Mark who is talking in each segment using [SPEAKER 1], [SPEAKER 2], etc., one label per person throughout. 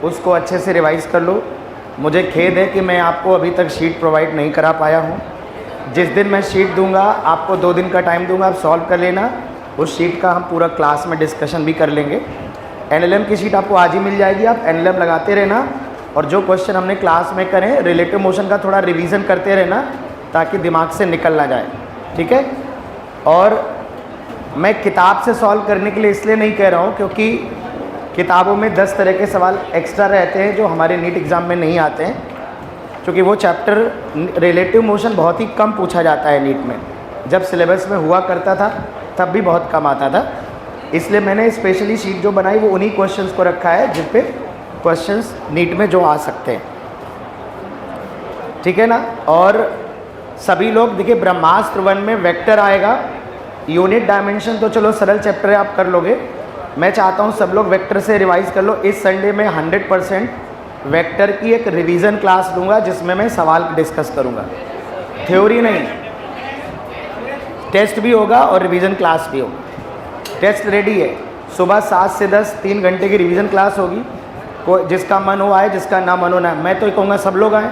[SPEAKER 1] उसको अच्छे से रिवाइज़ कर लो। मुझे खेद है कि मैं आपको अभी तक शीट प्रोवाइड नहीं करा पाया हूँ। जिस दिन मैं शीट दूंगा आपको 2 दिन का टाइम दूंगा, आप सॉल्व कर लेना। उस शीट का हम पूरा क्लास में डिस्कशन भी कर लेंगे। एनएलएम की शीट आपको आज ही मिल जाएगी, आप एनएलएम लगाते रहना और जो क्वेश्चन हमने क्लास में करें रिलेटिव मोशन का थोड़ा रिवीजन करते रहना ताकि दिमाग से निकल ना जाए, ठीक है। और मैं किताब से सॉल्व करने के लिए इसलिए नहीं कह रहा हूँ क्योंकि किताबों में 10 तरह के सवाल एक्स्ट्रा रहते हैं जो हमारे नीट एग्ज़ाम में नहीं आते हैं, क्योंकि वो चैप्टर रिलेटिव मोशन बहुत ही कम पूछा जाता है नीट में। जब सिलेबस में हुआ करता था तब भी बहुत कम आता था, इसलिए मैंने स्पेशली शीट जो बनाई वो उन्हीं क्वेश्चंस को रखा है जिस पे क्वेश्चंस नीट में जो आ सकते हैं, ठीक है ना। और सभी लोग देखिए ब्रह्मास्त्र 1 में वेक्टर आएगा, यूनिट डायमेंशन तो चलो सरल चैप्टर है आप कर लोगे। मैं चाहता हूँ सब लोग वेक्टर से रिवाइज कर लो। इस संडे में 100% वेक्टर की एक रिवीजन क्लास दूंगा जिसमें मैं सवाल डिस्कस करूँगा, थ्योरी नहीं। टेस्ट भी होगा और रिवीजन क्लास भी होगी। टेस्ट रेडी है, सुबह 7 से 10 3 घंटे की रिवीजन क्लास होगी। कोई जिसका मन हो आए, जिसका ना मन हो ना। मैं तो कहूँगा सब लोग आएँ,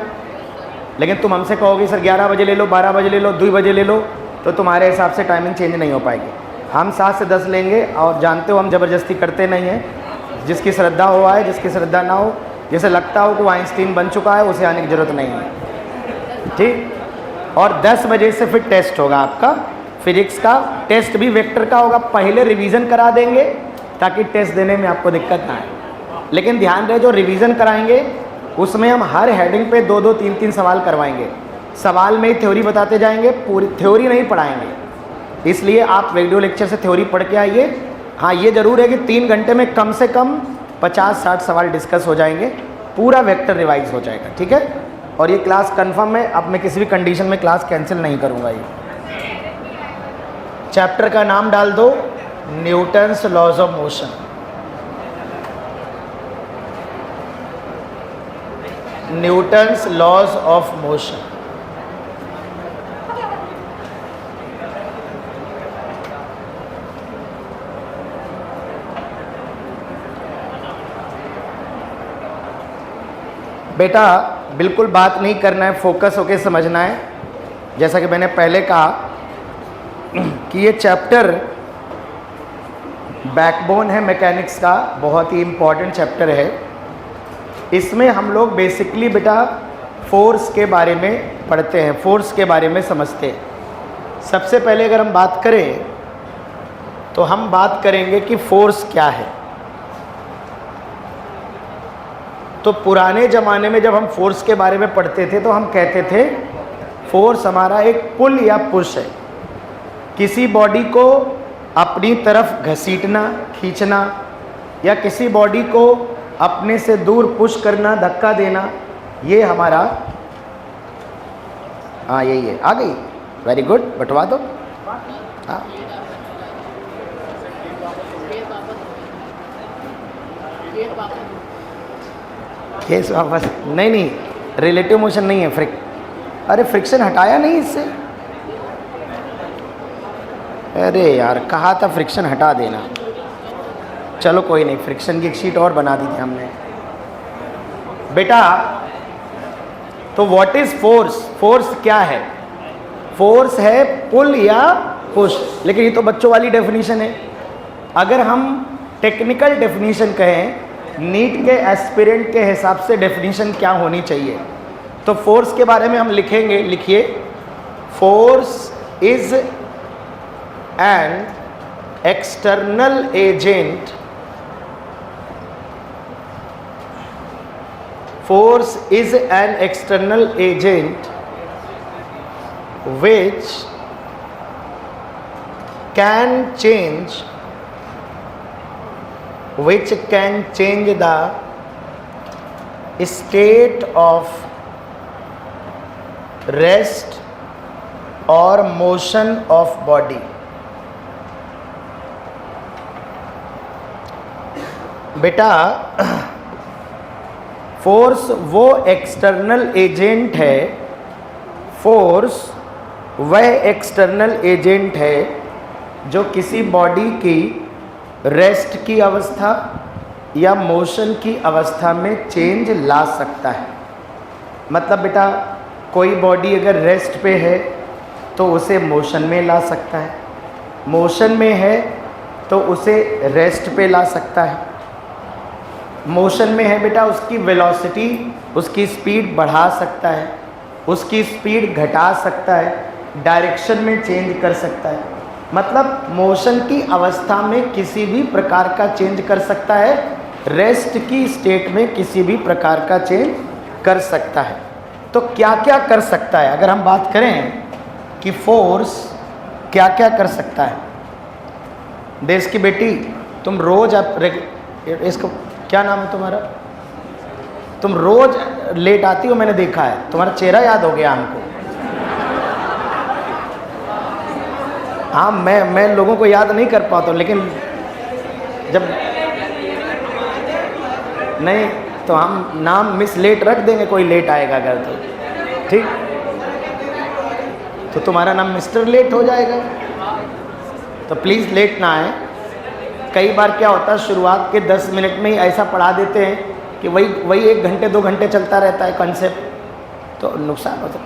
[SPEAKER 1] लेकिन तुम हमसे कहोगे सर 11 बजे ले लो, 12 बजे ले लो, 2 बजे ले लो, तो तुम्हारे हिसाब से टाइमिंग चेंज नहीं हो पाएगी। हम 7 से 10 लेंगे और जानते हो हम ज़बरदस्ती करते नहीं हैं। जिसकी श्रद्धा हो आए, जिसकी श्रद्धा ना हो, जैसे लगता हो कि आइंस्टीन बन चुका है उसे आने की ज़रूरत नहीं है, ठीक। और 10 बजे से फिर टेस्ट होगा आपका फिजिक्स का। टेस्ट भी वेक्टर का होगा, पहले रिवीजन करा देंगे ताकि टेस्ट देने में आपको दिक्कत ना आए। लेकिन ध्यान रहे जो रिवीजन कराएंगे उसमें हम हर हेडिंग पे 2-2 3-3 सवाल करवाएंगे। सवाल में ही थ्योरी बताते जाएंगे, पूरी थ्योरी नहीं पढ़ाएंगे। इसलिए आप वीडियो लेक्चर से थ्योरी पढ़ के आइए। हाँ ये ज़रूर है कि 3 घंटे में कम से कम 50-60 सवाल डिस्कस हो जाएंगे, पूरा वेक्टर रिवाइज हो जाएगा, ठीक है। और ये क्लास कंफर्म है, अब मैं किसी भी कंडीशन में क्लास कैंसिल नहीं करूँगा। ये चैप्टर का नाम डाल दो Newton's laws of motion. Newton's laws of motion. बेटा बिल्कुल बात नहीं करना है, फोकस होके समझना है। जैसा कि मैंने पहले कहा कि ये चैप्टर बैकबोन है मैकेनिक्स का, बहुत ही इम्पॉर्टेंट चैप्टर है। इसमें हम लोग बेसिकली बेटा फोर्स के बारे में पढ़ते हैं, फोर्स के बारे में समझते हैं। सबसे पहले अगर हम बात करें तो हम बात करेंगे कि फोर्स क्या है। तो पुराने ज़माने में जब हम फोर्स के बारे में पढ़ते थे तो हम कहते थे फोर्स हमारा एक पुल या पुश है, किसी बॉडी को अपनी तरफ घसीटना, खींचना, या किसी बॉडी को अपने से दूर पुश करना, धक्का देना, ये हमारा हाँ यही है। आ गई, वेरी गुड, बटवा दो। हाँ केस वापस नहीं, रिलेटिव मोशन नहीं है। अरे फ्रिक्शन हटाया नहीं इससे। अरे यार कहा था फ्रिक्शन हटा देना। चलो कोई नहीं, फ्रिक्शन की एक शीट और बना दी थी हमने बेटा। तो व्हाट इज फोर्स? फोर्स क्या है? फोर्स है पुल या पुश, लेकिन ये तो बच्चों वाली डेफिनेशन है। अगर हम टेक्निकल डेफिनेशन कहें, नीट के एस्पिरेंट के हिसाब से डेफिनेशन क्या होनी चाहिए, तो फोर्स के बारे में हम लिखेंगे। लिखिए, force is an external agent. Force is an external agent which can change the state of rest or motion of body. बेटा फोर्स वो एक्सटर्नल एजेंट है, फोर्स वह एक्सटर्नल एजेंट है जो किसी बॉडी की रेस्ट की अवस्था या मोशन की अवस्था में चेंज ला सकता है। मतलब बेटा कोई बॉडी अगर रेस्ट पे है तो उसे मोशन में ला सकता है, मोशन में है तो उसे रेस्ट पे ला सकता है। मोशन में है बेटा उसकी वेलोसिटी, उसकी स्पीड बढ़ा सकता है, उसकी स्पीड घटा सकता है, डायरेक्शन में चेंज कर सकता है। मतलब मोशन की अवस्था में किसी भी प्रकार का चेंज कर सकता है, रेस्ट की स्टेट में किसी भी प्रकार का चेंज कर सकता है। तो क्या क्या कर सकता है, अगर हम बात करें कि फोर्स क्या क्या कर सकता है। देश की बेटी, तुम रोज इसको क्या नाम है तुम्हारा, तुम रोज लेट आती हो, मैंने देखा है, तुम्हारा चेहरा याद हो गया हमको। हाँ, मैं लोगों को याद नहीं कर पाता हूँ, लेकिन जब नहीं तो हम नाम मिस लेट रख देंगे, कोई लेट आएगा अगर तो ठीक, तो तुम्हारा नाम मिस्टर लेट हो जाएगा। तो प्लीज़ लेट ना आए। कई बार क्या होता है, शुरुआत के 10 मिनट में ही ऐसा पढ़ा देते हैं कि वही 1 घंटे 2 घंटे चलता रहता है कॉन्सेप्ट, तो नुकसान होता है।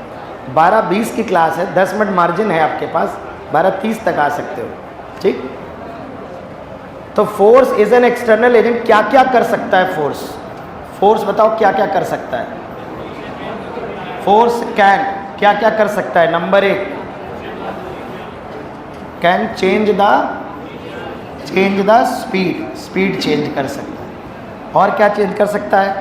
[SPEAKER 1] 12:20 की क्लास है, 10 मिनट मार्जिन है आपके पास, 12:30 तक आ सकते हो, ठीक। तो force is an external agent. क्या क्या कर सकता है फोर्स, फोर्स बताओ क्या क्या कर सकता है। फोर्स कैन क्या क्या कर सकता है। Number 1, can change the speed, speed change कर सकता है। और क्या चेंज कर सकता है,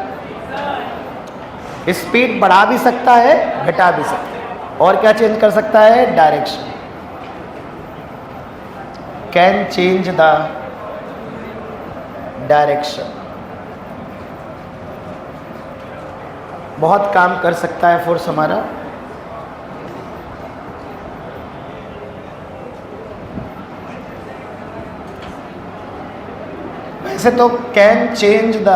[SPEAKER 1] स्पीड बढ़ा भी सकता है, घटा भी सकता है। और क्या चेंज कर सकता है, direction, can change the direction. बहुत काम कर सकता है फोर्स हमारा। वैसे तो can change the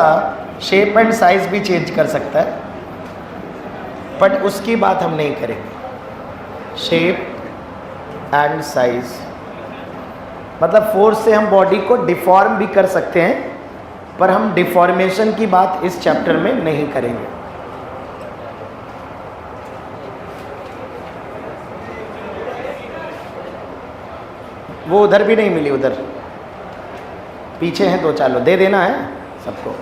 [SPEAKER 1] shape and size भी चेंज कर सकता है, बट उसकी बात हम नहीं करेंगे। शेप एंड साइज मतलब फोर्स से हम बॉडी को डिफॉर्म भी कर सकते हैं, पर हम डिफॉर्मेशन की बात इस चैप्टर में नहीं करेंगे। वो उधर भी नहीं मिली, उधर पीछे हैं 2-4 लोग, दे देना है सबको।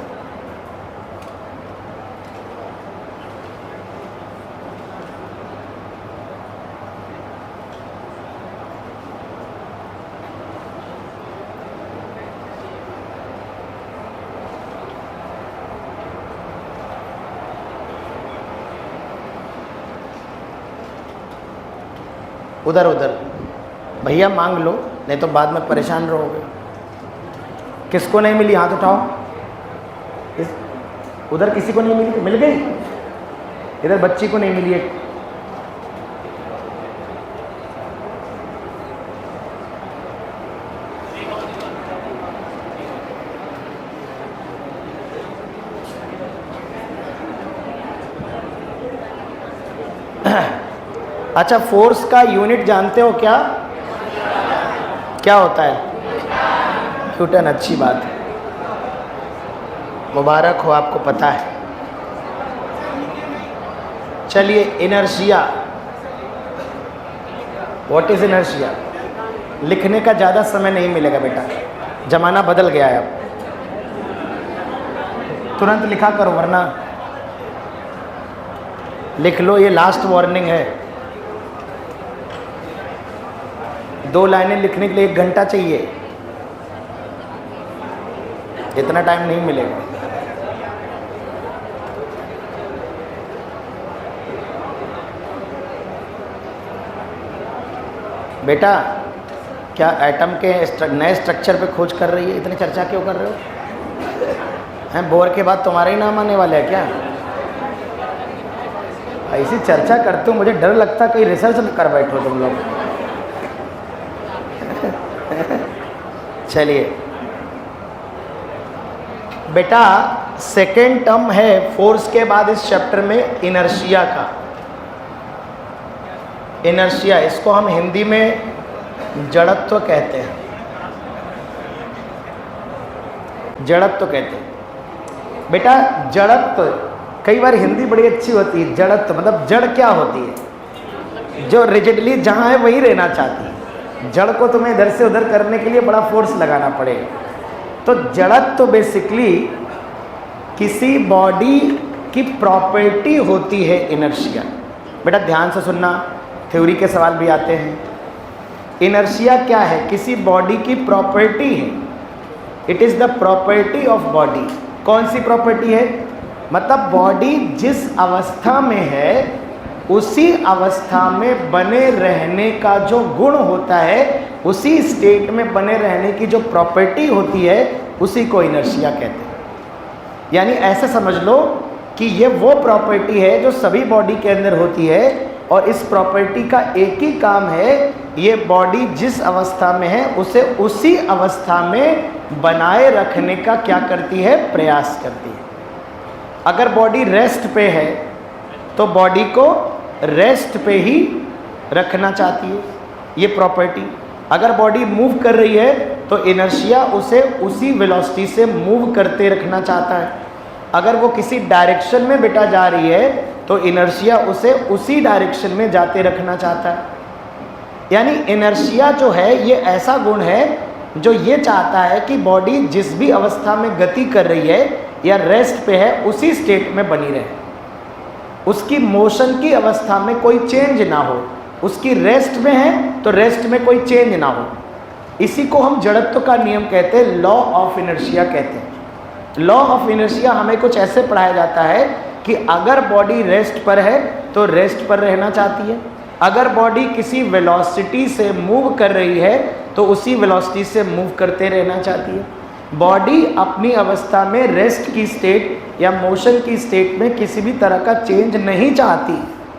[SPEAKER 1] उधर उधर भैया मांग लो, नहीं तो बाद में परेशान रहोगे। किसको नहीं मिली हाथ उठाओ। उधर किसी को नहीं मिली, मिल गई। इधर बच्ची को नहीं मिली एक। अच्छा, फोर्स का यूनिट जानते हो क्या, क्या होता है, न्यूटन। अच्छी बात है, मुबारक हो, आपको पता है। चलिए, इनर्शिया, व्हाट इज इनर्शिया। लिखने का ज़्यादा समय नहीं मिलेगा बेटा, ज़माना बदल गया है अब। तुरंत लिखा करो, वरना लिख लो, ये लास्ट वार्निंग है। 2 लाइनें लिखने के लिए 1 घंटा चाहिए, इतना टाइम नहीं मिलेगा। बेटा, क्या एटम के नए स्ट्रक्चर पे खोज कर रही है, इतनी चर्चा क्यों कर रहे हो हैं। बोर के बाद तुम्हारा ही नाम आने वाला है क्या। ऐसी चर्चा करते हो, मुझे डर लगता कहीं रिसर्च न कर बैठो तुम लोग। चलिए बेटा, सेकेंड टर्म है फोर्स के बाद इस चैप्टर में इनर्शिया का। इनर्शिया, इसको हम हिंदी में जड़त्व कहते हैं, जड़त्व कहते हैं। बेटा जड़त्व, कई बार हिंदी बड़ी अच्छी होती है। जड़त्व मतलब जड़ क्या होती है? जो रिजिडली जहाँ है वहीं रहना चाहती है। जड़ को तुम्हें इधर से उधर करने के लिए बड़ा फोर्स लगाना पड़ेगा। तो जड़त्व बेसिकली किसी बॉडी की प्रॉपर्टी होती है इनर्शिया। बेटा ध्यान से सुनना, थ्योरी के सवाल भी आते हैं। इनर्शिया क्या है? किसी बॉडी की प्रॉपर्टी है। It is the property of body. कौन सी प्रॉपर्टी है? मतलब बॉडी जिस अवस्था में है उसी अवस्था में बने रहने का जो गुण होता है, उसी स्टेट में बने रहने की जो प्रॉपर्टी होती है, उसी को इनर्शिया कहते हैं। यानी ऐसे समझ लो कि ये वो प्रॉपर्टी है जो सभी बॉडी के अंदर होती है, और इस प्रॉपर्टी का एक ही काम है, ये बॉडी जिस अवस्था में है उसे उसी अवस्था में बनाए रखने का क्या करती है? प्रयास करती है। अगर बॉडी रेस्ट पे है तो बॉडी को रेस्ट पे ही रखना चाहती है ये प्रॉपर्टी। अगर बॉडी मूव कर रही है तो इनर्शिया उसे उसी वेलोसिटी से मूव करते रखना चाहता है। अगर वो किसी डायरेक्शन में बेटा जा रही है तो इनर्शिया उसे उसी डायरेक्शन में जाते रखना चाहता है। यानी इनर्शिया जो है ये ऐसा गुण है जो ये चाहता है कि बॉडी जिस भी अवस्था में गति कर रही है या रेस्ट पे है उसी स्टेट में बनी रहे, उसकी मोशन की अवस्था में कोई चेंज ना हो। उसकी रेस्ट में है तो रेस्ट में कोई चेंज ना हो। इसी को हम जड़त्व का नियम कहते हैं, लॉ ऑफ इनर्शिया कहते हैं। लॉ ऑफ इनर्शिया हमें कुछ ऐसे पढ़ाया जाता है कि अगर बॉडी रेस्ट पर है तो रेस्ट पर रहना चाहती है, अगर बॉडी किसी वेलोसिटी से मूव कर रही है तो उसी वेलोसिटी से मूव करते रहना चाहती है। बॉडी अपनी अवस्था में रेस्ट की स्टेट या मोशन की स्टेट में किसी भी तरह का चेंज नहीं चाहती।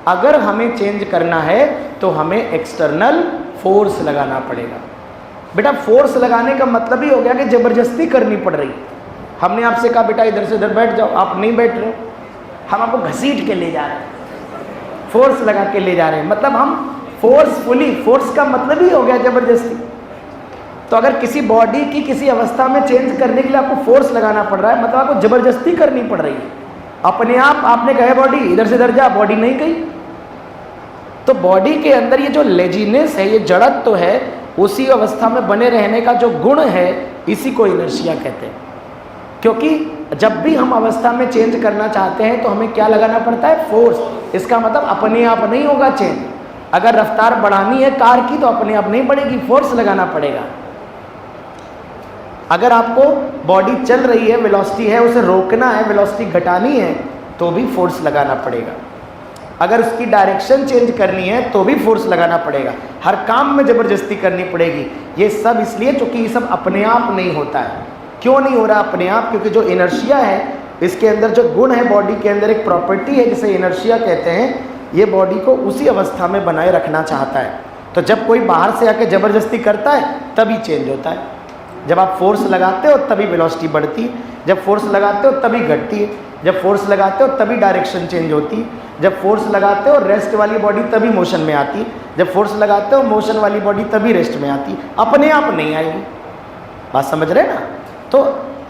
[SPEAKER 1] अगर हमें चेंज करना है तो हमें एक्सटर्नल फोर्स लगाना पड़ेगा। बेटा फोर्स लगाने का मतलब ही हो गया कि ज़बरदस्ती करनी पड़ रही। हमने आपसे कहा बेटा इधर से उधर बैठ जाओ, आप नहीं बैठ रहे, हम आपको घसीट के ले जा रहे हैं, फोर्स लगा के ले जा रहे हैं। मतलब हम फोर्सफुली, फोर्स का मतलब ही हो गया ज़बरदस्ती। तो अगर किसी बॉडी की किसी अवस्था में चेंज करने के लिए आपको फोर्स लगाना पड़ रहा है, मतलब आपको ज़बरदस्ती करनी पड़ रही है। अपने आप आपने कहे बॉडी इधर से इधर जा, बॉडी नहीं गई। तो बॉडी के अंदर ये जो लेजीनेस है, ये जड़त्व तो है, उसी अवस्था में बने रहने का जो गुण है, इसी को इनर्शिया कहते हैं। क्योंकि जब भी हम अवस्था में चेंज करना चाहते हैं तो हमें क्या लगाना पड़ता है? फोर्स। इसका मतलब अपने आप नहीं होगा चेंज। अगर रफ्तार बढ़ानी है कार की तो अपने आप नहीं बढ़ेगी, फोर्स लगाना पड़ेगा। अगर आपको बॉडी चल रही है, वेलोसिटी है, उसे रोकना है, वेलोसिटी घटानी है, तो भी फोर्स लगाना पड़ेगा। अगर उसकी डायरेक्शन चेंज करनी है तो भी फोर्स लगाना पड़ेगा। हर काम में ज़बरदस्ती करनी पड़ेगी। ये सब इसलिए क्योंकि ये सब अपने आप नहीं होता है। क्यों नहीं हो रहा अपने आप? क्योंकि जो इनर्शिया है, इसके अंदर जो गुण है, बॉडी के अंदर एक प्रॉपर्टी है जिसे इनर्शिया कहते हैं, ये बॉडी को उसी अवस्था में बनाए रखना चाहता है। तो जब कोई बाहर से आके ज़बरदस्ती करता है तभी चेंज होता है। जब आप फोर्स लगाते हो तभी वेलोसिटी बढ़ती है, जब फोर्स लगाते हो तभी घटती है, जब फोर्स लगाते हो तभी डायरेक्शन चेंज होती है, जब फोर्स लगाते हो रेस्ट वाली बॉडी तभी मोशन में आती है, जब फोर्स लगाते हो मोशन वाली बॉडी तभी रेस्ट में आती है। अपने आप नहीं आएगी। बात समझ रहे ना? तो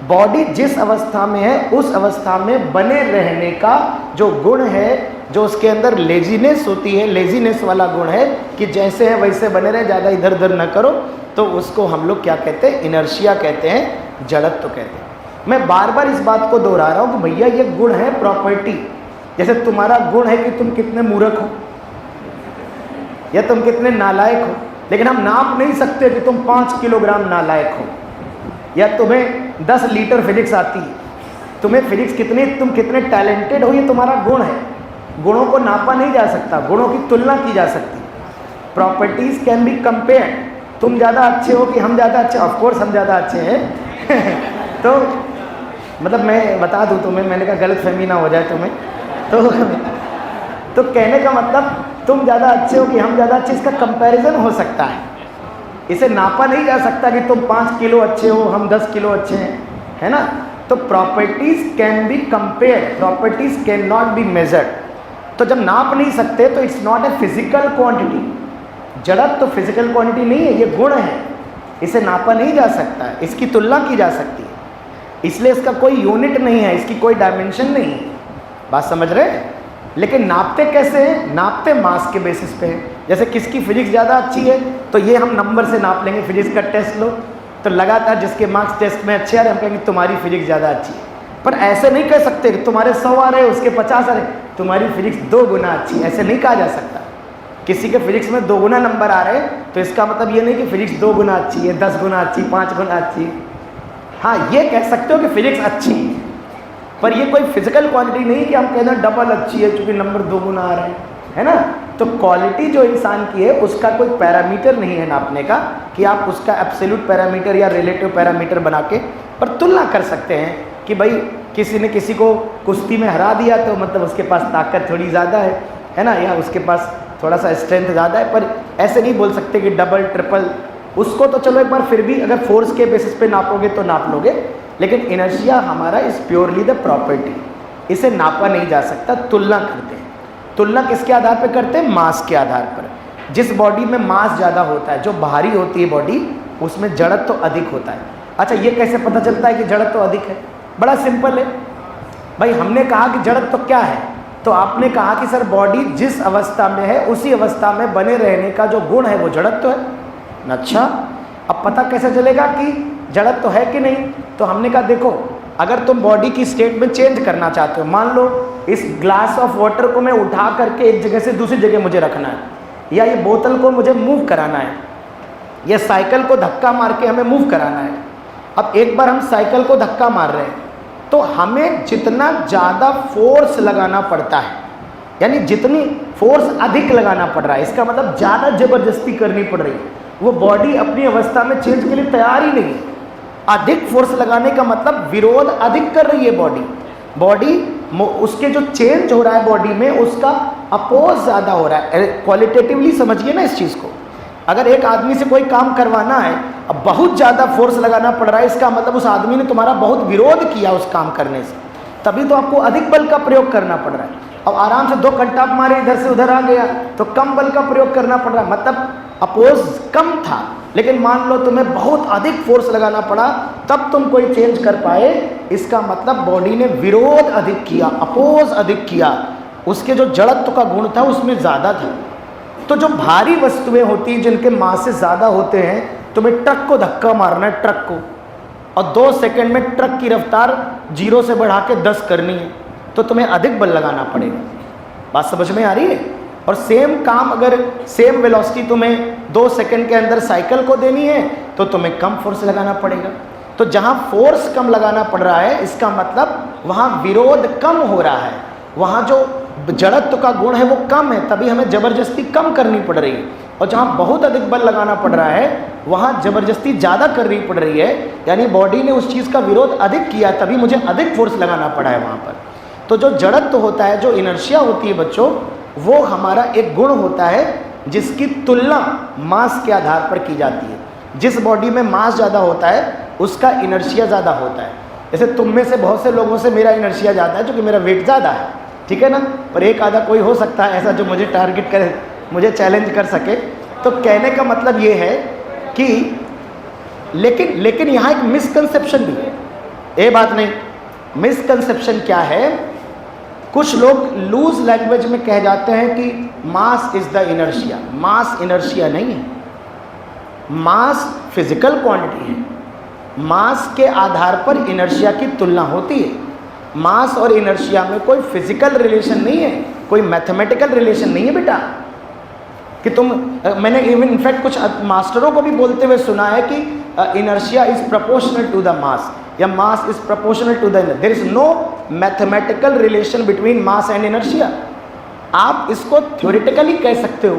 [SPEAKER 1] बॉडी जिस अवस्था में है उस अवस्था में बने रहने का जो गुण है, जो उसके अंदर लेजीनेस होती है, लेजीनेस वाला गुण है कि जैसे है वैसे बने रहे, ज़्यादा इधर उधर न करो, तो उसको हम लोग क्या कहते हैं? इनर्शिया कहते हैं, जड़त्व कहते हैं। मैं बार बार इस बात को दोहरा रहा हूँ कि भैया ये गुण है, प्रॉपर्टी। जैसे तुम्हारा गुण है कि तुम कितने मूर्ख हो या तुम कितने नालायक हो, लेकिन हम नाप नहीं सकते कि तुम 5 किलोग्राम नालायक हो या तुम्हें 10 लीटर फिजिक्स आती है। तुम्हें फिजिक्स कितनी, तुम कितने टैलेंटेड हो, ये तुम्हारा गुण है। गुणों को नापा नहीं जा सकता, गुणों की तुलना की जा सकती। Properties can be compared. तुम ज़्यादा अच्छे हो कि हम ज़्यादा अच्छे? ऑफकोर्स हम ज़्यादा अच्छे हैं। तो मतलब मैं बता दूँ तुम्हें, मैंने कहा गलत फहमी ना हो जाए तुम्हें। तो कहने का मतलब तुम ज़्यादा अच्छे हो कि हम ज़्यादा अच्छे, इसका कंपैरिजन हो सकता है। इसे नापा नहीं जा सकता कि तुम 5 किलो अच्छे हो, हम 10 किलो अच्छे हैं, है ना? तो properties can be compared, properties can not be measured. तो जब नाप नहीं सकते तो it's not a physical quantity. जड़त्व तो फिजिकल क्वांटिटी नहीं है, ये गुण है, इसे नापा नहीं जा सकता है, इसकी तुलना की जा सकती है। इसलिए इसका कोई यूनिट नहीं है, इसकी कोई डायमेंशन नहीं है। बात समझ रहे हैं? लेकिन नापते कैसे हैं? नापते मास के बेसिस पे है। जैसे किसकी फिजिक्स ज़्यादा अच्छी है तो ये हम नंबर से नाप लेंगे। फिजिक्स का टेस्ट लो तो लगातार जिसके मार्क्स टेस्ट में अच्छे आ रहे हम कहेंगे तुम्हारी फिजिक्स ज़्यादा अच्छी है। पर ऐसे नहीं कह सकते कि तुम्हारे 100 आ रहे उसके 50 आ रहे, तुम्हारी फिजिक्स 2 गुना अच्छी, ऐसे नहीं कहा जा सकता। किसी के फिजिक्स में 2 गुना नंबर आ रहे तो इसका मतलब ये नहीं कि फिजिक्स 2 गुना अच्छी है, 10 गुना अच्छी, 5 गुना अच्छी। हाँ, ये कह सकते हो कि फिजिक्स अच्छी है, पर ये कोई फिजिकल क्वालिटी नहीं कि हम कहते हैं डबल अच्छी है क्योंकि नंबर 2 गुना आ रहे हैं, है ना। तो क्वालिटी जो इंसान की है उसका कोई पैरामीटर नहीं है नापने का कि आप उसका एब्सोल्यूट पैरामीटर या रिलेटिव पैरामीटर बना के पर तुलना कर सकते हैं कि भाई किसी ने किसी को कुश्ती में हरा दिया तो मतलब उसके पास ताकत थोड़ी ज़्यादा है ना, या उसके पास थोड़ा सा स्ट्रेंथ ज़्यादा है। पर ऐसे नहीं बोल सकते कि डबल ट्रिपल, उसको तो चलो एक बार फिर भी अगर फोर्स के बेसिस पे नापोगे तो नाप लोगे, लेकिन इनर्शिया हमारा इज प्योरली द प्रॉपर्टी, इसे नापा नहीं जा सकता। तुलना करते हैं। तुलना किसके आधार पर करते हैं? मास के आधार पर। जिस बॉडी में मास ज़्यादा होता है, जो भारी होती है बॉडी, उसमें जड़त्व तो अधिक होता है। अच्छा, ये कैसे पता चलता है कि जड़त्व तो अधिक है? बड़ा सिंपल है भाई, हमने कहा कि जड़त्व तो क्या है, तो आपने कहा कि सर बॉडी जिस अवस्था में है उसी अवस्था में बने रहने का जो गुण है वो जड़त्व है। अच्छा, अब पता कैसे चलेगा कि जड़त्व है कि नहीं? तो हमने कहा देखो, अगर तुम बॉडी की स्टेट में चेंज करना चाहते हो, मान लो इस ग्लास ऑफ वाटर को मैं उठा करके एक जगह से दूसरी जगह मुझे रखना है, या ये बोतल को मुझे मूव कराना है, या साइकिल को धक्का मार के हमें मूव कराना है। अब एक बार हम साइकिल को धक्का मार रहे हैं तो हमें जितना ज़्यादा फोर्स लगाना पड़ता है, यानी जितनी फोर्स अधिक लगाना पड़ रहा है, इसका मतलब ज़्यादा ज़बरदस्ती करनी पड़ रही है, वो बॉडी अपनी अवस्था में चेंज के लिए तैयार ही नहीं है। अधिक फोर्स लगाने का मतलब विरोध अधिक कर रही है बॉडी उसके जो चेंज हो रहा है बॉडी में उसका अपोज ज़्यादा हो रहा है। क्वालिटेटिवली समझिए ना इस चीज़ को। अगर एक आदमी से कोई काम करवाना है, अब बहुत ज़्यादा फोर्स लगाना पड़ रहा है, इसका मतलब उस आदमी ने तुम्हारा बहुत विरोध किया उस काम करने से, तभी तो आपको अधिक बल का प्रयोग करना पड़ रहा है। अब आराम से 2 कंटाप मारे इधर से उधर आ गया तो कम बल का प्रयोग करना पड़ रहा है, मतलब अपोज कम था। लेकिन मान लो तुम्हें बहुत अधिक फोर्स लगाना पड़ा तब तुम कोई चेंज कर पाए, इसका मतलब बॉडी ने विरोध अधिक किया, अपोज अधिक किया, उसके जो जड़त्व का गुण था उसमें ज़्यादा था। तो जो भारी वस्तुएं होती हैं जिनके मास से ज़्यादा होते हैं, तुम्हें ट्रक को धक्का मारना है, ट्रक को, और 2 सेकंड में ट्रक की रफ्तार 0 से बढ़ा के 10 करनी है, तो तुम्हें अधिक बल लगाना पड़ेगा। बात समझ में आ रही है? और सेम काम अगर सेम वेलोसिटी तुम्हें 2 सेकंड के अंदर साइकिल को देनी है तो तुम्हें कम फोर्स लगाना पड़ेगा। तो जहाँ फोर्स कम लगाना पड़ रहा है इसका मतलब वहाँ विरोध कम हो रहा है, वहाँ जो जड़त्व का गुण है वो कम है, तभी हमें ज़बरदस्ती कम करनी पड़ रही है। और जहाँ बहुत अधिक बल लगाना पड़ रहा है वहाँ ज़बरदस्ती ज़्यादा करनी पड़ रही है, यानी बॉडी ने उस चीज़ का विरोध अधिक किया तभी मुझे अधिक फोर्स लगाना पड़ा है वहाँ पर। तो जो जड़त्व होता है, जो इनर्शिया होती है बच्चों, वो हमारा एक गुण होता है जिसकी तुलना मास के आधार पर की जाती है। जिस बॉडी में मास ज़्यादा होता है उसका इनर्शिया ज़्यादा होता है। जैसे तुम में से बहुत से लोगों से मेरा इनर्शिया ज़्यादा है क्योंकि मेरा वेट ज़्यादा है, ठीक है ना। पर एक आधा कोई हो सकता है ऐसा जो मुझे टारगेट करे, मुझे चैलेंज कर सके। तो कहने का मतलब ये है कि लेकिन यहाँ एक मिसकंसेप्शन भी है। ये बात नहीं, मिसकंसेप्शन क्या है, कुछ लोग लूज लैंग्वेज में कह जाते हैं कि mass is the inertia. Mass inertia नहीं है, मास फिजिकल क्वांटिटी है। मास के आधार पर इनर्शिया की तुलना होती है। मास और इनर्शिया में कोई फिजिकल रिलेशन नहीं है, कोई मैथमेटिकल रिलेशन नहीं है बेटा कि मैंने इवन इनफैक्ट कुछ मास्टरों को भी बोलते हुए सुना है कि inertia is proportional to the mass या mass is proportional to the inertia. There is no mathematical relation between mass and inertia. आप इसको थ्योरेटिकली कह सकते हो,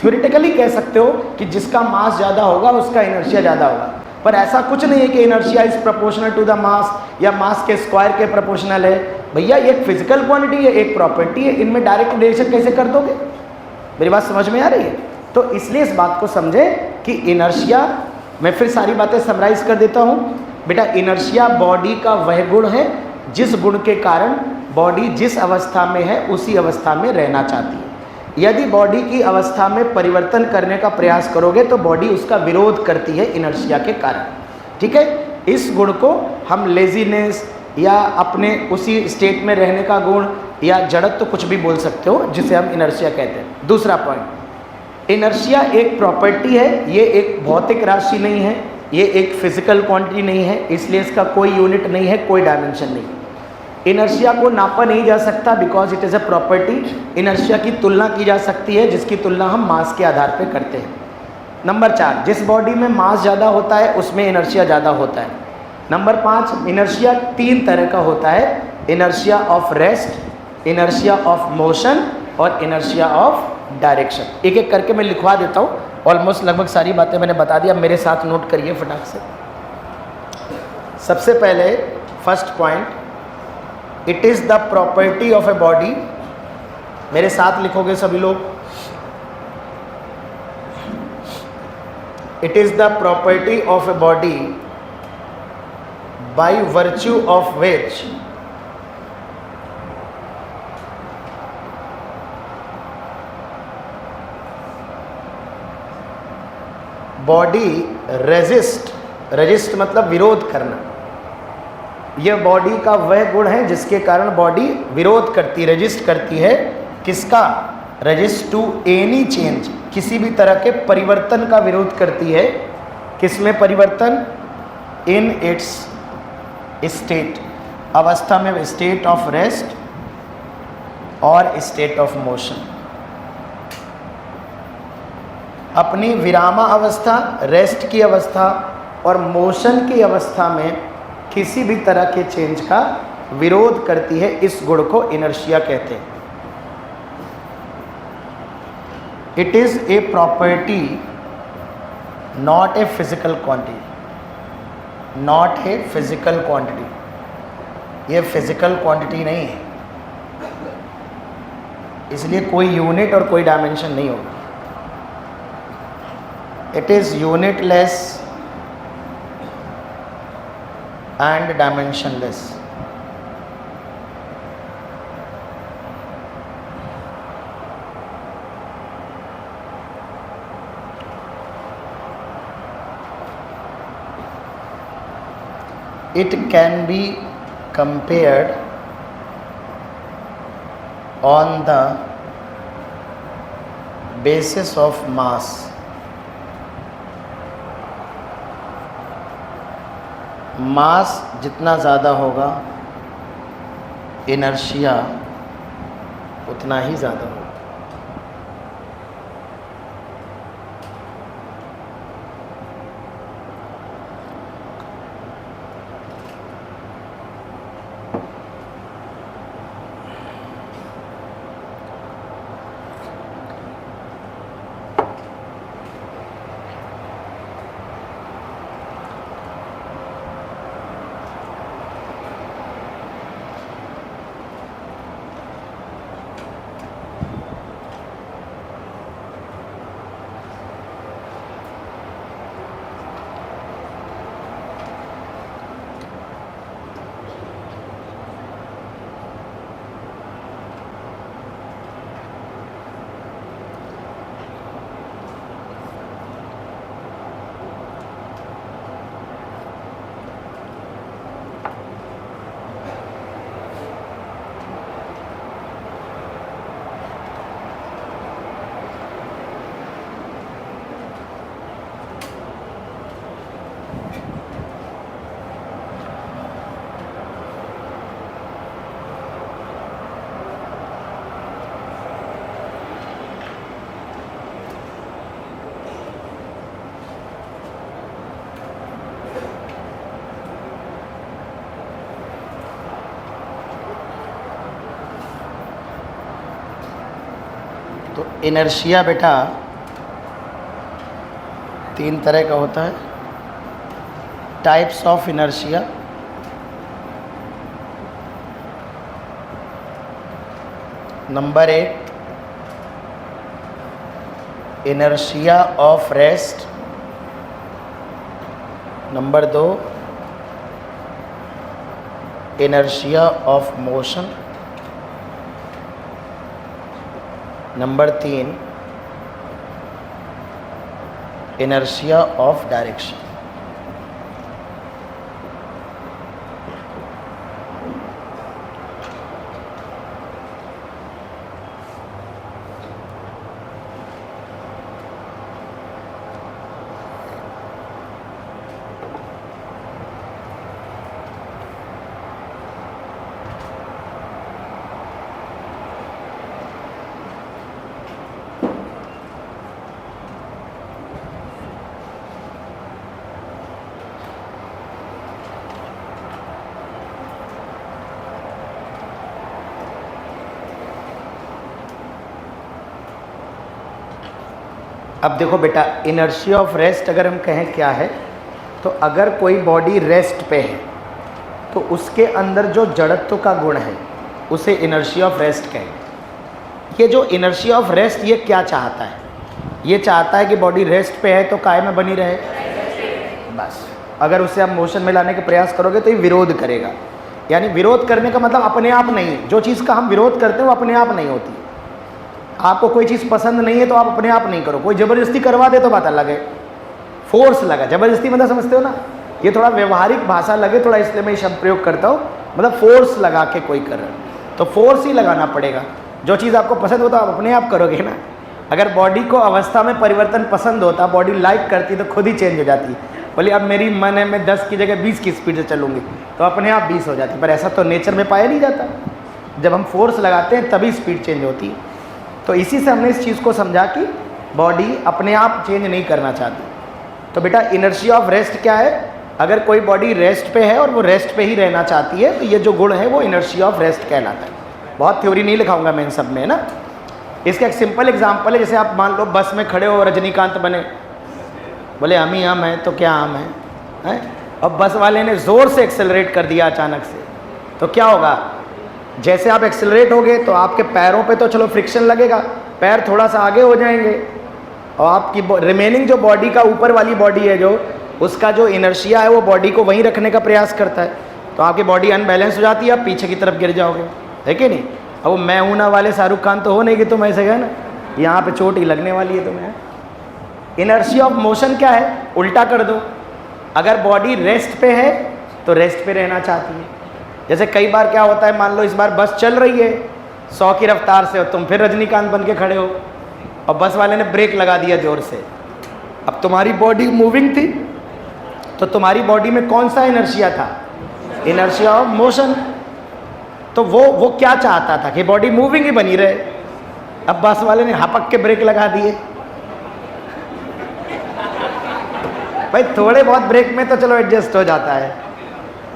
[SPEAKER 1] थ्योरेटिकली कह सकते हो कि जिसका मास ज़्यादा होगा उसका इनर्शिया ज़्यादा होगा, पर ऐसा कुछ नहीं है कि inertia is proportional to the mass या मास के स्क्वायर के प्रोपोर्शनल है। भैया ये एक फिजिकल क्वांटिटी है, एक प्रॉपर्टी है, इनमें डायरेक्ट रिलेशन कैसे कर दोगे? मेरी बात समझ में आ रही है? तो इसलिए इस बात को समझे कि इनर्शिया, मैं फिर सारी बातें समराइज कर देता हूँ बेटा। इनर्शिया बॉडी का वह गुण है जिस गुण के कारण बॉडी जिस अवस्था में है उसी अवस्था में रहना चाहती है। यदि बॉडी की अवस्था में परिवर्तन करने का प्रयास करोगे तो बॉडी उसका विरोध करती है इनर्शिया के कारण, ठीक है। इस गुण को हम लेजीनेस या अपने उसी स्टेट में रहने का गुण या जड़त्व तो कुछ भी बोल सकते हो, जिसे हम इनर्शिया कहते हैं। दूसरा पॉइंट, इनर्शिया एक प्रॉपर्टी है, ये एक भौतिक राशि नहीं है, ये एक फिजिकल क्वांटिटी नहीं है, इसलिए इसका कोई यूनिट नहीं है, कोई डायमेंशन नहीं। इनर्शिया को नापा नहीं जा सकता because it is a property. Inertia की तुलना की जा सकती है, जिसकी तुलना हम मास के आधार पर करते हैं। नंबर 4, जिस बॉडी में मास ज़्यादा होता है उसमें इनर्शिया ज़्यादा होता है। नंबर 5, इनर्शिया 3 तरह का होता है, inertia of rest, inertia of motion और इनर्शिया ऑफ डायरेक्शन। एक एक करके मैं लिखवा देता हूँ, ऑलमोस्ट लगभग सारी बातें मैंने बता दी, अब मेरे साथ नोट करिए फटाक से। सबसे पहले first point, it is the property of a body. मेरे साथ लिखोगे सभी लोग। It is the property of a body by virtue of which body resist मतलब विरोध करना। यह बॉडी का वह गुण है जिसके कारण बॉडी विरोध करती, रेजिस्ट करती है। किसका? रेजिस्ट टू एनी चेंज, किसी भी तरह के परिवर्तन का विरोध करती है। किसमें परिवर्तन? इन इट्स स्टेट, अवस्था में, स्टेट ऑफ रेस्ट और स्टेट ऑफ मोशन। अपनी विरामा अवस्था, रेस्ट की अवस्था और मोशन की अवस्था में किसी भी तरह के चेंज का विरोध करती है। इस गुण को इनर्शिया कहते हैं। It is a property, not a physical quantity, not a physical quantity. ये फिजिकल क्वांटिटी नहीं है, इसलिए कोई यूनिट और कोई डायमेंशन नहीं होगा। It is unitless and dimensionless. It can be compared on the basis of mass. मास जितना ज़्यादा होगा, इनर्शिया उतना ही ज़्यादा होगा। तो इनर्शिया बेटा 3 तरह का होता है। Types of inertia, number 1 inertia of rest, number 2 inertia of motion, number 3 inertia of direction. अब देखो बेटा, इनर्शिया ऑफ रेस्ट अगर हम कहें क्या है, तो अगर कोई बॉडी रेस्ट पे है तो उसके अंदर जो जड़त्व का गुण है उसे इनर्शिया ऑफ रेस्ट कहें। ये जो इनर्शिया ऑफ रेस्ट ये क्या चाहता है? ये चाहता है कि बॉडी रेस्ट पे है तो काय में बनी रहे, बस। अगर उसे आप मोशन में लाने का प्रयास करोगे तो ये विरोध करेगा। यानी विरोध करने का मतलब अपने आप नहीं, जो चीज़ का हम विरोध करते हैं वो अपने आप नहीं होती। आपको कोई चीज़ पसंद नहीं है तो आप अपने आप नहीं करो, कोई ज़बरदस्ती करवा दे तो बात अलग है। फोर्स लगा, ज़बरदस्ती मतलब समझते हो ना, ये थोड़ा व्यवहारिक भाषा लगे थोड़ा, इसलिए मैं शब्द प्रयोग करता हूँ। मतलब फोर्स लगा के कोई कर रहा है तो फोर्स ही लगाना पड़ेगा। जो चीज़ आपको पसंद हो तो आप अपने आप करोगे ना। अगर बॉडी को अवस्था में परिवर्तन पसंद होता, बॉडी लाइक करती तो खुद ही चेंज हो जाती। बोले अब मेरी मन है मैं 10 की जगह 20 की स्पीड से चलूँगी तो अपने आप 20 हो जाती, पर ऐसा तो नेचर में पाया नहीं जाता। जब हम फोर्स लगाते हैं तभी स्पीड चेंज होती है। तो इसी से हमने इस चीज़ को समझा कि बॉडी अपने आप चेंज नहीं करना चाहती। तो बेटा इनर्शिया ऑफ रेस्ट क्या है? अगर कोई बॉडी रेस्ट पे है और वो रेस्ट पे ही रहना चाहती है तो ये जो गुण है वो इनर्शिया ऑफ रेस्ट कहलाता है। बहुत थ्योरी नहीं लिखाऊंगा मैं इन सब में ना। इसका एक सिंपल एग्जांपल है, जैसे आप मान लो बस में खड़े हो, रजनीकांत बने, बोले हम ही हम हैं तो क्या हम हैं, और बस वाले ने ज़ोर से एक्सेलरेट कर दिया अचानक से, तो क्या होगा? जैसे आप एक्सेलरेट होगे तो आपके पैरों पे तो चलो फ्रिक्शन लगेगा, पैर थोड़ा सा आगे हो जाएंगे और आपकी रिमेनिंग जो बॉडी का ऊपर वाली बॉडी है जो उसका जो इनर्शिया है वो बॉडी को वहीं रखने का प्रयास करता है, तो आपकी बॉडी अनबैलेंस हो जाती है, आप पीछे की तरफ गिर जाओगे, है कि नहीं? अब वो मैं हूं ना वाले शाहरुख खान तो हो नहीं कि तुम ऐसे गए ना, यहाँ पे चोट ही लगने वाली है तुम्हें। इनर्शिया ऑफ मोशन क्या है? उल्टा कर दो, अगर बॉडी रेस्ट पे है तो रेस्ट पे रहना चाहती है। जैसे कई बार क्या होता है, मान लो इस बार बस चल रही है 100 की रफ्तार से और तुम फिर रजनीकांत बन के खड़े हो और बस वाले ने ब्रेक लगा दिया जोर से। अब तुम्हारी बॉडी मूविंग थी तो तुम्हारी बॉडी में कौन सा इनर्शिया था? Inertia of motion. तो वो क्या चाहता था कि बॉडी मूविंग ही बनी रहे। अब बस वाले ने हपक के ब्रेक लगा दिए। भाई थोड़े बहुत ब्रेक में तो चलो एडजस्ट हो जाता है,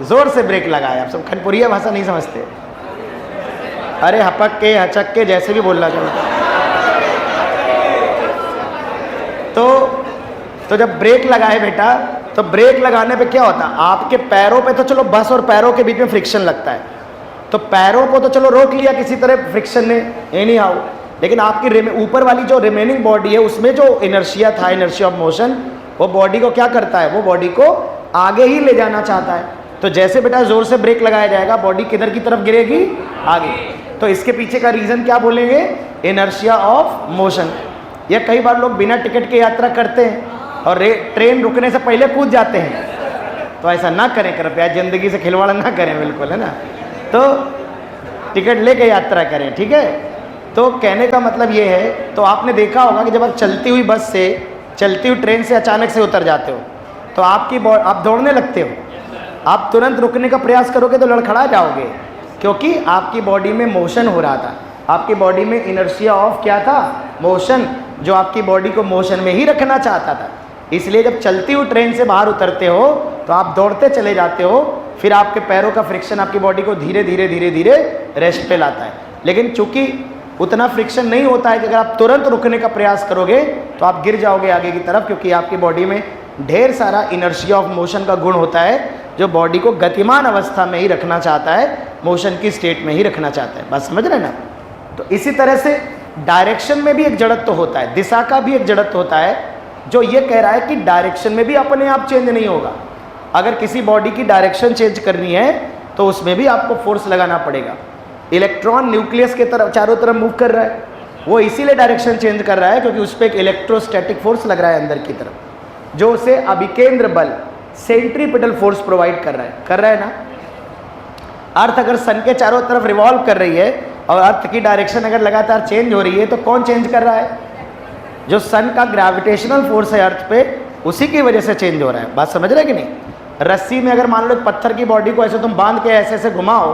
[SPEAKER 1] जोर से ब्रेक लगाया। आप सब खनपुरिया भाषा नहीं समझते, अरे हपक के हचक के जैसे भी बोलना चाहिए। तो जब ब्रेक लगाए बेटा, तो ब्रेक लगाने पे क्या होता है? आपके पैरों पे तो चलो बस और पैरों के बीच में फ्रिक्शन लगता है, तो पैरों को तो चलो रोक लिया किसी तरह फ्रिक्शन ने, एनी हाउ, लेकिन आपकी ऊपर वाली जो रिमेनिंग बॉडी है उसमें जो इनर्शिया था, इनर्शिया ऑफ मोशन, वो बॉडी को क्या करता है? वो बॉडी को आगे ही ले जाना चाहता है। तो जैसे बेटा जोर से ब्रेक लगाया जाएगा, बॉडी किधर की तरफ गिरेगी? आगे। तो इसके पीछे का रीज़न क्या बोलेंगे? Inertia of motion. या कई बार लोग बिना टिकट के यात्रा करते हैं और ट्रेन रुकने से पहले कूद जाते हैं, तो ऐसा ना करें कृपया, ज़िंदगी से खिलवाड़ ना करें बिल्कुल, है ना। तो टिकट लेके यात्रा करें, ठीक है। तो कहने का मतलब ये है, तो आपने देखा होगा कि जब आप चलती हुई बस से, चलती हुई ट्रेन से अचानक से उतर जाते हो तो आप दौड़ने लगते हो, आप तुरंत रुकने का प्रयास करोगे तो लड़खड़ा जाओगे, क्योंकि आपकी बॉडी में मोशन हो रहा था। आपकी बॉडी में इनर्शिया ऑफ क्या था? मोशन, जो आपकी बॉडी को मोशन में ही रखना चाहता था। इसलिए जब चलती हुई ट्रेन से बाहर उतरते हो तो आप दौड़ते चले जाते हो, फिर आपके पैरों का फ्रिक्शन आपकी बॉडी को धीरे धीरे धीरे धीरे रेस्ट पे लाता है। लेकिन चूंकि उतना फ्रिक्शन नहीं होता है कि अगर आप तुरंत रुकने का प्रयास करोगे तो आप गिर जाओगे आगे की तरफ, क्योंकि आपकी बॉडी में ढेर सारा इनर्शिया ऑफ मोशन का गुण होता है जो बॉडी को गतिमान अवस्था में ही रखना चाहता है, मोशन की स्टेट में ही रखना चाहता है। बात समझ रहे ना। तो इसी तरह से डायरेक्शन में भी एक जड़त्व होता है, दिशा का भी एक जड़त्व होता है, जो ये कह रहा है कि डायरेक्शन में भी अपने आप चेंज नहीं होगा। अगर किसी बॉडी की डायरेक्शन चेंज करनी है तो उसमें भी आपको फोर्स लगाना पड़ेगा। इलेक्ट्रॉन न्यूक्लियस के तरफ चारों तरफ मूव कर रहा है, वो इसीलिए डायरेक्शन चेंज कर रहा है क्योंकि उस पर एक इलेक्ट्रोस्टैटिक फोर्स लग रहा है अंदर की तरफ, जो उसे अभिकेंद्र बल, सेंट्रीपिटल फोर्स प्रोवाइड कर रहा है ना। अर्थ अगर सन के चारों तरफ रिवॉल्व कर रही है और अर्थ की डायरेक्शन अगर लगातार चेंज हो रही है तो कौन चेंज कर रहा है? जो सन का ग्रेविटेशनल फोर्स है अर्थ पे, उसी की वजह से चेंज हो रहा है। बात समझ रहे कि नहीं। रस्सी में अगर मान लो पत्थर की बॉडी को ऐसे तुम बांध के ऐसे ऐसे घुमाओ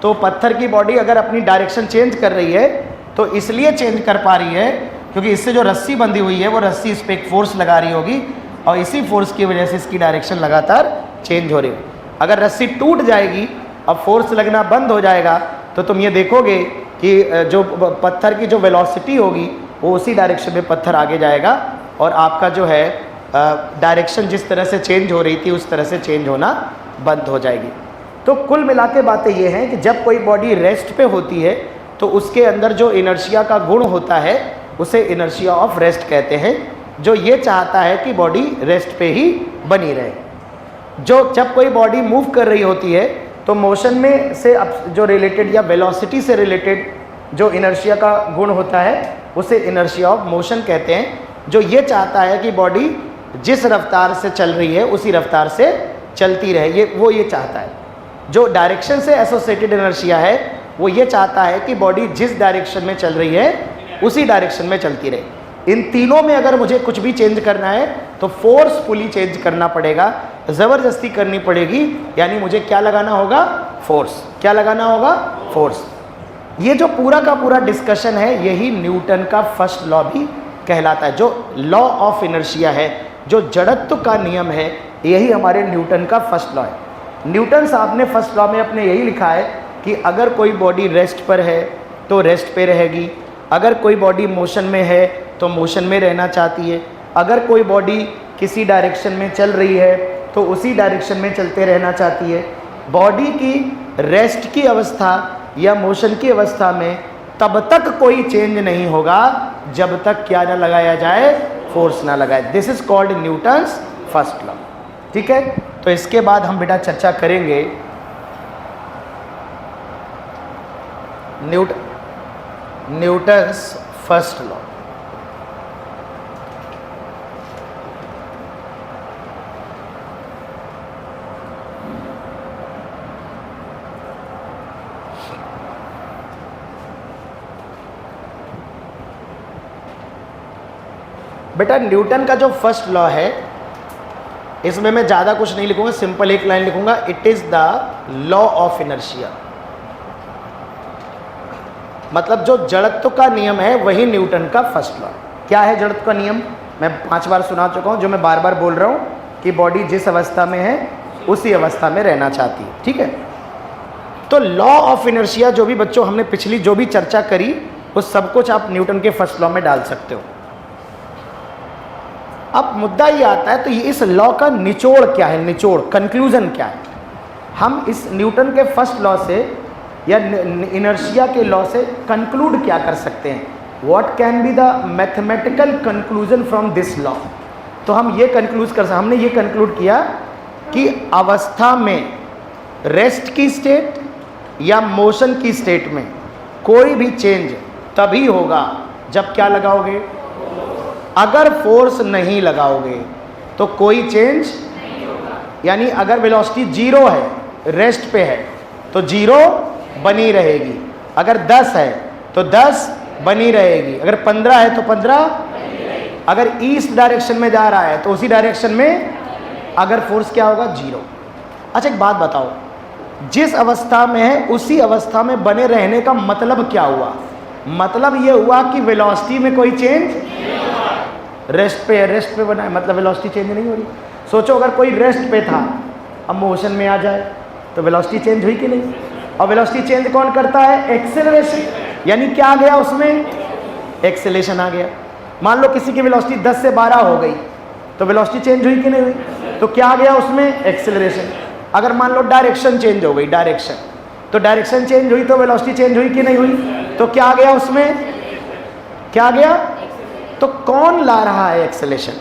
[SPEAKER 1] तो पत्थर की बॉडी अगर अपनी डायरेक्शन चेंज कर रही है तो इसलिए चेंज कर पा रही है क्योंकि इससे जो रस्सी बंधी हुई है वो रस्सी इस पर एक फोर्स लगा रही होगी और इसी फोर्स की वजह से इसकी डायरेक्शन लगातार चेंज हो रही है। अगर रस्सी टूट जाएगी और फोर्स लगना बंद हो जाएगा तो तुम ये देखोगे कि जो पत्थर की जो वेलोसिटी होगी वो उसी डायरेक्शन में पत्थर आगे जाएगा और आपका जो है डायरेक्शन जिस तरह से चेंज हो रही थी उस तरह से चेंज होना बंद हो जाएगी। तो कुल मिला के बातें ये हैं कि जब कोई बॉडी रेस्ट पे होती है तो उसके अंदर जो इनर्शिया का गुण होता है उसे इनर्शिया ऑफ रेस्ट कहते हैं, जो ये चाहता है कि बॉडी रेस्ट पे ही बनी रहे। जो जब कोई बॉडी मूव कर रही होती है तो मोशन में से जो रिलेटेड या वेलोसिटी से रिलेटेड जो इनर्शिया का गुण होता है उसे इनर्शिया ऑफ मोशन कहते हैं, जो ये चाहता है कि बॉडी जिस रफ्तार से चल रही है उसी रफ्तार से चलती रहे, ये चाहता है। जो डायरेक्शन से एसोसिएटेड इनर्शिया है वो ये चाहता है कि बॉडी जिस डायरेक्शन में चल रही है उसी डायरेक्शन में चलती रहे। इन तीनों में अगर मुझे कुछ भी चेंज करना है तो फोर्सफुली चेंज करना पड़ेगा, ज़बरदस्ती करनी पड़ेगी, यानी मुझे क्या लगाना होगा? फोर्स। क्या लगाना होगा? फोर्स। ये जो पूरा का पूरा डिस्कशन है यही न्यूटन का फर्स्ट लॉ भी कहलाता है, जो लॉ ऑफ इनर्शिया है, जो जड़त्व का नियम है, यही हमारे न्यूटन का फर्स्ट लॉ है। न्यूटन साहब ने फर्स्ट लॉ में अपने यही लिखा है कि अगर कोई बॉडी रेस्ट पर है तो रेस्ट पे रहेगी, अगर कोई बॉडी मोशन में है तो मोशन में रहना चाहती है, अगर कोई बॉडी किसी डायरेक्शन में चल रही है तो उसी डायरेक्शन में चलते रहना चाहती है। बॉडी की रेस्ट की अवस्था या मोशन की अवस्था में तब तक कोई चेंज नहीं होगा जब तक क्या ना लगाया जाए? फोर्स ना लगाए। This is called Newton's first law. ठीक है, तो इसके बाद हम बेटा चर्चा करेंगे न्यूटन्स फर्स्ट लॉ। बेटा न्यूटन का जो फर्स्ट लॉ है इसमें मैं ज़्यादा कुछ नहीं लिखूंगा, सिंपल एक लाइन लिखूंगा, it is the law of inertia. मतलब जो जड़त्व का नियम है वही न्यूटन का फर्स्ट लॉ। क्या है जड़त्व का नियम? मैं 5 बार सुना चुका हूँ, जो मैं बार बार बोल रहा हूँ कि बॉडी जिस अवस्था में है उसी अवस्था में रहना चाहती है। ठीक है, तो लॉ ऑफ इनर्शिया जो भी बच्चों हमने पिछली जो भी चर्चा करी वो सब कुछ आप न्यूटन के फर्स्ट लॉ में डाल सकते हो। अब मुद्दा ये आता है तो ये इस लॉ का निचोड़ क्या है, निचोड़ कंक्लूजन क्या है? हम इस न्यूटन के फर्स्ट लॉ से या इनर्शिया के लॉ से कंक्लूड क्या कर सकते हैं? What can be the mathematical conclusion from this law? तो हम ये कंक्लूड कर सकते, हमने ये कंक्लूड किया कि अवस्था में रेस्ट की स्टेट या मोशन की स्टेट में कोई भी चेंज तभी होगा जब क्या लगाओगे? अगर फोर्स नहीं लगाओगे तो कोई चेंज नहीं होगा। यानी अगर वेलोसिटी 0 है, रेस्ट पे है, तो 0 बनी रहेगी। अगर 10 है तो 10 बनी रहेगी। अगर 15 है तो 15 बनी रहेगी। अगर ईस्ट डायरेक्शन में जा रहा है तो उसी डायरेक्शन में अगर फोर्स क्या होगा? 0। अच्छा एक बात बताओ, जिस अवस्था में है उसी अवस्था में बने रहने का मतलब क्या हुआ? मतलब ये हुआ कि वेलोसिटी में कोई चेंज रेस्ट पे बना है, मतलब वेलोसिटी चेंज नहीं हो रही। सोचो अगर कोई रेस्ट पे था अब मोशन में आ जाए तो वेलोसिटी चेंज हुई कि नहीं? और वेलोसिटी चेंज कौन करता है? एक्सेलरेशन। यानी क्या आ गया उसमें? एक्सेलरेशन आ गया। मान लो किसी की वेलोसिटी 10 से 12 हो गई तो वेलोसिटी चेंज हुई कि नहीं हुई? तो क्या आ गया उसमें? एक्सेलरेशन। अगर मान लो डायरेक्शन चेंज हो गई, डायरेक्शन, तो डायरेक्शन चेंज हुई तो वेलोसिटी चेंज हुई कि नहीं हुई? तो क्या आ गया उसमें? क्या आ गया? तो कौन ला रहा है एक्सेलरेशन?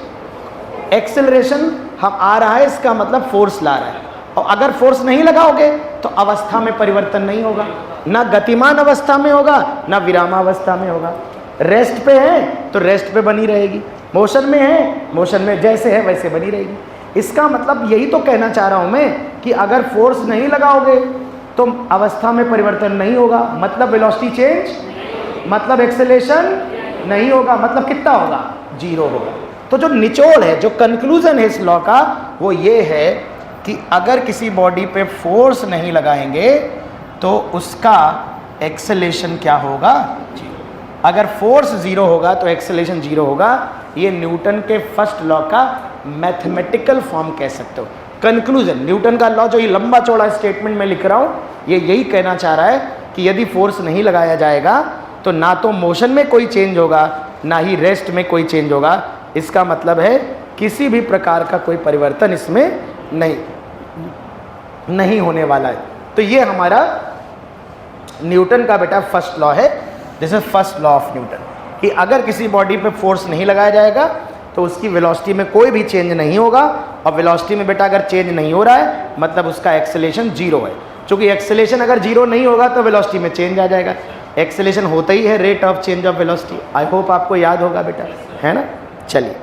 [SPEAKER 1] एक्सेलरेशन हम आ रहा है, इसका मतलब फोर्स ला रहा है। और अगर फोर्स नहीं लगाओगे तो अवस्था में परिवर्तन नहीं होगा, ना गतिमान अवस्था में होगा ना विरामावस्था में होगा। रेस्ट पे है तो रेस्ट पे बनी रहेगी, मोशन में है मोशन में जैसे है वैसे बनी रहेगी। इसका मतलब यही तो कहना चाह रहा हूँ मैं कि अगर फोर्स नहीं लगाओगे तो अवस्था में परिवर्तन नहीं होगा, मतलब वेलोसिटी चेंज, मतलब एक्सेलरेशन नहीं होगा, मतलब कितना होगा? 0 होगा। तो जो निचोड़ है, जो कंक्लूजन है इस लॉ का, वो ये है कि अगर किसी बॉडी पे फोर्स नहीं लगाएंगे तो उसका एक्सेलरेशन क्या होगा? 0। अगर फोर्स 0 होगा तो एक्सेलरेशन 0 होगा। ये न्यूटन के फर्स्ट लॉ का मैथमेटिकल फॉर्म कह सकते हो। कंक्लूजन, न्यूटन का लॉ जो ये लंबा चौड़ा स्टेटमेंट में लिख रहा हूँ, ये यही कहना चाह रहा है कि यदि फोर्स नहीं लगाया जाएगा तो ना तो मोशन में कोई चेंज होगा ना ही रेस्ट में कोई चेंज होगा, इसका मतलब है किसी भी प्रकार का कोई परिवर्तन इसमें नहीं होने वाला है। तो ये हमारा न्यूटन का बेटा फर्स्ट लॉ है। This is first law of Newton कि अगर किसी बॉडी पे फोर्स नहीं लगाया जाएगा तो उसकी वेलोसिटी में कोई भी चेंज नहीं होगा, और वेलोसिटी में बेटा अगर चेंज नहीं हो रहा है मतलब उसका एक्सेलेरेशन जीरो है। क्योंकि एक्सेलेरेशन अगर जीरो नहीं होगा तो वेलोसिटी में चेंज आ जाएगा। एक्सेलेरेशन होता ही है rate of change of velocity. I hope आपको याद होगा बेटा, है ना। चलिए,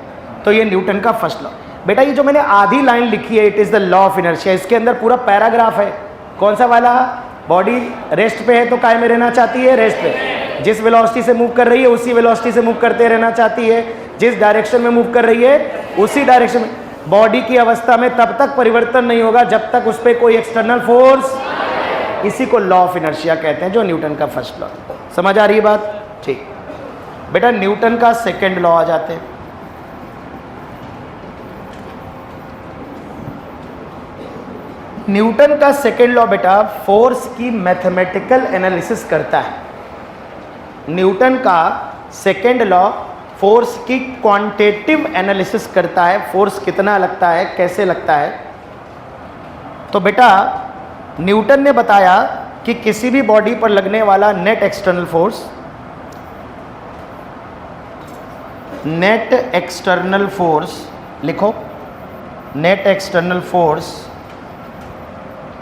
[SPEAKER 1] तो ये न्यूटन का फर्स्ट लॉ। बेटा ये जो मैंने आधी लाइन लिखी है, it is the law of inertia, इसके अंदर पूरा पैराग्राफ है। कौन सा वाला? बॉडी रेस्ट पे है तो काय में रहना चाहती है? रेस्ट पे। जिस वेलोसिटी से मूव कर रही है उसी वेलोसिटी से मूव करते रहना चाहती है। जिस डायरेक्शन में मूव कर रही है उसी डायरेक्शन में। बॉडी की अवस्था में तब तक परिवर्तन नहीं होगा जब तक उस पर कोई एक्सटर्नल फोर्स, इसी को लॉ ऑफ इनर्शिया कहते हैं, जो न्यूटन का फर्स्ट लॉ। समझ आ रही है बात? ठीक। बेटा न्यूटन का सेकंड लॉ आ जाते हैं। न्यूटन का सेकेंड लॉ बेटा फोर्स की मैथमेटिकल एनालिसिस करता है। न्यूटन का सेकेंड लॉ फोर्स की क्वांटिटेटिव एनालिसिस करता है। फोर्स कितना लगता है, कैसे लगता है। तो बेटा न्यूटन ने बताया कि किसी भी बॉडी पर लगने वाला net external force, net external force लिखो, net external force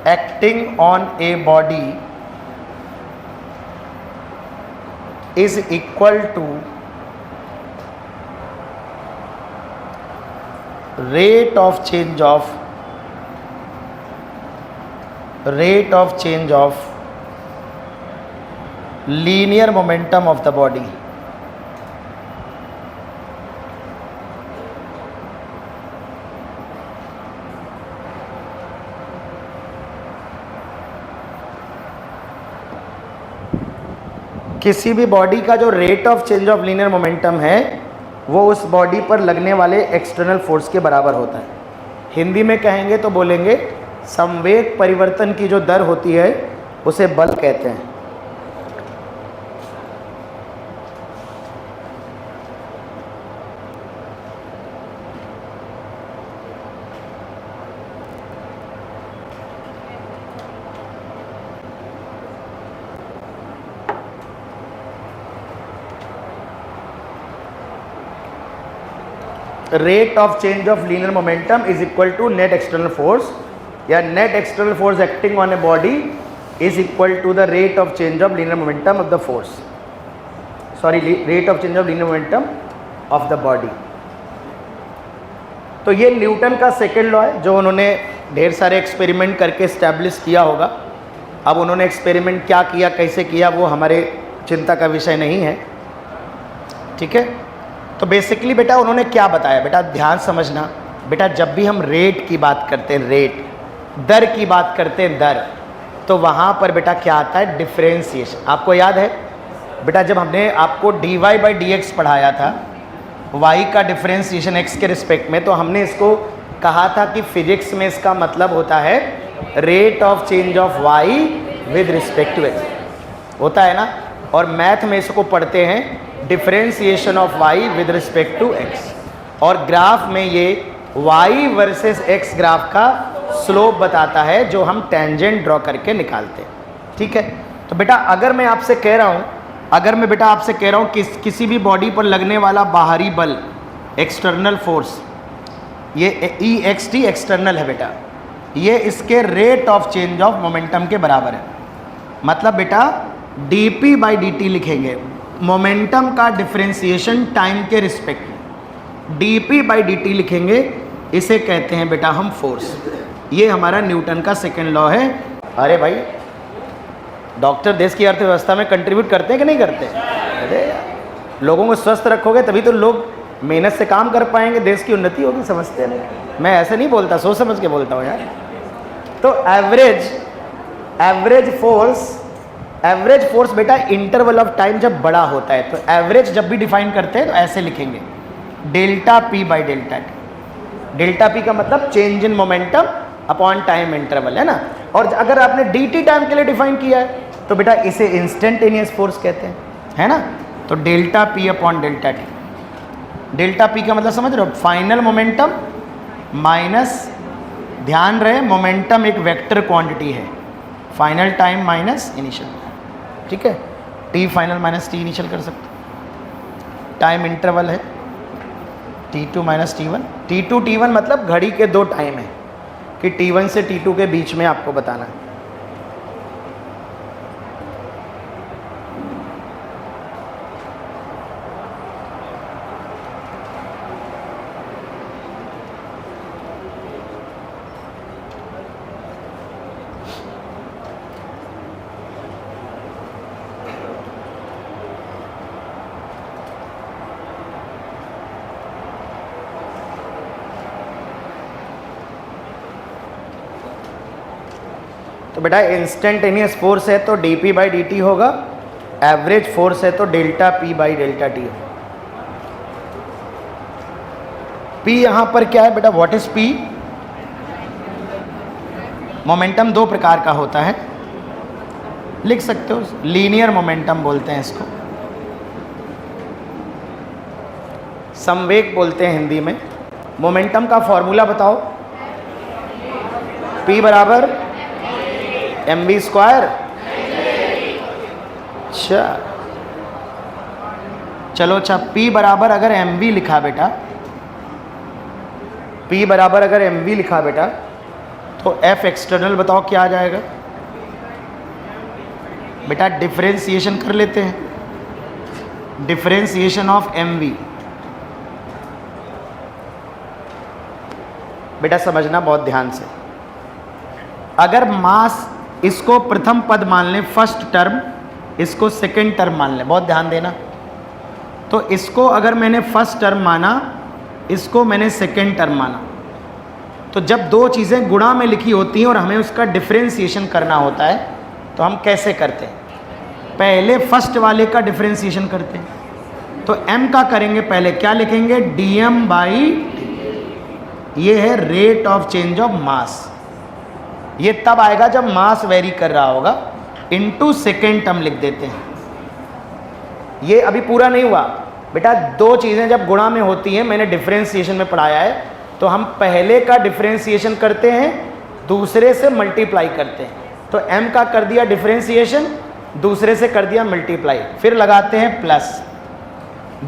[SPEAKER 1] acting on a body is equal to rate of change of linear momentum of the body। किसी भी बॉडी का जो rate of change of linear momentum है वो उस body पर लगने वाले एक्सटर्नल फोर्स के बराबर होता है। हिंदी में कहेंगे तो बोलेंगे संवेग परिवर्तन की जो दर होती है उसे बल कहते हैं। Rate of change of linear momentum is equal to net external force, या net external force acting on a body is equal to the rate of change of linear momentum of the force, sorry rate of change of linear momentum of the body. तो ये Newton का second law है जो उन्होंने ढेर सारे experiment करके establish किया होगा। अब उन्होंने एक्सपेरिमेंट क्या किया, कैसे किया, वो हमारे चिंता का विषय नहीं है, ठीक है। तो बेसिकली बेटा उन्होंने क्या बताया, बेटा ध्यान समझना। बेटा जब भी हम रेट की बात करते हैं, रेट दर की बात करते हैं, दर, तो वहाँ पर बेटा क्या आता है, डिफरेंशिएशन। आपको याद है बेटा जब हमने आपको dy बाई dx पढ़ाया था, y का डिफरेंशिएशन x के रिस्पेक्ट में, तो हमने इसको कहा था कि फिजिक्स में इसका मतलब होता है rate of change of y with respect to x, होता है ना। और मैथ में इसको पढ़ते हैं differentiation of y with respect to x, और ग्राफ में ये y वर्सेस x ग्राफ का स्लोप बताता है जो हम टेंजेंट ड्रॉ करके निकालते हैं, ठीक है। तो बेटा अगर मैं आपसे कह रहा हूँ, अगर मैं बेटा आपसे कह रहा हूँ कि किसी भी बॉडी पर लगने वाला बाहरी बल, एक्सटर्नल फोर्स, ये EXT एक्सटर्नल है बेटा, ये इसके rate of change of momentum के बराबर है। मतलब बेटा dp बाई dt लिखेंगे, मोमेंटम का डिफरेंशिएशन टाइम के रिस्पेक्ट में, dp बाई dt लिखेंगे, इसे कहते हैं बेटा हम फोर्स। ये हमारा न्यूटन का सेकेंड लॉ है। अरे भाई डॉक्टर देश की अर्थव्यवस्था में कंट्रीब्यूट करते हैं कि नहीं करते? अरे लोगों को स्वस्थ रखोगे तभी तो लोग मेहनत से काम कर पाएंगे, देश की उन्नति होगी, समझते नहीं। मैं ऐसे नहीं बोलता, सोच समझ के बोलता हूँ यार। तो एवरेज फोर्स बेटा इंटरवल ऑफ टाइम जब बड़ा होता है, तो एवरेज जब भी डिफाइन करते हैं तो ऐसे लिखेंगे, delta P by delta T. Delta P का मतलब change in momentum upon time interval, है ना। और अगर आपने डी टी टाइम के लिए डिफाइन किया है तो बेटा इसे इंस्टेंटेनियस फोर्स कहते हैं, है ना। तो delta P upon delta T. Delta P का मतलब समझ रहे हो, फाइनल मोमेंटम माइनस, ध्यान रहे मोमेंटम एक वेक्टर क्वांटिटी है, फाइनल टाइम माइनस इनिशियल, ठीक है। T final minus T initial कर सकते, टाइम इंटरवल है T2 minus T1, T2 T1 मतलब घड़ी के दो टाइम है कि T1 से T2 के बीच में आपको बताना है। तो बेटा इंस्टेंटेनियस फोर्स है तो dp बाई dt होगा, एवरेज फोर्स है तो delta p by delta t होगा। p यहाँ पर क्या है बेटा, व्हाट इज p? मोमेंटम दो प्रकार का होता है, लिख सकते हो, लीनियर मोमेंटम बोलते हैं इसको, संवेग बोलते हैं हिंदी में। मोमेंटम का फॉर्मूला बताओ, p बराबर mv स्क्वायर। अच्छा चलो, अच्छा p बराबर अगर mv लिखा बेटा, p बराबर अगर mv लिखा बेटा, तो f एक्सटर्नल बताओ क्या आ जाएगा बेटा? डिफरेंशिएशन कर लेते हैं, डिफरेंशिएशन ऑफ mv। बेटा समझना बहुत ध्यान से, अगर मास इसको प्रथम पद मान लें, फर्स्ट टर्म, इसको सेकंड टर्म मान लें, बहुत ध्यान देना। तो इसको अगर मैंने फर्स्ट टर्म माना, इसको मैंने सेकंड टर्म माना, तो जब दो चीज़ें गुणा में लिखी होती हैं और हमें उसका डिफरेंशिएशन करना होता है तो हम कैसे करते हैं? पहले फर्स्ट वाले का डिफरेंशिएशन करते हैं, तो m का करेंगे पहले, क्या लिखेंगे? dm बाई, ये है rate of change of mass. ये तब आएगा जब मास वेरी कर रहा होगा, इनटू सेकेंड टर्म लिख देते हैं। ये अभी पूरा नहीं हुआ बेटा, दो चीज़ें जब गुणा में होती हैं, मैंने डिफरेंशिएशन में पढ़ाया है, तो हम पहले का डिफरेंशिएशन करते हैं, दूसरे से मल्टीप्लाई करते हैं। तो m का कर दिया डिफरेंशिएशन, दूसरे से कर दिया मल्टीप्लाई, फिर लगाते हैं प्लस,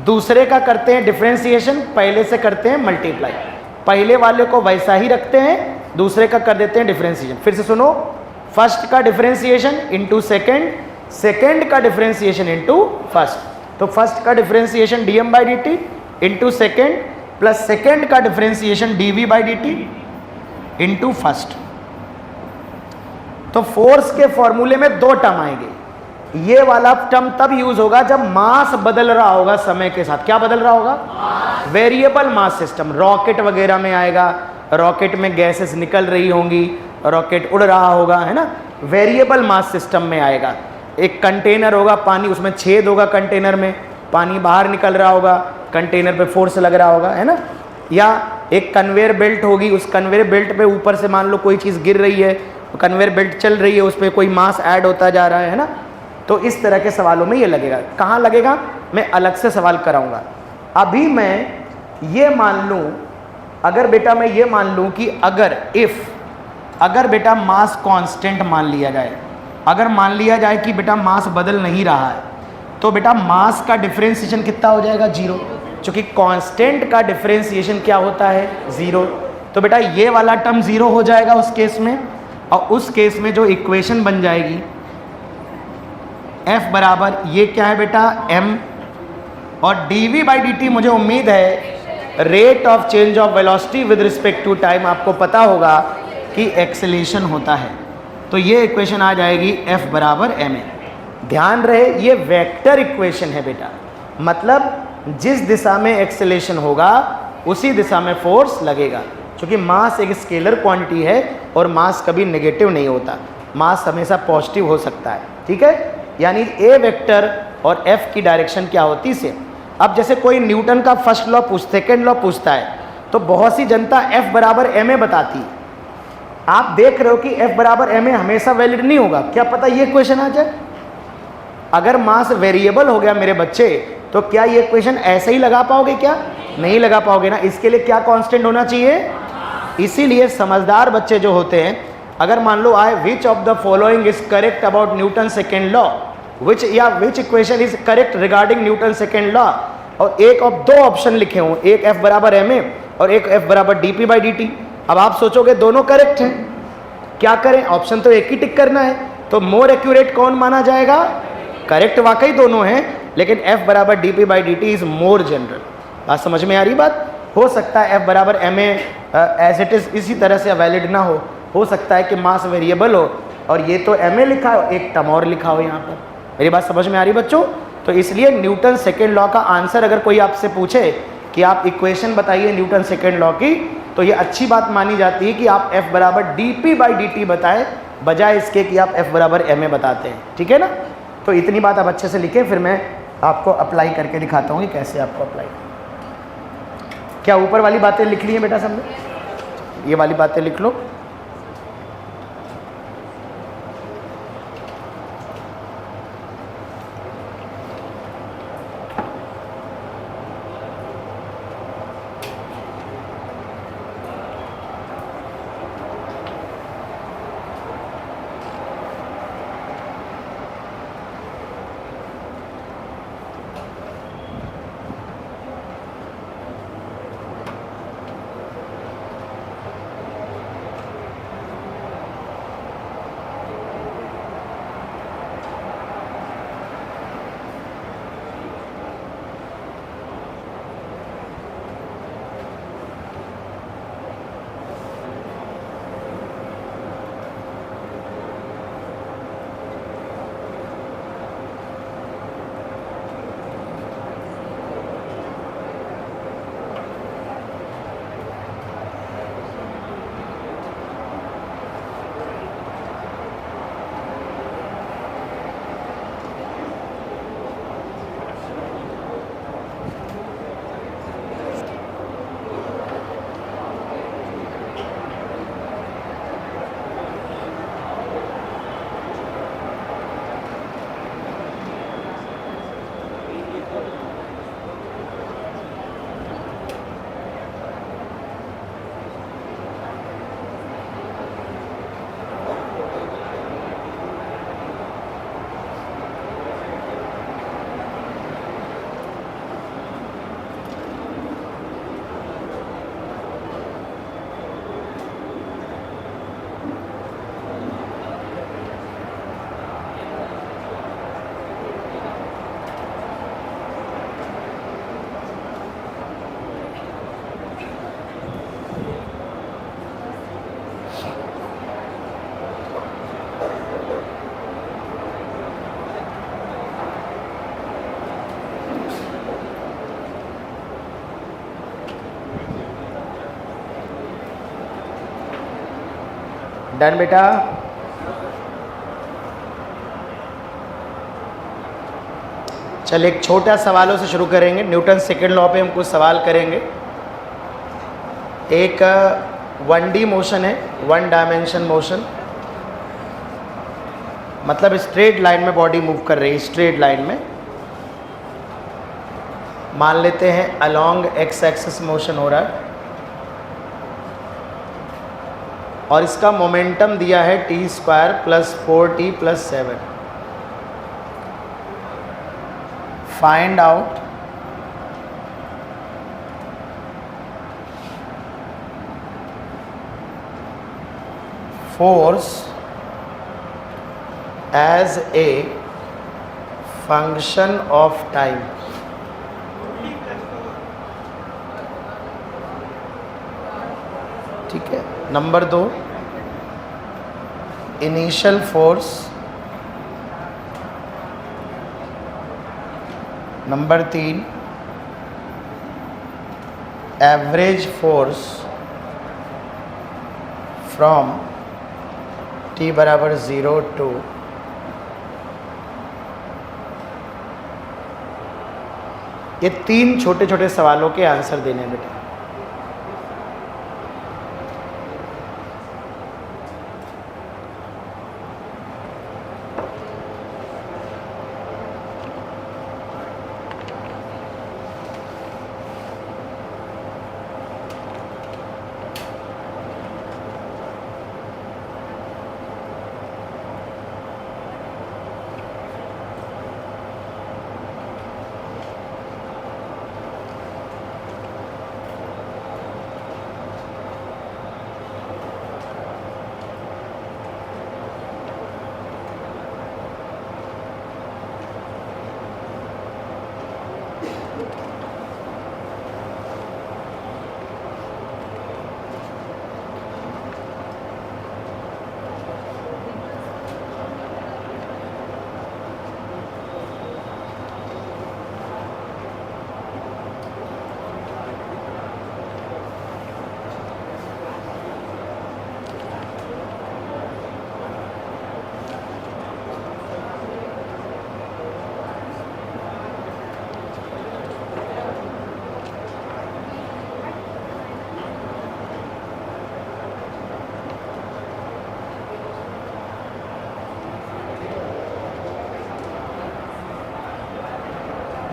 [SPEAKER 1] दूसरे का करते हैं डिफरेंशिएशन, पहले से करते हैं मल्टीप्लाई, पहले वाले को वैसा ही रखते हैं, दूसरे का कर देते हैं डिफरेंशिएशन। फिर से सुनो, फर्स्ट का डिफरेंशिएशन इनटू सेकंड, सेकंड का डिफरेंशिएशन इनटू फर्स्ट। तो फर्स्ट का differentiation dm by dt into second, plus second का differentiation dv by dt into first. तो फोर्स के फॉर्मूले में दो टर्म आएंगे, ये वाला टर्म तब यूज होगा जब मास बदल रहा होगा समय के साथ। क्या बदल रहा होगा? वेरिएबल मास सिस्टम, रॉकेट वगैरह में आएगा, रॉकेट में गैसेस निकल रही होंगी, रॉकेट उड़ रहा होगा, है ना, वेरिएबल मास सिस्टम में आएगा। एक कंटेनर होगा, पानी उसमें छेद होगा, कंटेनर में पानी बाहर निकल रहा होगा, कंटेनर पे फोर्स लग रहा होगा, है ना। या एक कन्वेयर बेल्ट होगी, उस कन्वेयर बेल्ट पे ऊपर से मान लो कोई चीज़ गिर रही है, कन्वेयर बेल्ट चल रही है, उस पर कोई मास ऐड होता जा रहा है ना। तो इस तरह के सवालों में ये लगेगा। कहाँ लगेगा मैं अलग से सवाल कराऊंगा। अभी मैं ये मान लूँ, अगर बेटा मैं ये मान लूँ कि अगर बेटा मास कांस्टेंट मान लिया जाए, अगर मान लिया जाए कि बेटा मास बदल नहीं रहा है, तो बेटा मास का डिफरेंशिएशन कितना हो जाएगा? 0, क्योंकि कांस्टेंट का डिफरेंशिएशन क्या होता है? 0। तो बेटा ये वाला टर्म 0 हो जाएगा उस केस में, और उस केस में जो इक्वेशन बन जाएगी F बराबर ये क्या है बेटा? m, और dv बाई dt मुझे उम्मीद है rate of change of velocity with respect to time आपको पता होगा कि एक्सेलेरेशन होता है। तो ये इक्वेशन आ जाएगी F बराबर ma। ध्यान रहे ये वेक्टर इक्वेशन है बेटा, मतलब जिस दिशा में एक्सेलेरेशन होगा उसी दिशा में फोर्स लगेगा, क्योंकि मास एक स्केलर क्वांटिटी है और मास कभी नेगेटिव नहीं होता, मास हमेशा पॉजिटिव हो सकता है। ठीक है, यानी ए वेक्टर और एफ की डायरेक्शन क्या होती से। अब जैसे कोई न्यूटन का फर्स्ट लॉ सेकेंड लॉ पूछता है, तो बहुत सी जनता एफ बराबर एम ए बताती है। आप देख रहे हो कि एफ बराबर एम ए हमेशा वैलिड नहीं होगा, क्या पता ये क्वेश्चन आ जाए। अगर मास वेरिएबल हो गया मेरे बच्चे, तो क्या ये क्वेश्चन ऐसे ही लगा पाओगे क्या? नहीं लगा पाओगे ना, इसके लिए क्या कांस्टेंट होना चाहिए। इसीलिए समझदार बच्चे जो होते हैं, अगर मान लो आए which of the following is correct about Newton second law, which equation is correct regarding Newton second law, और एक ऑफ दो ऑप्शन लिखे हों, एक F बराबर ma और एक F बराबर dp/dt। अब आप सोचोगे दोनों करेक्ट हैं, क्या करें, ऑप्शन तो एक ही टिक करना है, तो मोर एक्यूरेट कौन माना जाएगा, करेक्ट वाकई दोनों हैं, लेकिन F बराबर dp/dt इज मोर जनरल। बात समझ में आ रही बात। हो सकता है F बराबर ma एज इट इज इसी तरह से वैलिड ना हो सकता है कि मास वेरिएबल हो और ये तो ma लिखा हो, एक टर्म और लिखा हो यहाँ पर। मेरी बात समझ में आ रही बच्चों। तो इसलिए न्यूटन सेकेंड लॉ का आंसर अगर कोई आपसे पूछे कि आप इक्वेशन बताइए न्यूटन सेकेंड लॉ की, तो ये अच्छी बात मानी जाती है कि आप F बराबर dp/dt बताएं, बजाय इसके कि आप F बराबर ma बताते हैं। ठीक है ना। तो इतनी बात आप अच्छे से लिखें, फिर मैं आपको अप्लाई करके दिखाता हूँ कि कैसे आपको अप्लाई। क्या ऊपर वाली बातें लिख ली हैं बेटा सबने, ये वाली बातें लिख लो। डन बेटा। चल एक छोटा सवालों से शुरू करेंगे। न्यूटन सेकेंड लॉ पे हम कुछ सवाल करेंगे। एक 1D मोशन है, 1 डायमेंशन मोशन, मतलब स्ट्रेट लाइन में बॉडी मूव कर रही है, स्ट्रेट लाइन में। मान लेते हैं अलोंग x एक्सिस मोशन हो रहा है और इसका मोमेंटम दिया है t² + 4t + 7। Find out force as a function of time. ठीक है। Number 2, initial force. Number 3, average force from t = 0 to ये 3 छोटे छोटे सवालों के आंसर देने बेटा।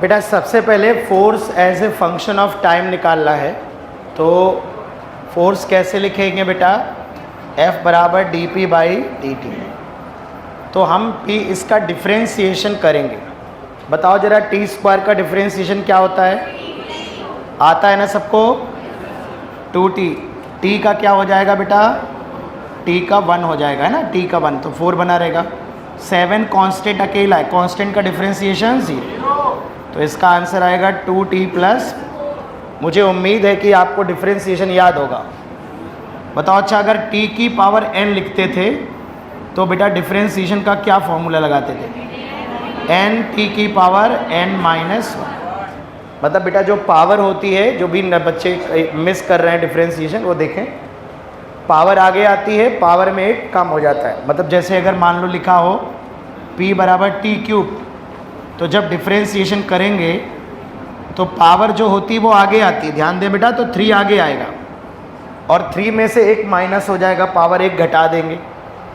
[SPEAKER 1] बेटा सबसे पहले force as a function of time निकालना है। तो फोर्स कैसे लिखेंगे बेटा, F बराबर d p by d t. तो हम P इसका डिफ्रेंशिएशन करेंगे। बताओ जरा टी स्क्वायर का डिफ्रेंशिएशन क्या होता है, आता है ना सबको, 2t। t का क्या हो जाएगा बेटा, t का 1 हो जाएगा, है ना, t का 1, तो 4 बना रहेगा। 7 कांस्टेंट अकेला है, कांस्टेंट का डिफ्रेंशिएशन 0, तो इसका आंसर आएगा 2t प्लस। मुझे उम्मीद है कि आपको डिफ्रेंशिएशन याद होगा। बताओ अच्छा, अगर t की पावर n लिखते थे तो बेटा डिफ्रेंशिएशन का क्या फॉर्मूला लगाते थे, n t की पावर n माइनस 1। मतलब बेटा जो पावर होती है, जो भी बच्चे मिस कर रहे हैं डिफ्रेंशिएशन, वो देखें, पावर आगे आती है, पावर में एक कम हो जाता है। मतलब जैसे अगर मान लो लिखा हो p बराबर टी क्यूब, तो जब डिफ्रेंशिएशन करेंगे तो पावर जो होती है वो आगे आती है, ध्यान दें बेटा, तो 3 आगे आएगा और 3 में से 1 माइनस हो जाएगा, पावर 1 घटा देंगे,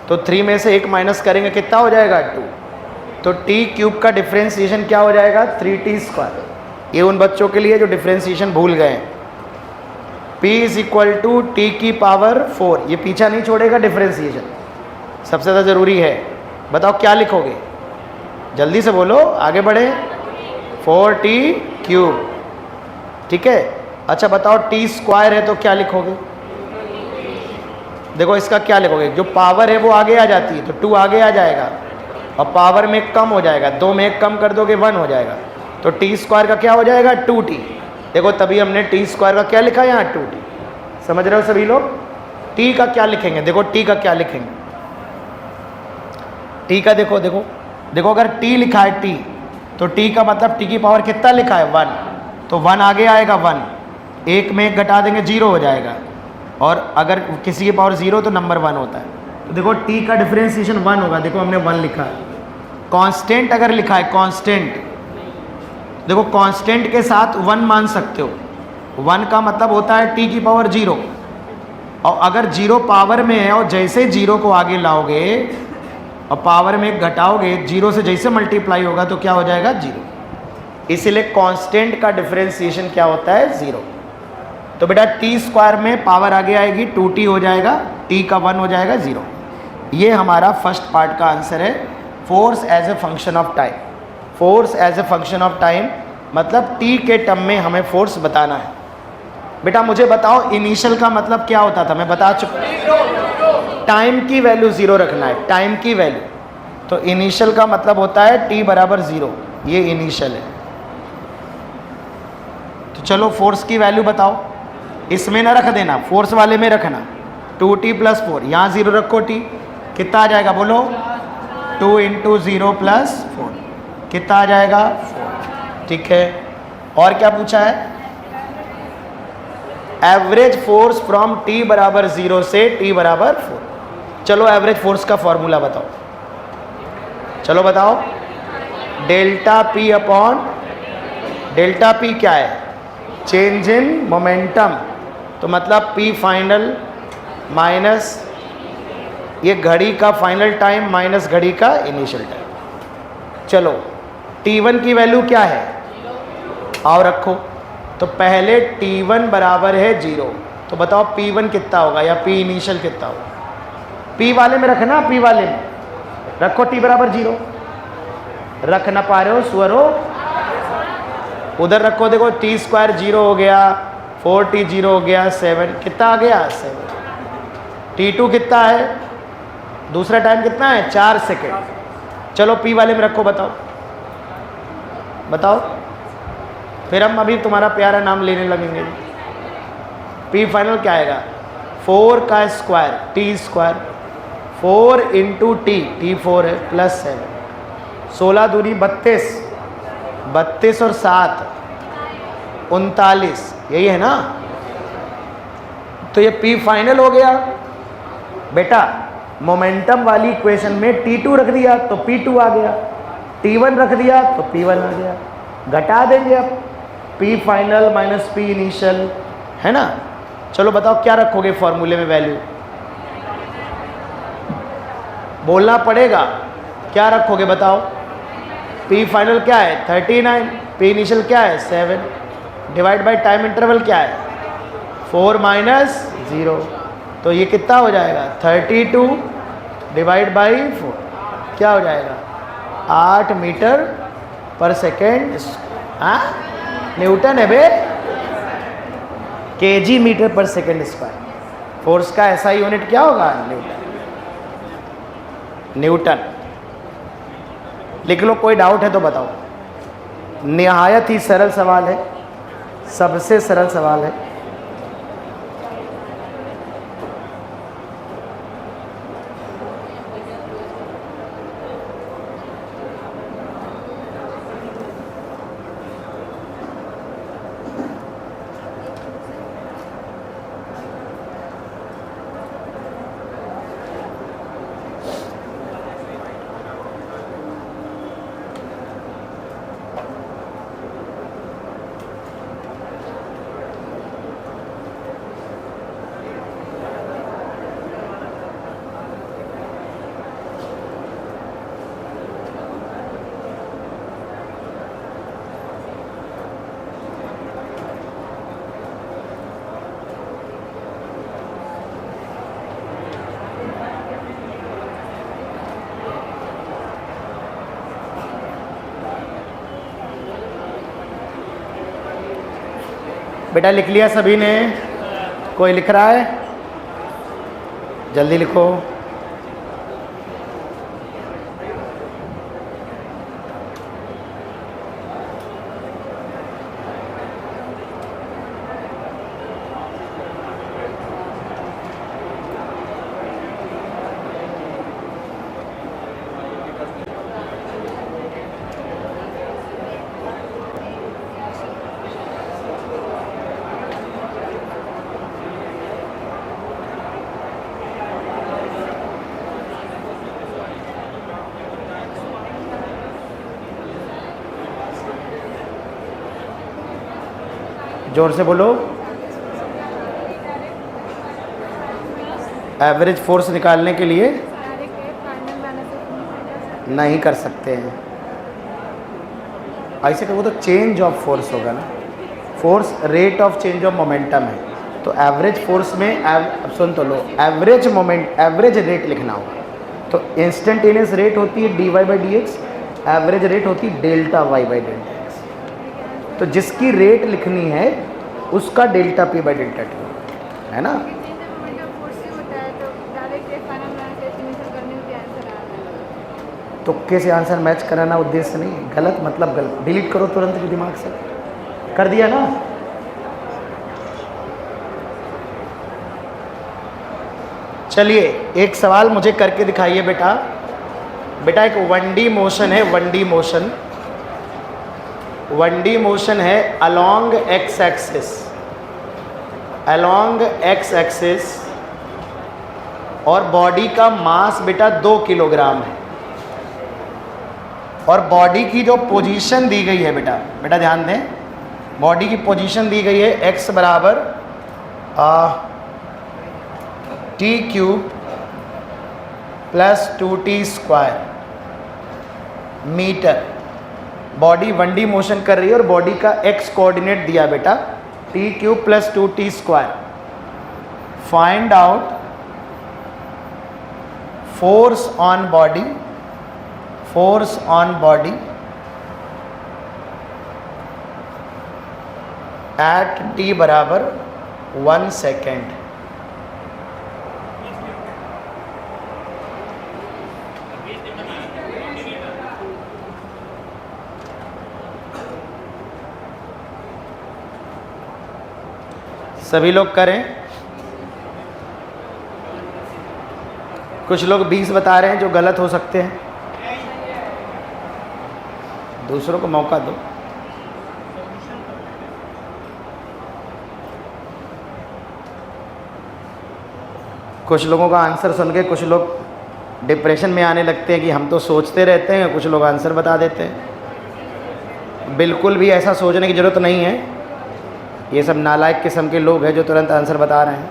[SPEAKER 1] तो 3 में से 1 माइनस करेंगे, कितना हो जाएगा 2। तो टी क्यूब का डिफ्रेंशिएशन क्या हो जाएगा, 3t स्क्वायर। ये उन बच्चों के लिए जो डिफ्रेंशिएशन भूल गए हैं। p is equal to t की पावर 4, ये पीछा नहीं छोड़ेगा डिफ्रेंशिएशन, सबसे ज़्यादा ज़रूरी है। बताओ क्या लिखोगे, जल्दी से बोलो, आगे बढ़े। 4t क्यूब, ठीक है। अच्छा बताओ t स्क्वायर है तो क्या लिखोगे, देखो इसका क्या लिखोगे, जो पावर है वो आगे आ जाती है तो 2 आगे आ जाएगा और पावर में कम हो जाएगा, 2 में 1 कम कर दोगे 1 हो जाएगा, तो टी स्क्वायर का क्या हो जाएगा 2t। देखो तभी हमने टी स्क्वायर का क्या लिखा है यहाँ 2t। समझ रहे हो सभी लोग। टी का क्या लिखेंगे, देखो टी का क्या लिखेंगे, टी का देखो देखो देखो, अगर टी लिखा है टी, तो टी का मतलब टी की पावर कितना लिखा है 1, तो 1 आगे आएगा 1, 1 में 1 घटा देंगे 0 हो जाएगा, और अगर किसी की पावर 0 तो नंबर 1 होता है। तो देखो t का डिफरेंशिएशन 1 होगा, देखो हमने 1 लिखा है। कांस्टेंट अगर लिखा है, कांस्टेंट, देखो कांस्टेंट के साथ 1 मान सकते हो, 1 का मतलब होता है t की पावर 0, और अगर 0 पावर में है और जैसे 0 को आगे लाओगे और पावर में 1 घटाओगे, 0 से जैसे मल्टीप्लाई होगा तो क्या हो जाएगा 0। इसीलिए कांस्टेंट का डिफरेंशिएशन क्या होता है 0। तो बेटा टी स्क्वायर में पावर आगे आएगी, 2t हो जाएगा, t का 1 हो जाएगा 0। ये हमारा फर्स्ट पार्ट का आंसर है, force as a function of time. Force as a function of time मतलब t के टर्म में हमें फोर्स बताना है। बेटा मुझे बताओ इनिशियल का मतलब क्या होता था, मैं बता चुका, टाइम की वैल्यू 0 रखना है, टाइम की वैल्यू। तो इनिशियल का मतलब होता है t बराबर 0, ये इनिशियल है। तो चलो फोर्स की वैल्यू बताओ, इसमें ना रख देना, फोर्स वाले में रखना, 2t प्लस 4, यहाँ 0 रखो, t कितना आ जाएगा बोलो, 2 इंटू 0 प्लस 4 कितना आ जाएगा 4, ठीक है। और क्या पूछा है, एवरेज फोर्स फ्रॉम t बराबर 0 से t बराबर 4। चलो एवरेज फोर्स का फॉर्मूला बताओ, चलो बताओ, delta p upon, delta p क्या है, चेंज इन मोमेंटम, तो मतलब p फाइनल माइनस ये घड़ी का फाइनल टाइम माइनस घड़ी का इनिशियल टाइम। चलो t1 की वैल्यू क्या है, आओ रखो, तो पहले t1 बराबर है 0, तो बताओ p1 कितना होगा या p इनिशियल कितना होगा, p वाले में रखना, p वाले में रखो, t बराबर 0, रख ना पा रहे हो सुअरो, उधर रखो, देखो t स्क्वायर 0 हो गया, 4t 0 हो गया, 7 कितना आ गया 7, t2 कितना है, दूसरा टाइम कितना है 4 सेकेंड। चलो p वाले में रखो, बताओ बताओ, फिर हम अभी तुम्हारा प्यारा नाम लेने लगेंगे। p फाइनल क्या आएगा, 4 का square t square, 4 into T, T 4 है, प्लस 7, 16 दूनी 32, 32 और 7 39, यही है ना। तो ये p फाइनल हो गया। बेटा मोमेंटम वाली इक्वेशन में t2 रख दिया तो p2 आ गया, t1 रख दिया तो p1 आ गया, घटा देंगे अब, p final minus p initial, है ना। चलो बताओ क्या रखोगे फॉर्मूले में वैल्यू, बोलना पड़ेगा, क्या रखोगे बताओ। p फाइनल क्या है 39, पी इनिशियल क्या है 7, डिवाइड बाय टाइम इंटरवल क्या है 4 माइनस 0, तो ये कितना हो जाएगा 32 डिवाइड बाई 4 क्या हो जाएगा 8 मीटर पर सेकेंड। हाँ न्यूटन है बे, केजी मीटर पर सेकेंड स्क्वायर। फोर्स का ऐसा यूनिट क्या होगा न्यूटन। न्यूटन लिख लो, कोई डाउट है तो बताओ। निहायत ही सरल सवाल है, सबसे सरल सवाल है। बेटा लिख लिया सभी ने? कोई लिख रहा है? जल्दी लिखो। जोर से बोलो। एवरेज फोर्स निकालने के लिए नहीं कर सकते हैं, ऐसे कहो तो चेंज ऑफ फोर्स होगा ना। Force rate of change of momentum है, तो एवरेज फोर्स में सुन तो लो, एवरेज मोमेंट एवरेज रेट लिखना होगा। तो इंस्टेंटेनियस रेट होती है dy by D x, average rate होती है delta y by delta x. तो जिसकी रेट लिखनी है उसका delta p by delta T है ना। तुक्के से आंसर मैच कराना उद्देश्य नहीं, गलत मतलब गलत, डिलीट करो तुरंत के दिमाग से। कर दिया ना। चलिए एक सवाल मुझे करके दिखाइए बेटा। बेटा एक 1D मोशन है, 1D मोशन, 1D मोशन है along x axis, along x axis, और बॉडी का मास बेटा 2 किलोग्राम है, और बॉडी की जो पोजीशन दी गई है बेटा, बेटा ध्यान दें, बॉडी की पोजीशन दी गई है x बराबर t cube plus 2t square metre. Body 1D motion कर रही है और बॉडी का x कोऑर्डिनेट दिया बेटा t cube plus 2t square. Find out force on body, force on body at t बराबर 1 सेकेंड। सभी लोग करें। कुछ लोग 20 बता रहे हैं जो गलत हो सकते हैं, दूसरों को मौका दो। कुछ लोगों का आंसर सुन के कुछ लोग डिप्रेशन में आने लगते हैं कि हम तो सोचते रहते हैं, कुछ लोग आंसर बता देते हैं। बिल्कुल भी ऐसा सोचने की ज़रूरत नहीं है, ये सब नालायक किस्म के लोग हैं जो तुरंत आंसर बता रहे हैं।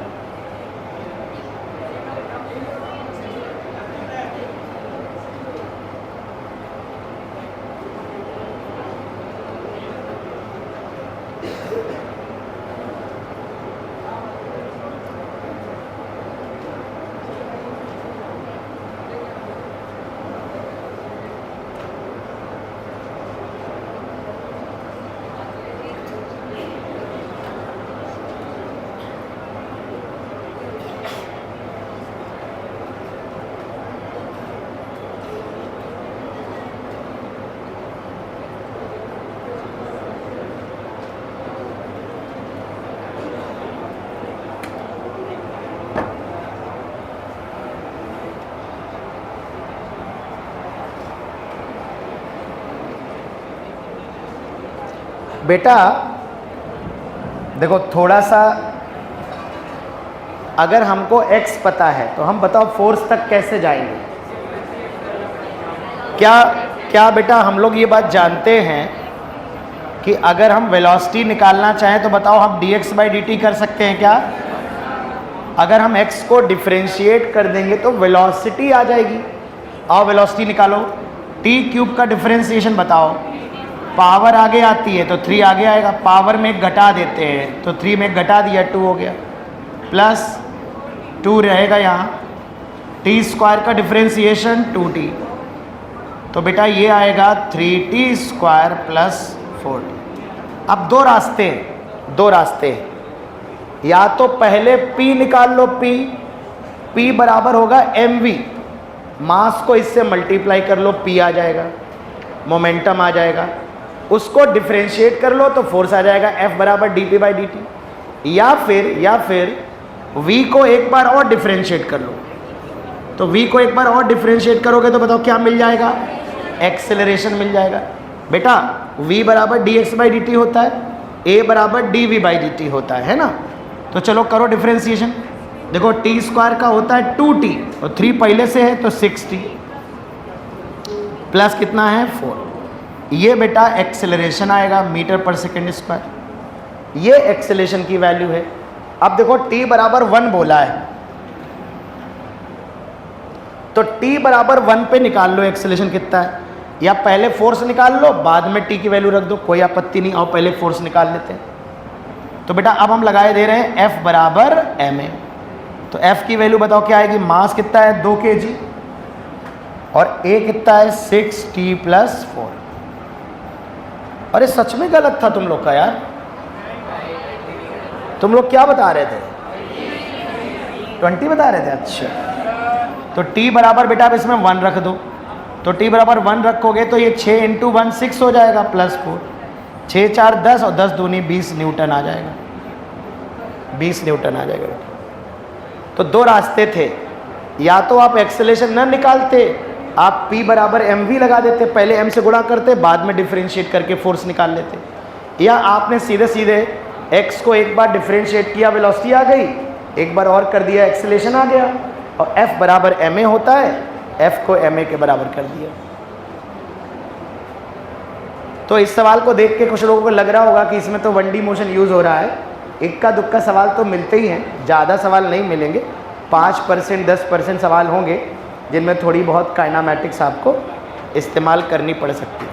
[SPEAKER 1] बेटा देखो थोड़ा सा, अगर हमको x पता है तो हम बताओ फोर्स तक कैसे जाएंगे? क्या बेटा हम लोग ये बात जानते हैं कि अगर हम वेलोसिटी निकालना चाहें तो बताओ हम dx/dt कर सकते हैं क्या? अगर हम x को डिफरेंशिएट कर देंगे तो वेलोसिटी आ जाएगी। आओ वेलोसिटी निकालो। t³ का डिफरेंशिएशन बताओ। पावर आगे आती है तो 3 आगे आएगा, पावर में घटा देते हैं तो 3 में घटा दिया 2 हो गया, प्लस 2 रहेगा यहाँ। t² का डिफरेंशिएशन 2t, तो बेटा ये आएगा 3t² प्लस 4t। अब दो रास्ते, या तो पहले p निकाल लो, p बराबर होगा mv, मास को इससे मल्टीप्लाई कर लो, p आ जाएगा, मोमेंटम आ जाएगा, उसको डिफरेंशिएट कर लो तो फोर्स आ जाएगा F बराबर dp/dt। या फिर v को एक बार और डिफरेंशिएट कर लो, तो v को एक बार और डिफरेंशिएट करोगे तो बताओ क्या मिल जाएगा? एक्सेलरेशन मिल जाएगा। बेटा v बराबर dx/dt होता है, a बराबर dv/dt होता है ना? तो चलो करो डिफरेंशिएशन। देखो t² का होता है 2t और 3 पहले से है तो 6t प्लस कितना है 4। ये बेटा एक्सेलरेशन आएगा मीटर पर सेकेंड स्क्वायर, ये एक्सेलरेशन की वैल्यू है। अब देखो t बराबर 1 बोला है, तो t बराबर 1 पे निकाल लो एक्सेलरेशन कितना है, या पहले फोर्स निकाल लो बाद में t की वैल्यू रख दो, कोई आपत्ति नहीं। आओ पहले फोर्स निकाल लेते हैं। तो बेटा अब हम लगाए दे रहे हैं F बराबर ma, तो F की वैल्यू बताओ क्या आएगी? मास कितना है 2 kg और a कितना है 6t प्लस 4। अरे सच में गलत था तुम लोग का यार, तुम लोग क्या बता रहे थे? 20 बता रहे थे। अच्छा तो t बराबर बेटा अब इसमें 1 रख दो, तो t बराबर 1 रखोगे तो ये 6 × 1 6 हो जाएगा प्लस 4, 6 × 4 10 और 10 दूनी 20 न्यूटन आ जाएगा, 20 न्यूटन आ जाएगा। तो दो रास्ते थे, या तो आप एक्सेलरेशन न निकालते, आप p बराबर mv लगा देते, पहले m से गुणा करते बाद में डिफरेंशिएट करके फोर्स निकाल लेते, या आपने सीधे x को एक बार डिफरेंशिएट किया वेलोसिटी आ गई, एक बार और कर दिया एक्सेलरेशन आ गया, और F बराबर ma होता है, F को ma के बराबर कर दिया। तो इस सवाल को देख के कुछ लोगों को लग रहा होगा कि इसमें तो 1D मोशन यूज़ हो रहा है। इक्का दुक्का सवाल तो मिलते ही हैं, ज़्यादा सवाल नहीं मिलेंगे, 5% 10% सवाल होंगे जिनमें थोड़ी बहुत काइनामेटिक्स आपको इस्तेमाल करनी पड़ सकती है।